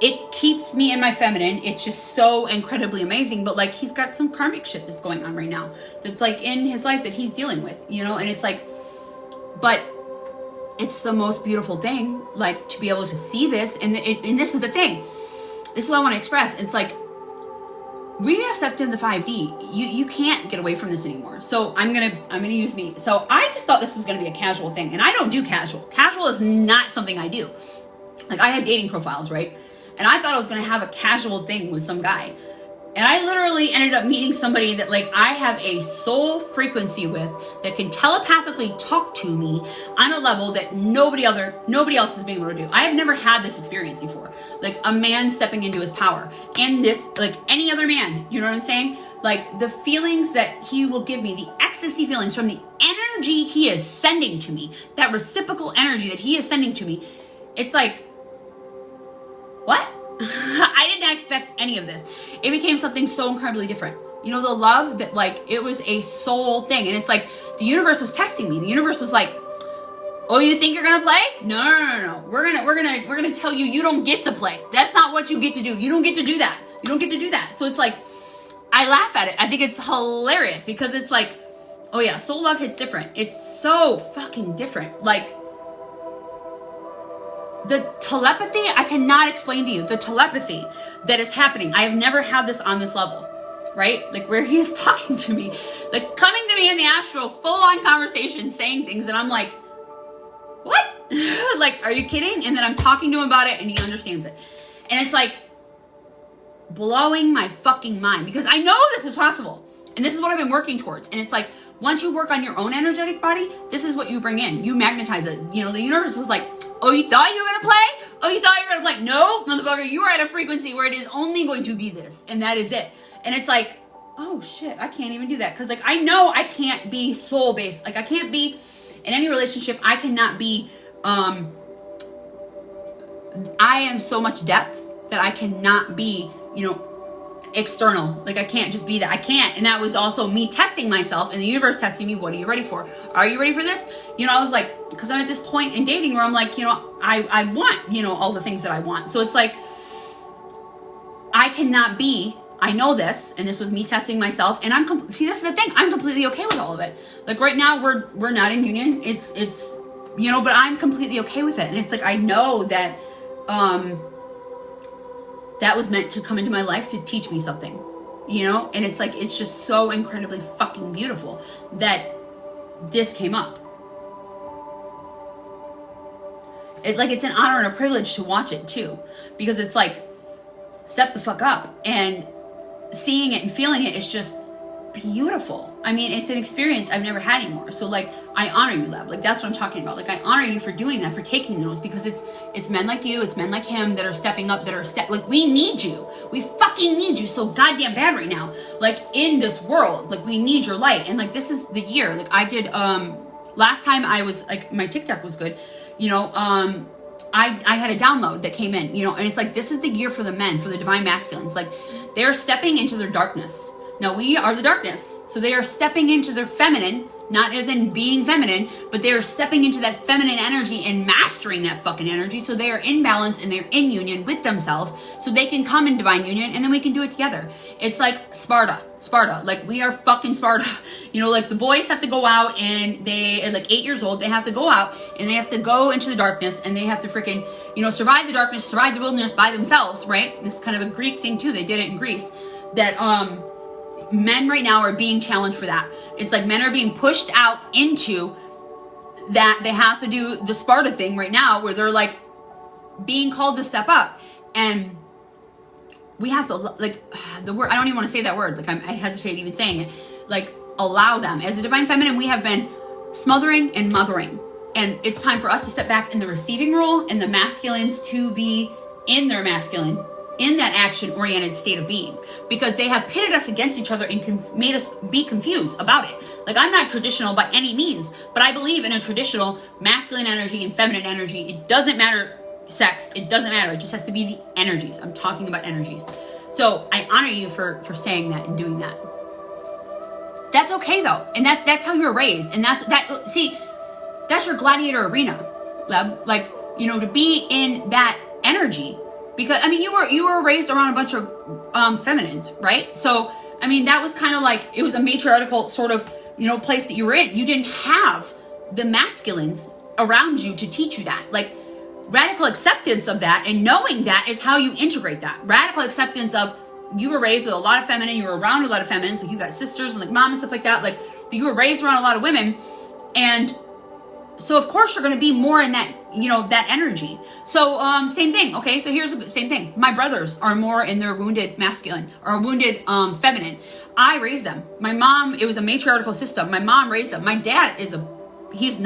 S1: it keeps me in my feminine. It's just so incredibly amazing. But like, he's got some karmic shit that's going on right now that's like in his life that he's dealing with, you know? And it's like, but it's the most beautiful thing, like, to be able to see this. And this is the thing. This is what I want to express. It's like, we accepted the 5D. You can't get away from this anymore. So I'm gonna use me. So I just thought this was gonna be a casual thing, and I don't do casual. Casual is not something I do. Like, I have dating profiles, right? And I thought I was gonna have a casual thing with some guy, and I literally ended up meeting somebody that, like, I have a soul frequency with, that can telepathically talk to me on a level that nobody else has been able to do. I have never had this experience before. Like, a man stepping into his power. And this, like, any other man, you know what I'm saying? Like, the feelings that he will give me, the ecstasy feelings from the energy he is sending to me, that reciprocal energy that he is sending to me, it's like, what? I did not expect any of this. It became something so incredibly different. You know, the love that, like, it was a soul thing. And it's like, the universe was testing me. The universe was like, oh, you think you're gonna play? No. We're gonna tell you, you don't get to play. That's not what you get to do. You don't get to do that. You don't get to do that. So it's like, I laugh at it. I think it's hilarious, because it's like, oh yeah, soul love hits different. It's so fucking different. Like, the telepathy, I cannot explain to you. The telepathy that is happening. I have never had this on this level, right? Like, where he is talking to me, like, coming to me in the astral, full on conversation, saying things, and I'm like, what? Like, are you kidding? And then I'm talking to him about it, and he understands it. And it's like, blowing my fucking mind, because I know this is possible. And this is what I've been working towards. And it's like, once you work on your own energetic body, this is what you bring in. You magnetize it. You know, the universe was like, oh, you thought you were going to play? Oh, you thought you were going to play? No, motherfucker, you are at a frequency where it is only going to be this. And that is it. And it's like, oh shit, I can't even do that. Because, like, I know I can't be soul-based. Like, I can't be, in any relationship, I cannot be, I am so much depth that I cannot be, you know, external. Like, I can't just be that. I can't. And that was also me testing myself and the universe testing me. What are you ready for? Are you ready for this? You know, I was like, because I'm at this point in dating where I'm like, you know, I want, you know, all the things that I want. So it's like, I cannot be, I know this, and this was me testing myself, and see, this is the thing, I'm completely okay with all of it. Like, right now, we're not in union, it's, you know, but I'm completely okay with it, and it's like, I know that, that was meant to come into my life to teach me something, you know, and it's like, it's just so incredibly fucking beautiful that this came up. It's an honor and a privilege to watch it, too, because it's like, step the fuck up, and seeing it and feeling it is just beautiful. I mean, it's an experience I've never had anymore. So like, I honor you, Leb. Like, that's what I'm talking about. Like, I honor you for doing that, for taking those, because it's men like you, it's men like him that are stepping up, like, we need you. We fucking need you so goddamn bad right now. Like, in this world, like, we need your light. And like, this is the year. Like, I did, last time I was, like, my TikTok was good, you know, I had a download that came in, you know, and it's like, this is the year for the men, for the divine masculines. Like, they're stepping into their darkness. Now, we are the darkness. So they are stepping into their feminine, not as in being feminine, but they are stepping into that feminine energy and mastering that fucking energy. So they are in balance and they're in union with themselves, so they can come in divine union, and then we can do it together. It's like Sparta. Like, we are fucking Sparta. You know, like, the boys have to go out, and they are like 8 years old. They have to go out and they have to go into the darkness, and they have to freaking, you know, survive the darkness, survive the wilderness by themselves, right? This is kind of a Greek thing too. They did it in Greece. That men right now are being challenged for that. It's like men are being pushed out into that. They have to do the Sparta thing right now, where they're like being called to step up, and we have to, like, the word, I don't even want to say that word. Like, I hesitate even saying it. Like, allow them. As a divine feminine, we have been smothering and mothering. And it's time for us to step back in the receiving role, and the masculines to be in their masculine, in that action-oriented state of being. Because they have pitted us against each other and made us be confused about it. Like, I'm not traditional by any means, but I believe in a traditional masculine energy and feminine energy. It doesn't matter sex, it doesn't matter. It just has to be the energies. I'm talking about energies. So I honor you for saying that and doing that. That's okay though, and that's how you were raised, and that's your gladiator arena, Leb. Like, you know, to be in that energy, because I mean, you were raised around a bunch of feminines, right? So I mean, that was kind of like, it was a matriarchal sort of, you know, place that you were in. You didn't have the masculines around you to teach you that. Like, radical acceptance of that and knowing that is how you integrate that. Radical acceptance of, you were raised with a lot of feminine, you were around a lot of feminines, like you got sisters and like mom and stuff like that, like you were raised around a lot of women, and so of course you're going to be more in that, you know, that energy. So same thing. Okay, so here's the same thing. My brothers are more in their wounded masculine or wounded feminine. I raised them. My mom, it was a matriarchal system. My mom raised them. My dad is he's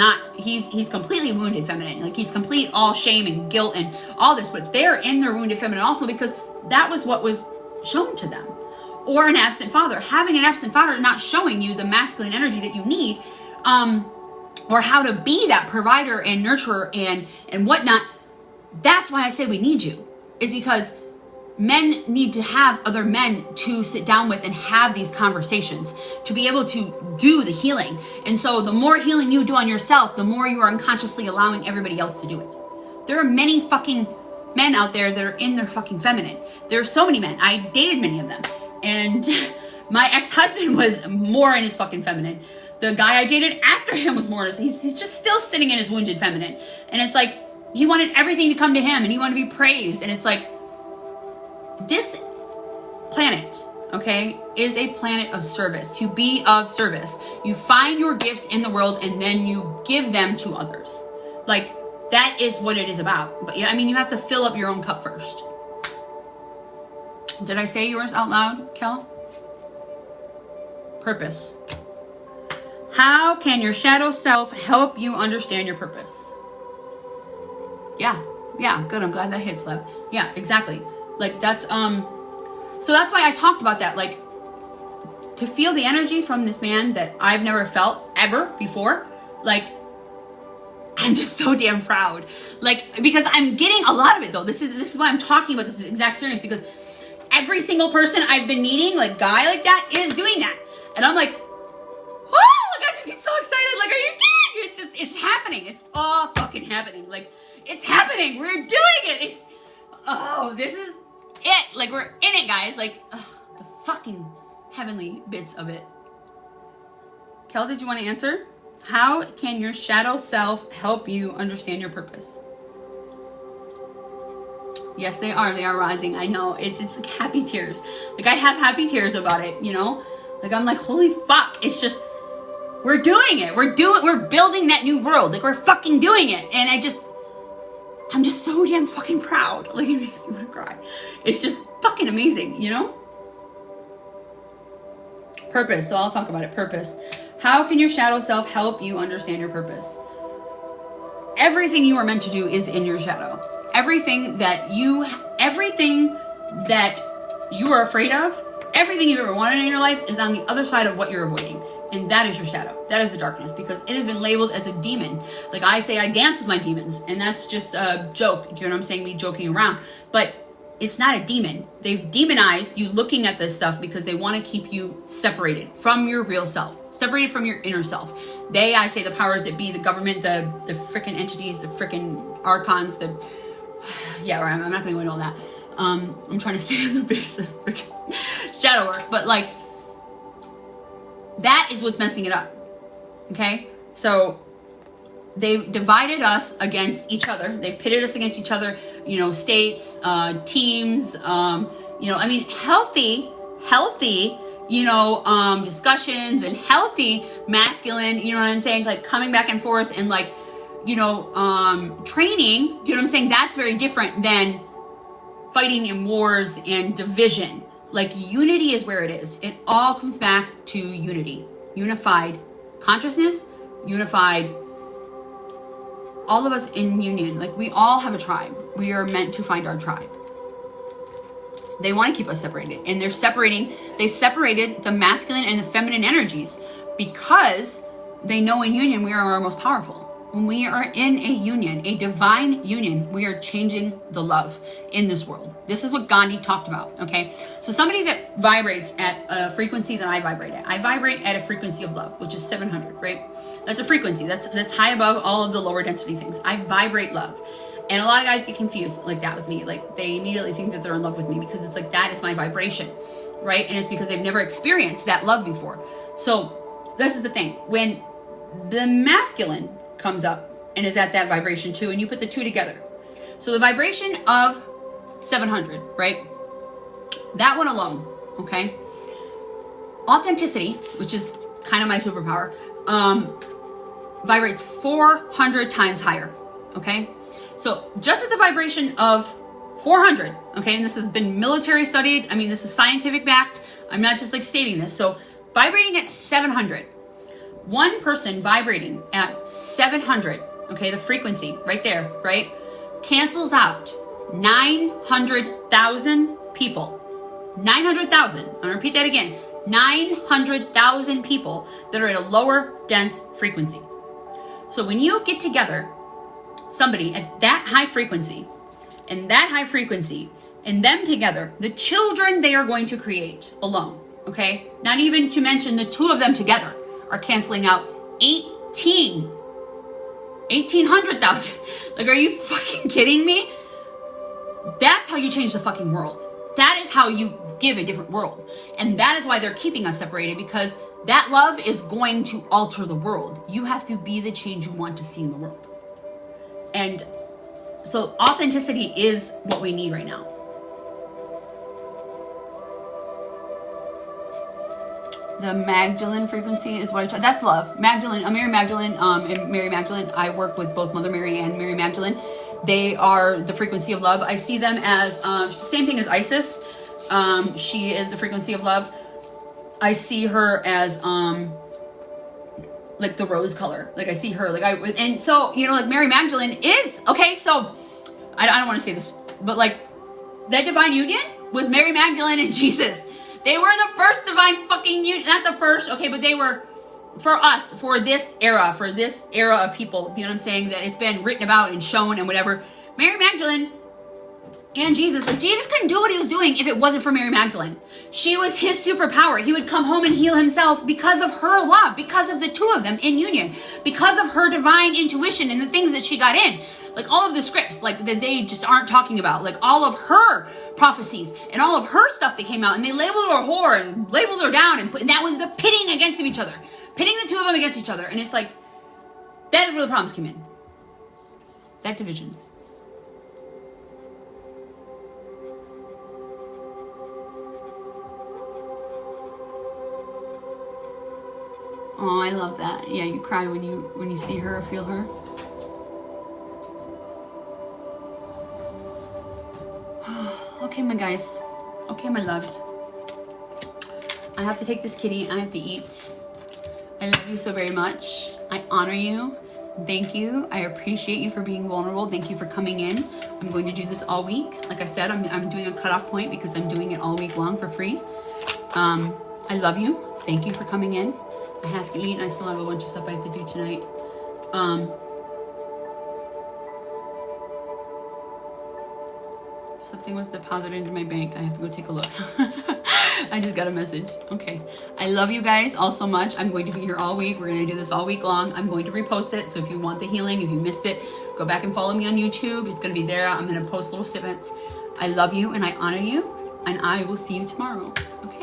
S1: completely wounded feminine. Like, he's complete all shame and guilt and all this, but they're in their wounded feminine also, because that was what was shown to them. Or an absent father. Having an absent father not showing you the masculine energy that you need, or how to be that provider and nurturer and whatnot. That's why I say we need you, is because men need to have other men to sit down with and have these conversations, to be able to do the healing. And so the more healing you do on yourself, the more you are unconsciously allowing everybody else to do it. There are many fucking men out there that are in their fucking feminine. There are so many men. I dated many of them. And my ex-husband was more in his fucking feminine. The guy I dated after him was more in his, he's just still sitting in his wounded feminine. And it's like, he wanted everything to come to him and he wanted to be praised. And it's like, this planet, okay, is a planet of service, to be of service. You find your gifts in the world and then you give them to others. Like, that is what it is about. But yeah, I mean, you have to fill up your own cup first. Did I say yours out loud, Kel? Purpose. How can your shadow self help you understand your purpose? Yeah, good. I'm glad that hits, Lev. Yeah, exactly. Like, that's, so that's why I talked about that. Like, to feel the energy from this man that I've never felt ever before, like, I'm just so damn proud. Like, because I'm getting a lot of it though. This is why I'm talking about this exact experience, because every single person I've been meeting, like guy like that, is doing that. And I'm like, whoa, like I just get so excited. Like, are you kidding? It's happening. It's all fucking happening. Like, it's happening. We're doing it. This is it. Like, we're in it, guys. Like, the fucking heavenly bits of it. Kel, did you want to answer? How can your shadow self help you understand your purpose? Yes, they are. They are rising. I know. It's like happy tears. Like, I have happy tears about it, you know? Like, I'm like, holy fuck. It's just, we're doing it. We're building that new world. Like, we're fucking doing it. And I'm just so damn fucking proud. Like, it makes me want to cry. It's just fucking amazing, you know? Purpose. So I'll talk about it. Purpose. How can your shadow self help you understand your purpose? Everything you are meant to do is in your shadow. Everything that you are afraid of, everything you've ever wanted in your life is on the other side of what you're avoiding. And that is your shadow. That is the darkness, because it has been labeled as a demon. Like I say, I dance with my demons, and that's just a joke. Do you know what I'm saying? Me joking around. But it's not a demon. They've demonized you looking at this stuff because they want to keep you separated from your real self, separated from your inner self. I say the powers that be, the government, the freaking entities, the freaking archons, I'm not going to go into all that. I'm trying to stay on the base of freaking shadow work, but like, that is what's messing it up. Okay? So they've divided us against each other. They've pitted us against each other, states, teams, healthy, discussions, and healthy masculine, you know what I'm saying? Like coming back and forth and like, training, you know what I'm saying? That's very different than fighting in wars and division. Like, unity is where it is. It all comes back to unity. Unified consciousness, unified, all of us in union. Like, we all have a tribe. We are meant to find our tribe. They want to keep us separated. And they separated the masculine and the feminine energies because they know in union we are our most powerful. When we are in a union, a divine union, we are changing the love in this world. This is what Gandhi talked about, okay? So somebody that vibrates at a frequency that I vibrate at. I vibrate at a frequency of love, which is 700, right? That's a frequency. That's high above all of the lower density things. I vibrate love. And a lot of guys get confused like that with me. Like, they immediately think that they're in love with me because it's like, that is my vibration, right? And it's because they've never experienced that love before. So this is the thing. When the masculine comes up and is at that vibration too, and you put the two together. So the vibration of 700, right? That one alone, okay? Authenticity, which is kind of my superpower, vibrates 400 times higher, okay? So just at the vibration of 400, okay, and this has been military studied, I mean, this is scientific backed, I'm not just like stating this. So vibrating at 700, one person vibrating at 700, okay, the frequency right there, right, cancels out 900,000 people. 900,000. I'm gonna repeat that again. 900,000 people that are at a lower dense frequency. So when you get together somebody at that high frequency and that high frequency and them together, the children they are going to create alone, okay, not even to mention the two of them together, are canceling out 1,800,000. Like, are you fucking kidding me? That's how you change the fucking world. That is how you give a different world. And that is why they're keeping us separated, because that love is going to alter the world. You have to be the change you want to see in the world. And so authenticity is what we need right now. The Magdalene frequency is what that's love. Magdalene, Mary Magdalene, and Mary Magdalene. I work with both Mother Mary and Mary Magdalene. They are the frequency of love. I see them as same thing as Isis. She is the frequency of love. I see her as like the rose color. Like, I see her and so like Mary Magdalene is okay. So I don't want to say this, but like that divine union was Mary Magdalene and Jesus. They were the first divine fucking union. Not the first, okay, but they were for us, for this era of people, you know what I'm saying, that it's been written about and shown and whatever. Mary Magdalene and Jesus. Like, Jesus couldn't do what he was doing if it wasn't for Mary Magdalene. She was his superpower. He would come home and heal himself because of her love, because of the two of them in union, because of her divine intuition and the things that she got in. Like, all of the scripts, like, that they just aren't talking about. Like, all of her prophecies and all of her stuff that came out, and they labeled her a whore and labeled her down, and that was the pitting against each other. Pitting the two of them against each other. And it's like, that is where the problems came in. That division. Oh, I love that. Yeah, you cry when you see her or feel her. Okay, my guys. Okay, my loves. I have to take this kitty. I have to eat. I love you so very much. I honor you. Thank you. I appreciate you for being vulnerable. Thank you for coming in. I'm going to do this all week. Like I said, I'm doing a cutoff point because I'm doing it all week long for free. I love you. Thank you for coming in. I have to eat, and I still have a bunch of stuff I have to do tonight. Something was deposited into my bank. I have to go take a look. I just got a message. Okay. I love you guys all so much. I'm going to be here all week. We're going to do this all week long. I'm going to repost it. So if you want the healing, if you missed it, go back and follow me on YouTube. It's going to be there. I'm going to post little snippets. I love you and I honor you, and I will see you tomorrow. Okay.